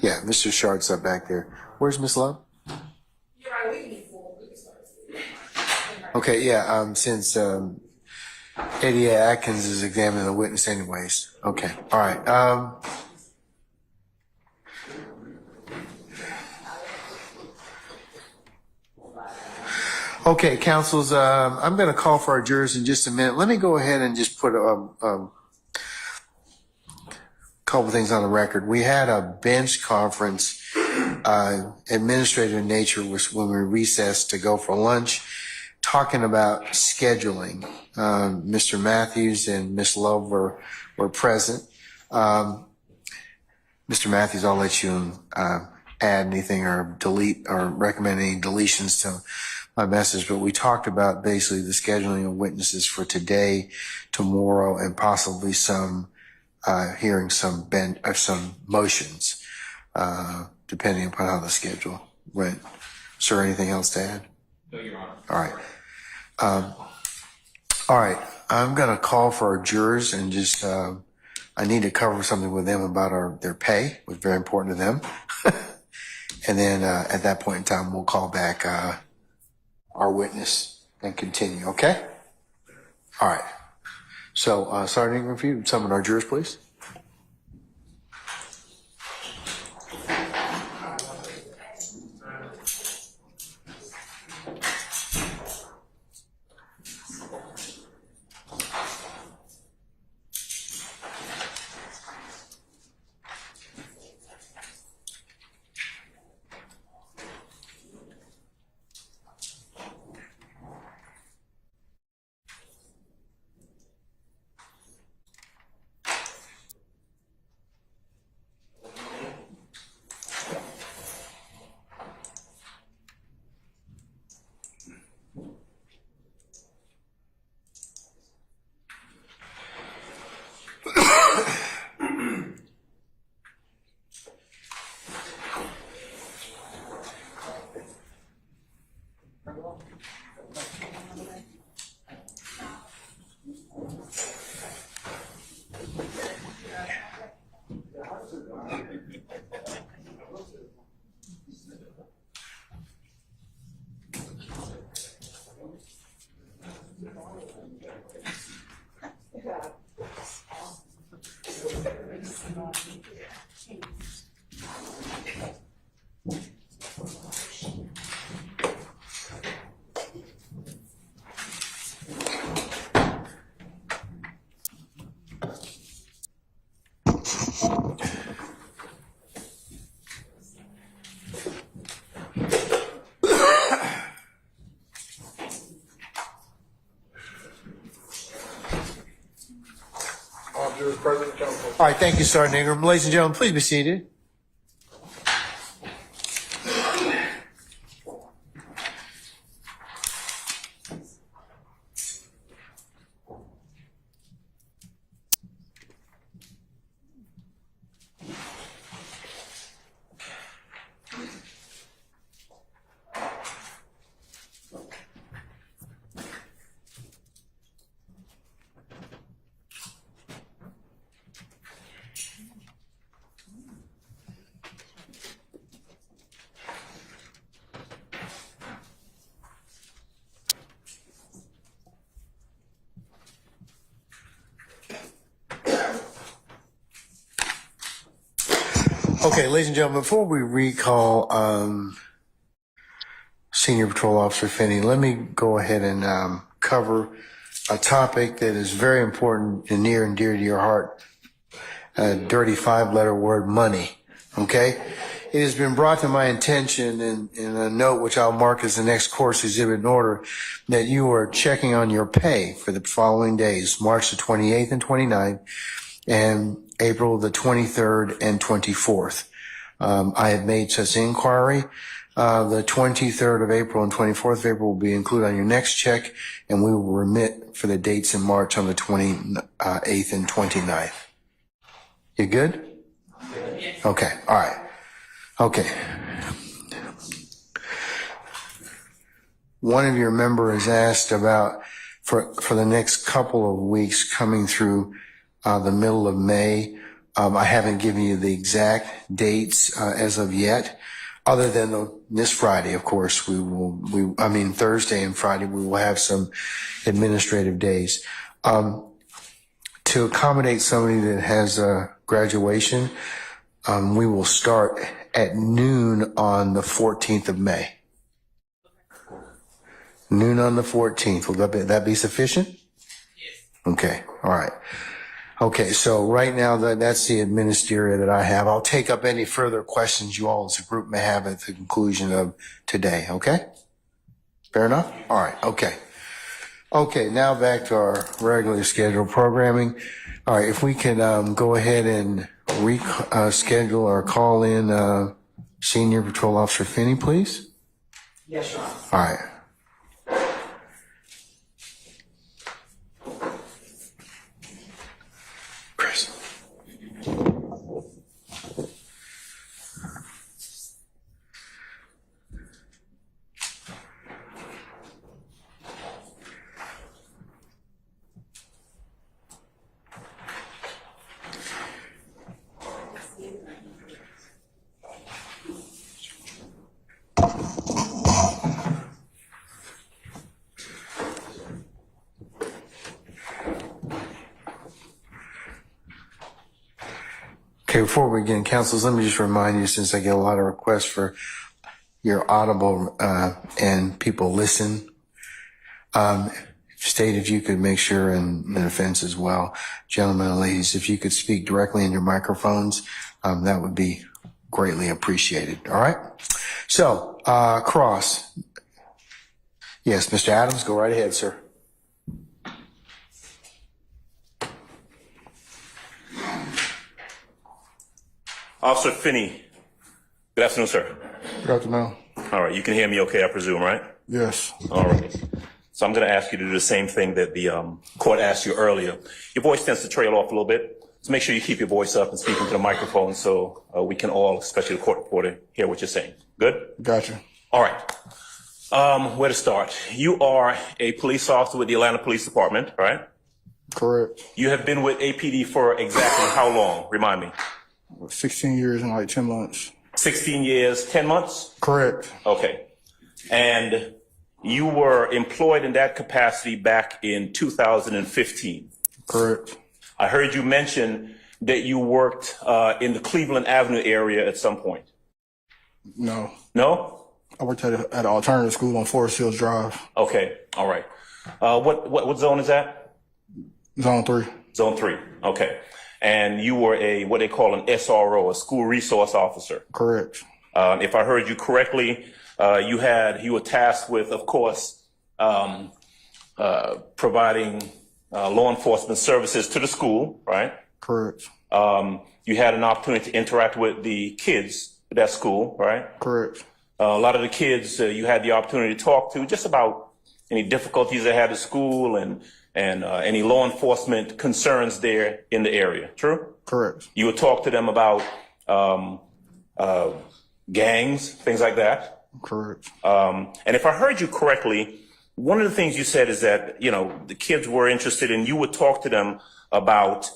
Yeah, Mr. Shart's up back there. Where's Miss Love? You're right, we can move forward, we can start. Okay, yeah, since, ADA Atkins is examining the witness anyways. Okay, all right. Okay, councils, I'm going to call for our jurors in just a minute. Let me go ahead and just put a couple things on the record. We had a bench conference, administrative in nature, was when we recessed to go for lunch, talking about scheduling. Mr. Matthews and Miss Love were present. Mr. Matthews, I'll let you add anything or delete or recommend any deletions to my message, but we talked about basically the scheduling of witnesses for today, tomorrow, and possibly some hearing some motions, depending upon how the schedule went. Sir, anything else to add? No, Your Honor. All right. I'm going to call for our jurors and just, I need to cover something with them about their pay. It was very important to them. And then at that point in time, we'll call back our witness and continue, okay? All right. So, Sergeant Ingram, if you summon our jurors, please. All right, thank you, Sergeant Ingram. Ladies and gentlemen, please be seated. Okay, ladies and gentlemen, before we recall Senior Patrol Officer Finney, let me go ahead and cover a topic that is very important and near and dear to your heart, a dirty five-letter word, money, okay? It has been brought to my attention in a note which I'll mark as the next course exhibit in order that you are checking on your pay for the following days, March the 28th and 29th, and April the 23rd and 24th. I have made such inquiry. The 23rd of April and 24th of April will be included on your next check, and we will remit for the dates in March on the 28th and 29th. You good? Okay, all right. Okay. One of your members asked about for the next couple of weeks coming through the middle of May, I haven't given you the exact dates as of yet, other than this Friday, of course. Thursday and Friday, we will have some administrative days. To accommodate somebody that has a graduation, we will start at noon on the 14th of May. Noon on the 14th. Will that be sufficient? Yes. Okay. All right. Okay. So right now that's the administrator that I have. I'll take up any further questions you all as a group may have at the conclusion of today. Okay. Fair enough? All right. Okay. Okay. Now back to our regularly scheduled programming. All right. If we can go ahead and reschedule or call in Senior Patrol Officer Finney, please. Yes, Your Honor. All right. Chris. Okay, before we begin, councils, let me just remind you, since I get a lot of requests for your audible and people listen, state if you could make sure, and the defense as well, gentlemen and ladies, if you could speak directly in your microphones, that would be greatly appreciated. All right? So, Cross. Yes, Mr. Adams, go right ahead, sir. Officer Finney, good afternoon, sir. Good afternoon. All right, you can hear me okay, I presume, right? Yes. All right. So I'm going to ask you to do the same thing that the court asked you earlier. Your voice tends to trail off a little bit, so make sure you keep your voice up and speak into the microphone so we can all, especially the court reporter, hear what you're saying. Good? Gotcha. All right. Where to start? You are a police officer with the Atlanta Police Department, right? Correct. You have been with APD for exactly how long? Remind me. 16 years and like 10 months. 16 years, 10 months? Correct. Okay. And you were employed in that capacity back in 2015. Correct. I heard you mention that you worked in the Cleveland Avenue area at some point. No. No? I worked at an alternative school on Forest Hills Drive. Okay. All right. What zone is that? Zone 3. Zone 3. Okay. And you were what they call an SRO, a school resource officer. Correct. If I heard you correctly, you were tasked with, of course, providing law enforcement services to the school, right? Correct. You had an opportunity to interact with the kids at that school, right? Correct. A lot of the kids you had the opportunity to talk to just about any difficulties they had at school and any law enforcement concerns there in the area. True? Correct. You would talk to them about gangs, things like that. Correct. And if I heard you correctly, one of the things you said is that, the kids were interested and you would talk to them about,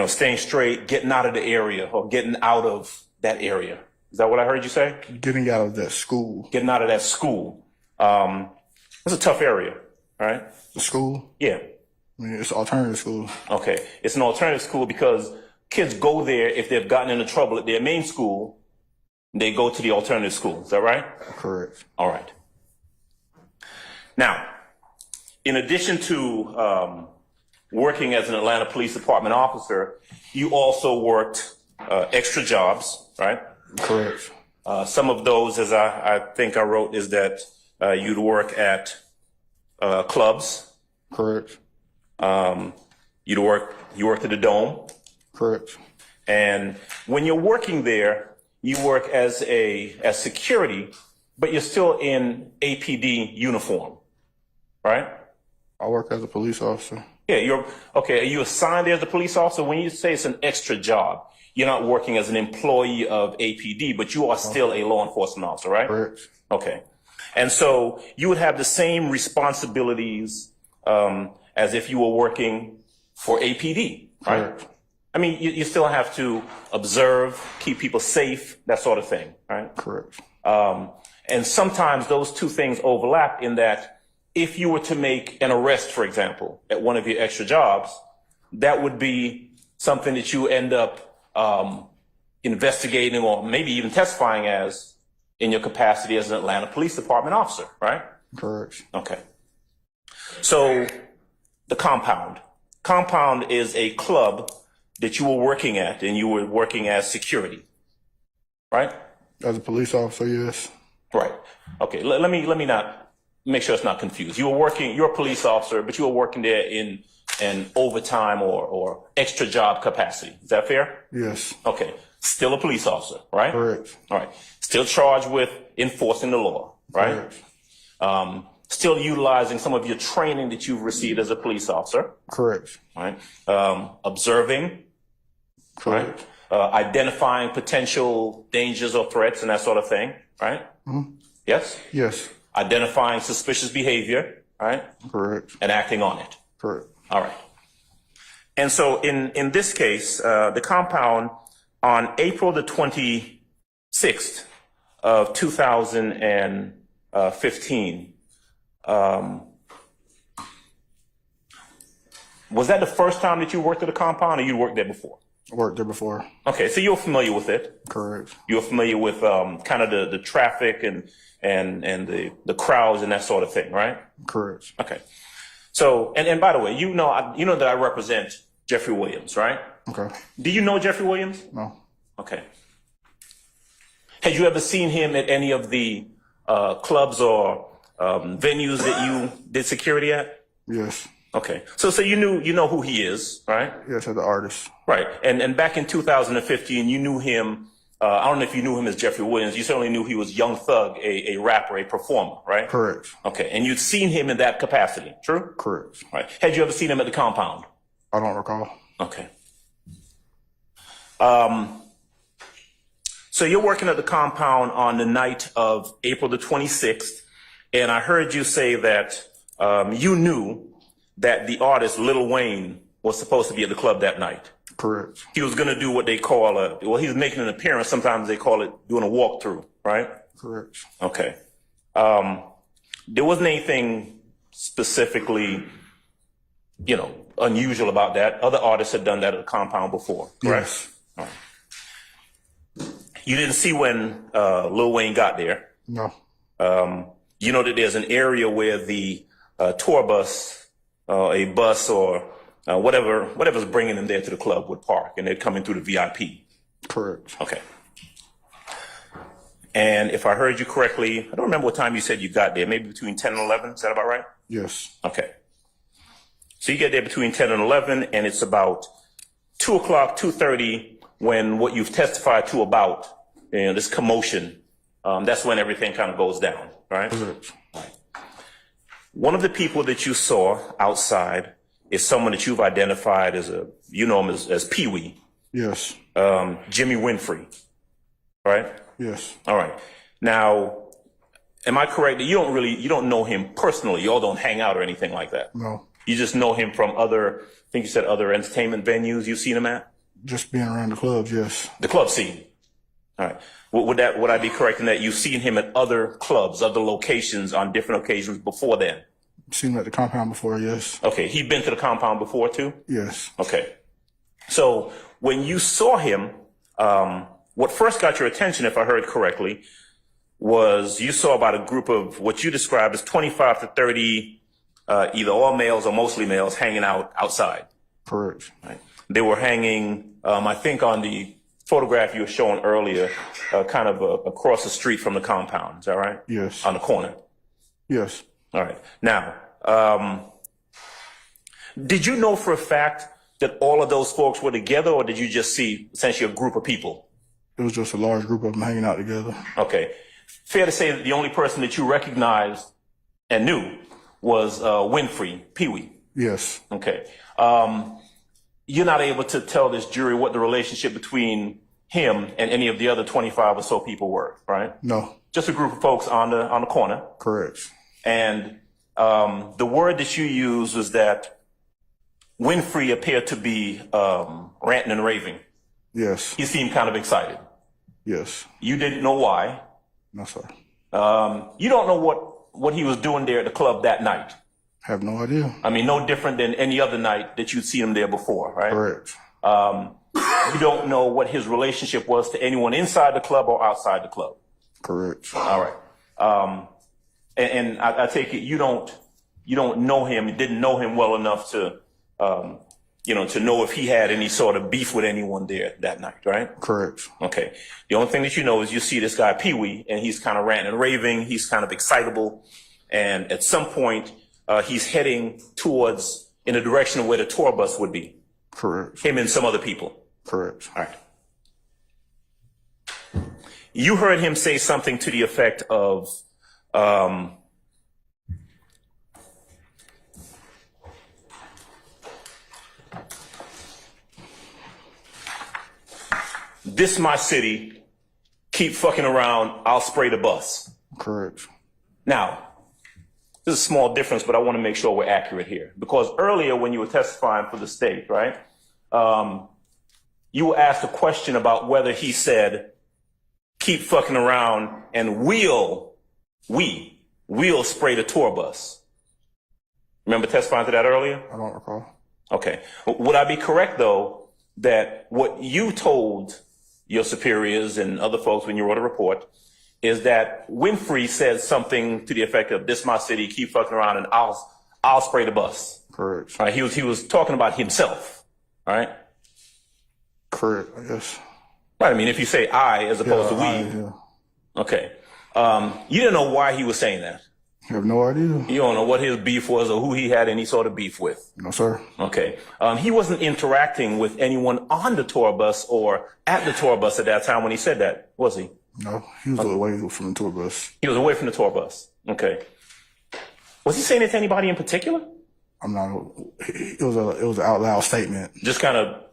staying straight, getting out of the area or getting out of that area. Is that what I heard you say? Getting out of that school. Getting out of that school. That's a tough area, right? The school? Yeah. I mean, it's an alternative school. Okay. It's an alternative school because kids go there if they've gotten into trouble at their main school, they go to the alternative school. Is that right? Correct. All right. Now, in addition to working as an Atlanta Police Department officer, you also worked extra jobs, right? Correct. Some of those, as I think I wrote, is that you'd work at clubs. Correct. You worked at the Dome. Correct. And when you're working there, you work as security, but you're still in APD uniform, right? I work as a police officer. Yeah, okay. Are you assigned there as a police officer? When you say it's an extra job, you're not working as an employee of APD, but you are still a law enforcement officer, right? Correct. Okay. And so you would have the same responsibilities as if you were working for APD, right? Correct. I mean, you still have to observe, keep people safe, that sort of thing, right? Correct. And sometimes those two things overlap in that if you were to make an arrest, for example, at one of your extra jobs, that would be something that you end up investigating or maybe even testifying as in your capacity as an Atlanta Police Department officer, right? Correct. Okay. So the compound. Compound is a club that you were working at and you were working as security, right? As a police officer, yes. Right. Okay. Let me not make sure it's not confused. You're a police officer, but you were working there in an overtime or extra job capacity. Is that fair? Yes. Okay. Still a police officer, right? Correct. All right. Still charged with enforcing the law, right? Correct. Still utilizing some of your training that you've received as a police officer, Correct. right? Observing, Correct. right? Identifying potential dangers or threats and that sort of thing, right? Mhm. Yes? Yes. Identifying suspicious behavior, right? Correct. And acting on it. Correct. All right. And so in this case, the compound on April the 26th of 2015, was that the first time that you worked at a compound or you worked there before? I worked there before. Okay, so you're familiar with it. Correct. You're familiar with kind of the traffic and the crowds and that sort of thing, right? Correct. Okay. So, and by the way, you know that I represent Jeffrey Williams, right? Okay. Do you know Jeffrey Williams? No. Okay. Had you ever seen him at any of the clubs or venues that you did security at? Yes. Okay. So you know who he is, right? Yes, as an artist. Right. And back in 2015, you knew him. I don't know if you knew him as Jeffrey Williams. You certainly knew he was Young Thug, a rapper, a performer, right? Correct. Okay. And you'd seen him in that capacity, true? Correct. Right. Had you ever seen him at the compound? I don't recall. Okay. So you're working at the compound on the night of April the 26th, and I heard you say that you knew that the artist Lil Wayne was supposed to be at the club that night. Correct. He was going to do what they call he was making an appearance. Sometimes they call it doing a walkthrough, right? Correct. Okay. There wasn't anything specifically, unusual about that. Other artists had done that at the compound before, correct? Yes. All right. You didn't see when Lil Wayne got there. No. You know that there's an area where the tour bus, a bus or whatever's bringing them there to the club would park, and they're coming through the VIP. Correct. Okay. And if I heard you correctly, I don't remember what time you said you got there, maybe between 10 and 11. Is that about right? Yes. Okay. So you get there between 10 and 11, and it's about 2 o'clock, 2:30, when what you've testified to about, this commotion, that's when everything kind of goes down, right? Correct. One of the people that you saw outside is someone that you've identified as you know him as Pee Wee. Yes. Jimmy Winfrey, right? Yes. All right. Now, am I correct that you don't know him personally? Y'all don't hang out or anything like that? No. You just know him from I think you said other entertainment venues you've seen him at? Just being around the clubs, yes. The club scene. All right. Would I be correct in that you've seen him at other clubs, other locations on different occasions before then? Seen him at the compound before, yes. Okay. He'd been to the compound before too? Yes. Okay. So when you saw him, what first got your attention, if I heard correctly, was you saw about a group of what you described as 25 to 30, either all males or mostly males, hanging out outside. Correct. Right. They were hanging, I think on the photograph you were showing earlier, kind of across the street from the compound. Is that right? Yes. On the corner. Yes. All right. Now, did you know for a fact that all of those folks were together, or did you just see essentially a group of people? It was just a large group of them hanging out together. Okay. Fair to say that the only person that you recognized and knew was Winfrey, Pee Wee. Yes. Okay. You're not able to tell this jury what the relationship between him and any of the other 25 or so people were, right? No. Just a group of folks on the corner. Correct. And the word that you used was that Winfrey appeared to be ranting and raving. Yes. He seemed kind of excited. Yes. You didn't know why. No, sir. You don't know what he was doing there at the club that night. Have no idea. I mean, no different than any other night that you'd seen him there before, right? Correct. You don't know what his relationship was to anyone inside the club or outside the club. Correct. All right. And I take it you don't know him, you didn't know him well enough to, to know if he had any sort of beef with anyone there that night, right? Correct. Okay. The only thing that you know is you see this guy Pee Wee, and he's kind of ranting and raving. He's kind of excitable, and at some point, he's heading in the direction of where the tour bus would be. Correct. Him and some other people. Correct. All right. You heard him say something to the effect of, this my city, keep fucking around, I'll spray the bus. Correct. Now, this is a small difference, but I want to make sure we're accurate here. Because earlier when you were testifying for the state, right, you were asked a question about whether he said, keep fucking around and we'll spray the tour bus. Remember testifying to that earlier? I don't recall. Okay. Would I be correct, though, that what you told your superiors and other folks when you wrote a report is that Winfrey said something to the effect of, this my city, keep fucking around and I'll spray the bus. Correct. All right. He was talking about himself. All right. Correct, I guess. Right. I mean, if you say I as opposed to we. Yeah. Okay. You didn't know why he was saying that. I have no idea. You don't know what his beef was or who he had any sort of beef with. No, sir. Okay. He wasn't interacting with anyone on the tour bus or at the tour bus at that time when he said that, was he? No, he was away from the tour bus. He was away from the tour bus. Okay. Was he saying it to anybody in particular? I'm not. It was an out loud statement. Just kind of.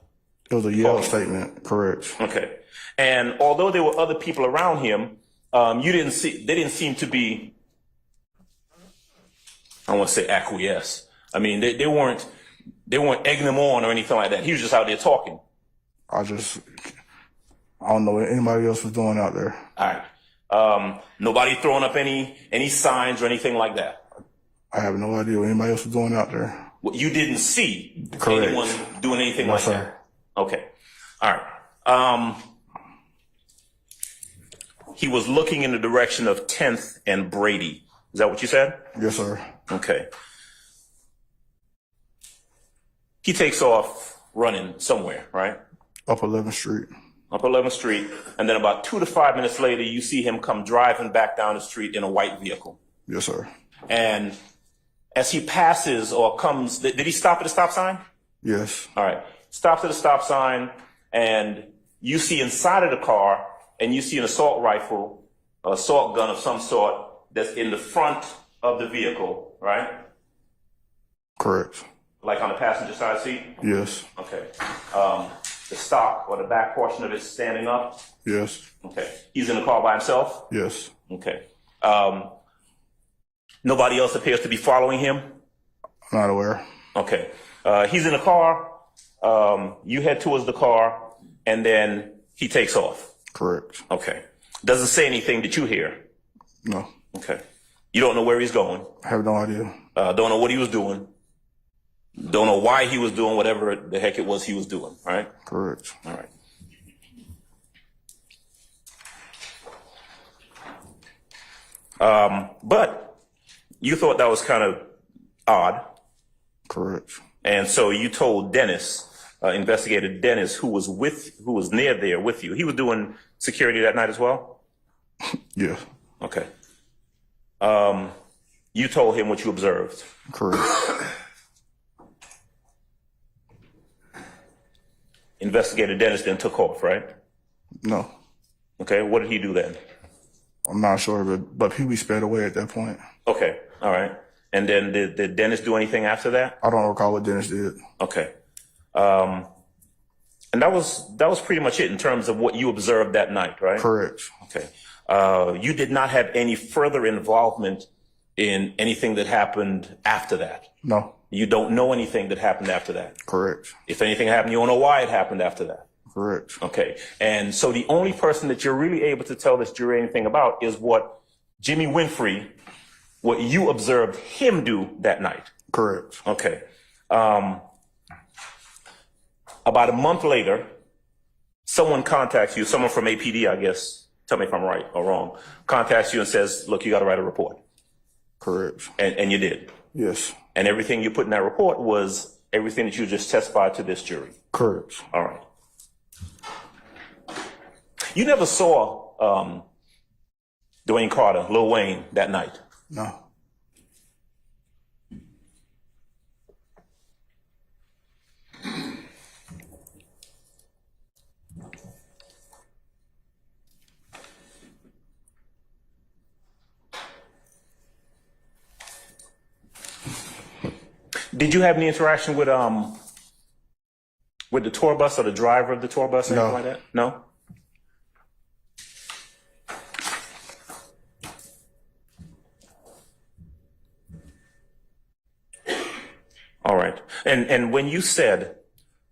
It was a yell statement. Correct. Okay. And although there were other people around him, they didn't seem to be, I don't want to say acquiesce. I mean, they weren't egging him on or anything like that. He was just out there talking. I don't know what anybody else was doing out there. All right. Nobody throwing up any signs or anything like that. I have no idea what anybody else was doing out there. Well, you didn't see Correct. anyone doing anything No, like sir. that. Okay. All right. He was looking in the direction of 10th and Brady. Is that what you said? Yes, sir. Okay. He takes off running somewhere, right? Up 11th Street. Up 11th Street. And then about 2 to 5 minutes later, you see him come driving back down the street in a white vehicle. Yes, sir. And as he passes or comes, did he stop at the stop sign? Yes. All right. Stops at the stop sign, and you see inside of the car, and you see an assault rifle, assault gun of some sort that's in the front of the vehicle, right? Correct. Like on the passenger side seat? Yes. Okay. The stock or the back portion of it standing up? Yes. Okay. He's in the car by himself? Yes. Okay. Nobody else appears to be following him? I'm not aware. Okay. He's in the car. You head towards the car, and then he takes off. Correct. Okay. Doesn't say anything that you hear. No. Okay. You don't know where he's going. I have no idea. Don't know what he was doing. Don't know why he was doing whatever the heck it was he was doing. All right. Correct. All right. But you thought that was kind of odd. Correct. And so you told Dennis, Investigator Dennis, who was near there with you. He was doing security that night as well? Yeah. Okay. You told him what you observed. Correct. Investigator Dennis then took off, right? No. Okay. What did he do then? I'm not sure, but Pee Wee sped away at that point. Okay. All right. And then did Dennis do anything after that? I don't recall what Dennis did. Okay. And that was pretty much it in terms of what you observed that night, right? Correct. Okay. You did not have any further involvement in anything that happened after that? No. You don't know anything that happened after that. Correct. If anything happened, you don't know why it happened after that. Correct. Okay. And so the only person that you're really able to tell this jury anything about is what Jimmy Winfrey, what you observed him do that night. Correct. Okay. About a month later, someone contacts you, someone from APD, I guess, tell me if I'm right or wrong, contacts you and says, look, you got to write a report. Correct. And you did. Yes. And everything you put in that report was everything that you just testified to this jury. Correct. All right. You never saw Dwayne Carter, Lil Wayne, that night? No. Did you have any interaction with the tour bus or the driver of the tour bus or anything No. like that? No? All right. And when you said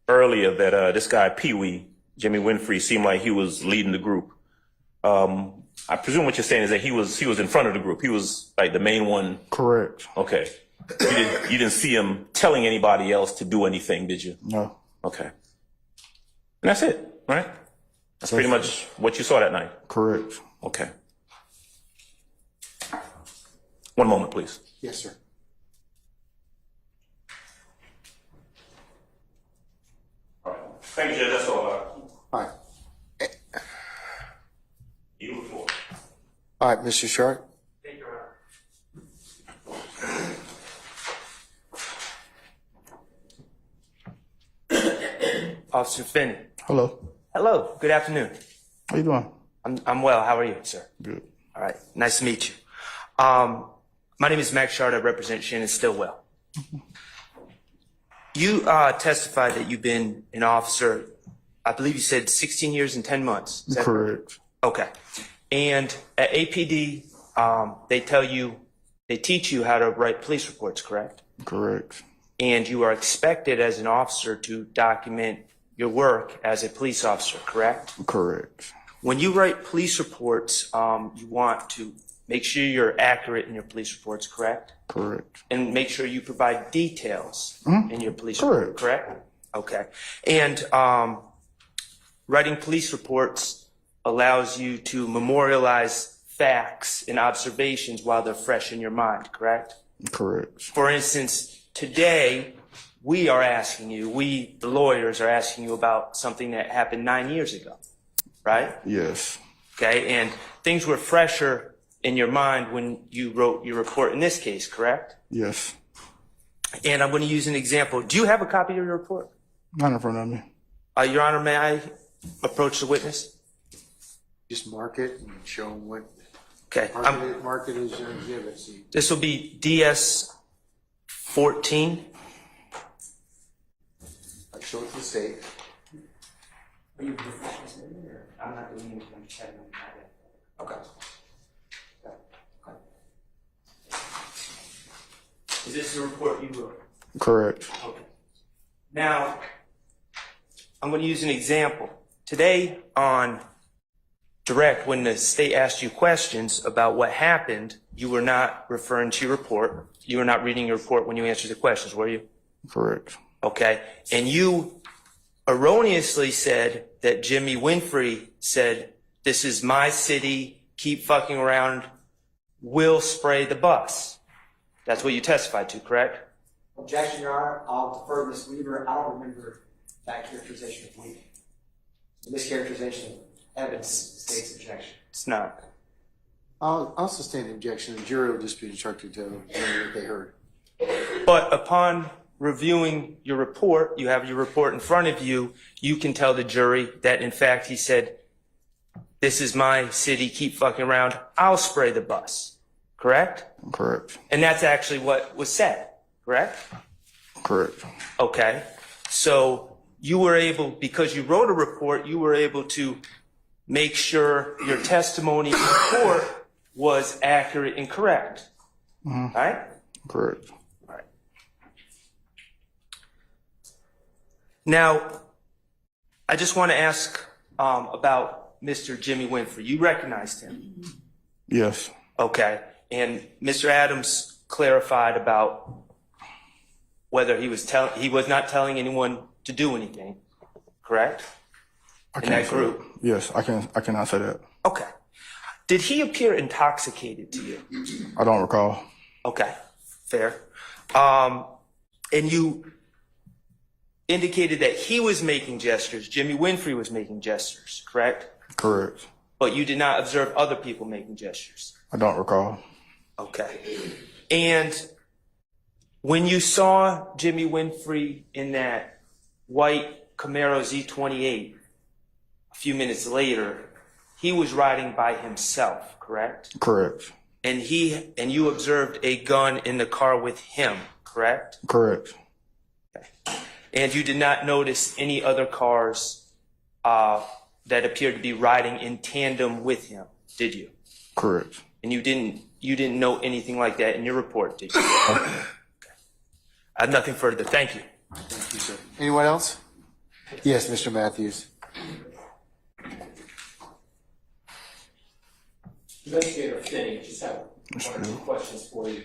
earlier that this guy Pee Wee, Jimmy Winfrey, seemed like he was leading the group, I presume what you're saying is that he was in front of the group. He was like the main one. Correct. Okay. You didn't see him telling anybody else to do anything, did you? No. Okay. And that's it, right? That's pretty much what you saw that night. Correct. Okay. One moment, please. Yes, sir. All right. Thank you, Judge. That's all. All right. You move forward. All right, Mr. Sharp. Thank you, Your Honor. Officer Finney. Hello. Hello. Good afternoon. How you doing? I'm well. How are you, sir? Good. All right. Nice to meet you. My name is Max Shard. I represent Shannon Stillwell. You testified that you've been an officer, I believe you said 16 years and 10 months. Is that Correct. Okay. And at APD, they teach you how to write police reports, correct? Correct. And you are expected as an officer to document your work as a police officer, correct? Correct. When you write police reports, you want to make sure you're accurate in your police reports, correct? Correct. And make sure you provide details in your police Correct. report, correct? Okay. And writing police reports allows you to memorialize facts and observations while they're fresh in your mind, correct? Correct. For instance, today we are asking you, the lawyers are asking you about something that happened 9 years ago, right? Yes. Okay, and things were fresher in your mind when you wrote your report in this case, correct? Yes. And I'm going to use an example. Do you have a copy of your report? Not in front of me. Your Honor, may I approach the witness? Just mark it and show them what. Okay. Mark it as your exhibit. See. This will be DS 14. Show it to the state. I'm not doing anything. I'm just having a Okay. Is this the report you wrote? Correct. Okay. Now, I'm going to use an example. Today on direct, when the state asked you questions about what happened, you were not referring to your report. You were not reading your report when you answered the questions, were you? Correct. Okay. And you erroneously said that Jimmy Winfrey said, "This is my city, keep fucking around, we'll spray the bus." That's what you testified to, correct? Objection, Your Honor. I'll defer to Ms. Weaver. I don't remember that characterization of Weaver. The mischaracterization of evidence states objection. It's not. I'll sustain the objection. The jury will just be instructed to remember what they heard. But upon reviewing your report, you have your report in front of you, you can tell the jury that in fact he said, "This is my city, keep fucking around, I'll spray the bus." Correct? Correct. And that's actually what was said, correct? Correct. Okay. So you were able, because you wrote a report, you were able to make sure your testimony in court was accurate and correct. All right? Correct. All right. Now, I just want to ask about Mr. Jimmy Winfrey. You recognized him? Yes, Okay. And Mr. Adams clarified about whether he was not telling anyone to do anything, correct? I In that say group? that. Yes, I cannot say that. Okay. Did he appear intoxicated to you? I don't recall. Okay, fair. And you indicated that he was making gestures, Jimmy Winfrey was making gestures, correct? Correct. But you did not observe other people making gestures. I don't recall. Okay. And when you saw Jimmy Winfrey in that white Camaro Z28 a few minutes later, he was riding by himself, correct? Correct. And you observed a gun in the car with him, correct? Correct. Okay. And you did not notice any other cars that appeared to be riding in tandem with him, did you? Correct. And you didn't know anything like that in your report, did you? Okay. I have nothing further. Thank you. Thank you, sir. Anyone else? Yes, Mr. Matthews. Investigator Finney, just have one or two questions for you.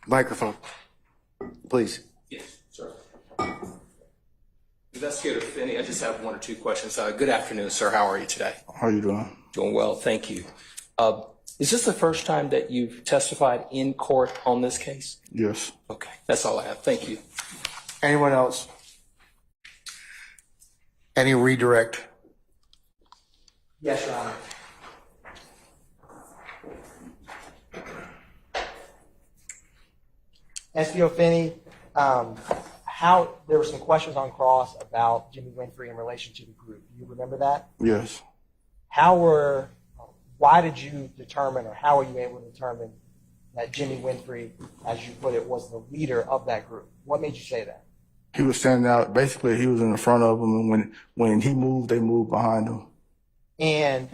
Microphone, please. Yes, sir. Investigator Finney, I just have one or two questions. Good afternoon, sir. How are you today? How are you doing? Doing well, thank you. Is this the first time that you've testified in court on this case? Yes. Okay, that's all I have. Thank you. Anyone else? Any redirect? Yes, Your Honor. SPO Finney, there were some questions on cross about Jimmy Winfrey in relation to the group. Do you remember that? Yes. Why did you determine, or how were you able to determine that Jimmy Winfrey, as you put it, was the leader of that group? What made you say that? He was standing out. Basically, he was in the front of them, and when he moved, they moved behind him. And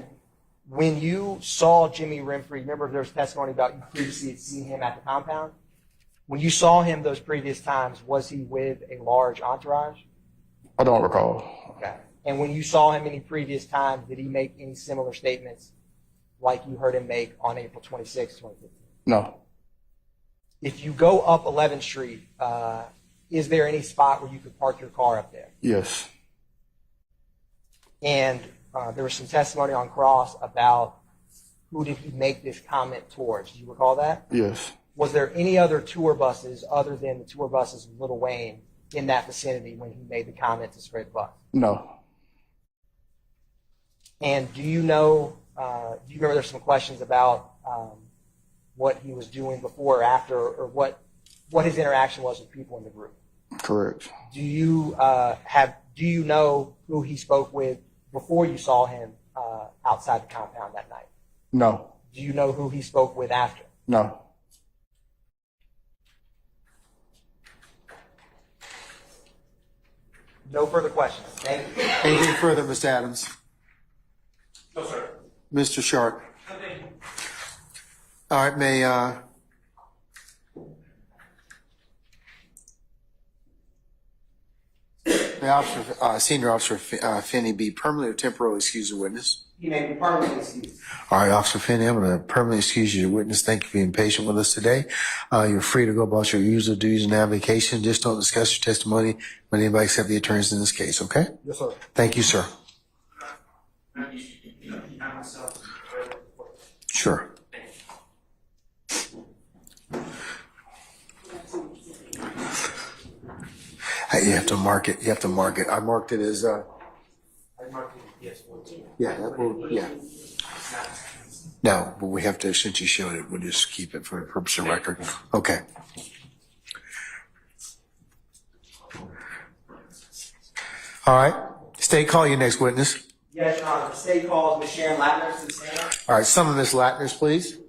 when you saw Jimmy Winfrey, remember there was testimony about you previously had seen him at the compound? When you saw him those previous times, was he with a large entourage? I don't recall. Okay. And when you saw him any previous times, did he make any similar statements like you heard him make on April 26, 2015? No. If you go up 11th Street, is there any spot where you could park your car up there? Yes. And there was some testimony on cross about who did he make this comment towards. Do you recall that? Yes. Was there any other tour buses other than the tour buses of Little Wayne in that vicinity when he made the comment to spray the bus? No. And do you remember there's some questions about what he was doing before or after, or what his interaction was with people in the group? Correct. Do you know who he spoke with before you saw him outside the compound that night? No. Do you know who he spoke with after? No. No further questions. Thank you. Anything further, Mr. Adams? No, sir. Mr. Sharp? All right, may Senior Officer Finney be permanently or temporarily excused as a witness? He may be permanently excused. All right, Officer Finney, I'm going to permanently excuse you as a witness. Thank you for being patient with us today. You're free to go about your usual duties and navigation. Just don't discuss your testimony with anybody except the attorneys in this case, okay? Yes, sir. Thank you, sir. Sure. You have to mark it. You have to mark it. I marked it as, yeah. No, but we have to, since you showed it, we'll just keep it for the purpose of record. Okay. All right. State, call your next witness. Yes, Your Honor. The state calls Ms. Sharon Latner to the stand. All right, some of Ms. Latner's, please.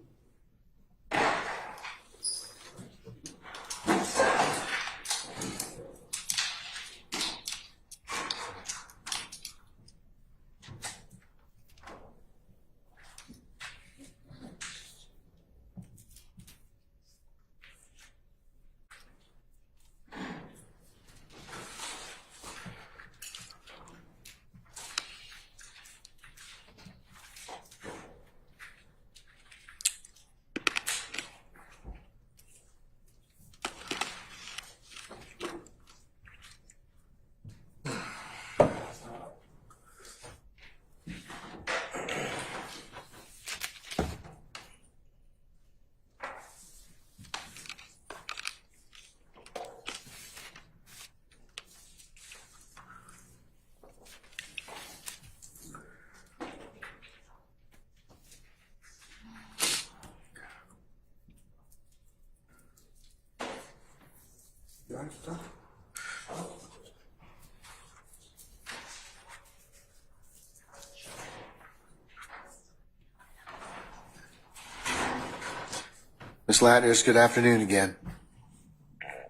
Ms. Latters, good afternoon again.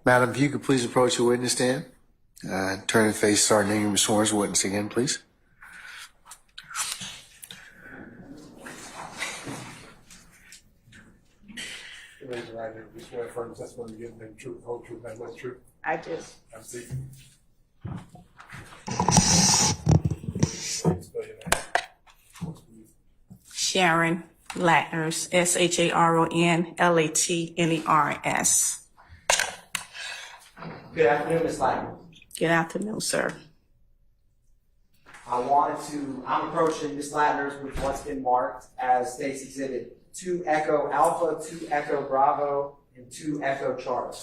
Madam, if you could please approach the witness stand. Turn and face Sergeant Ingram, sworn as a witness again, please. Raise your right hand. You swear affirm testimony you give the truth, whole truth, nothing but the truth. I do. I see. Spell your name. Sharon Latners, SharonLatners. Good afternoon, Ms. Lattner. Good afternoon, sir. I'm approaching Ms. Lattner's with what's been marked as State's Exhibit 2 Echo Alpha, 2 Echo Bravo, and 2 Echo Charlie.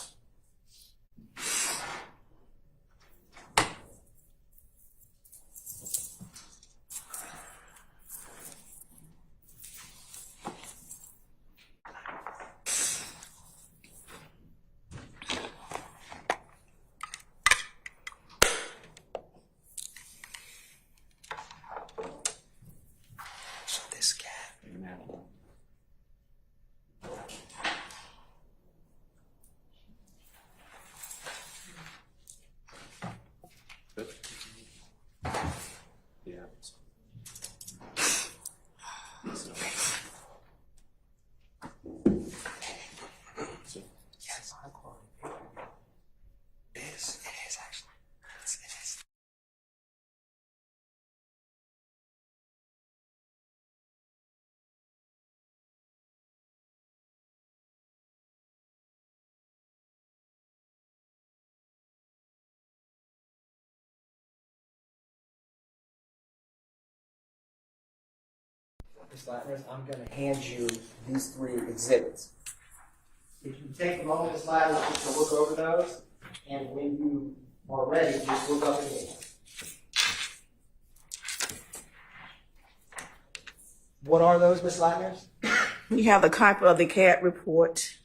Ms. Lattner, I'm going to hand you these 3 exhibits. If you take a moment, Ms. Lattner, just to look over those, and when you are ready, just look up again. What are those, Ms. Lattner? You have a copy of the CAD report,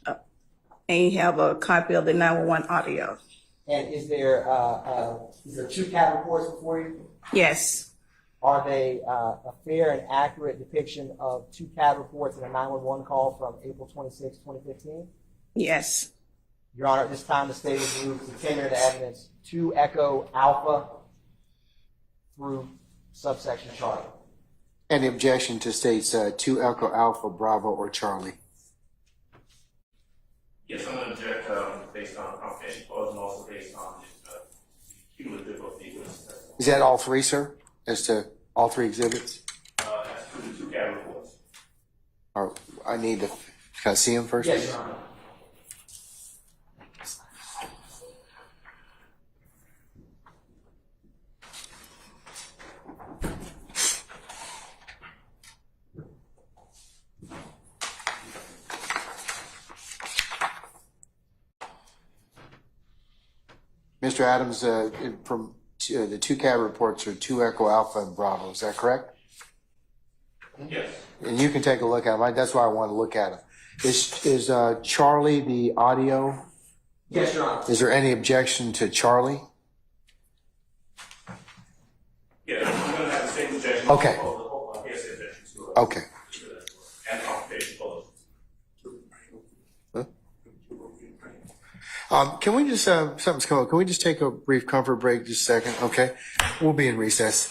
and you have a copy of the 911 audio. And is there 2 CAD reports before you? Yes, Are they a fair and accurate depiction of 2 CAD reports and a 911 call from April 26, 2015? yes, Your Honor, at this time, the State has moved to tender the evidence 2 Echo Alpha through subsection Charlie. Any objection to states 2 Echo Alpha, Bravo, or Charlie? Yes, I'm going to object based on confidential clause and also based on cumulative of the witness testimony. Is that all 3, sir? As to all 3 exhibits? As to the 2 CAD reports. Or I need to, can I see them first? Yes, Your Honor. Mr. Adams, from the 2 CAD reports are 2 Echo Alpha and Bravo. Is that correct? Yes. And you can take a look at them. That's why I want to look at them. Is Charlie the audio? Yes, Your Honor. Is there any objection to Charlie? Yeah, I'm going to have the same objection. Okay. Yes, objection to Okay. and confidential clause. Can we just, something's coming up. Can we just take a brief comfort break just a second? Okay. We'll be in recess.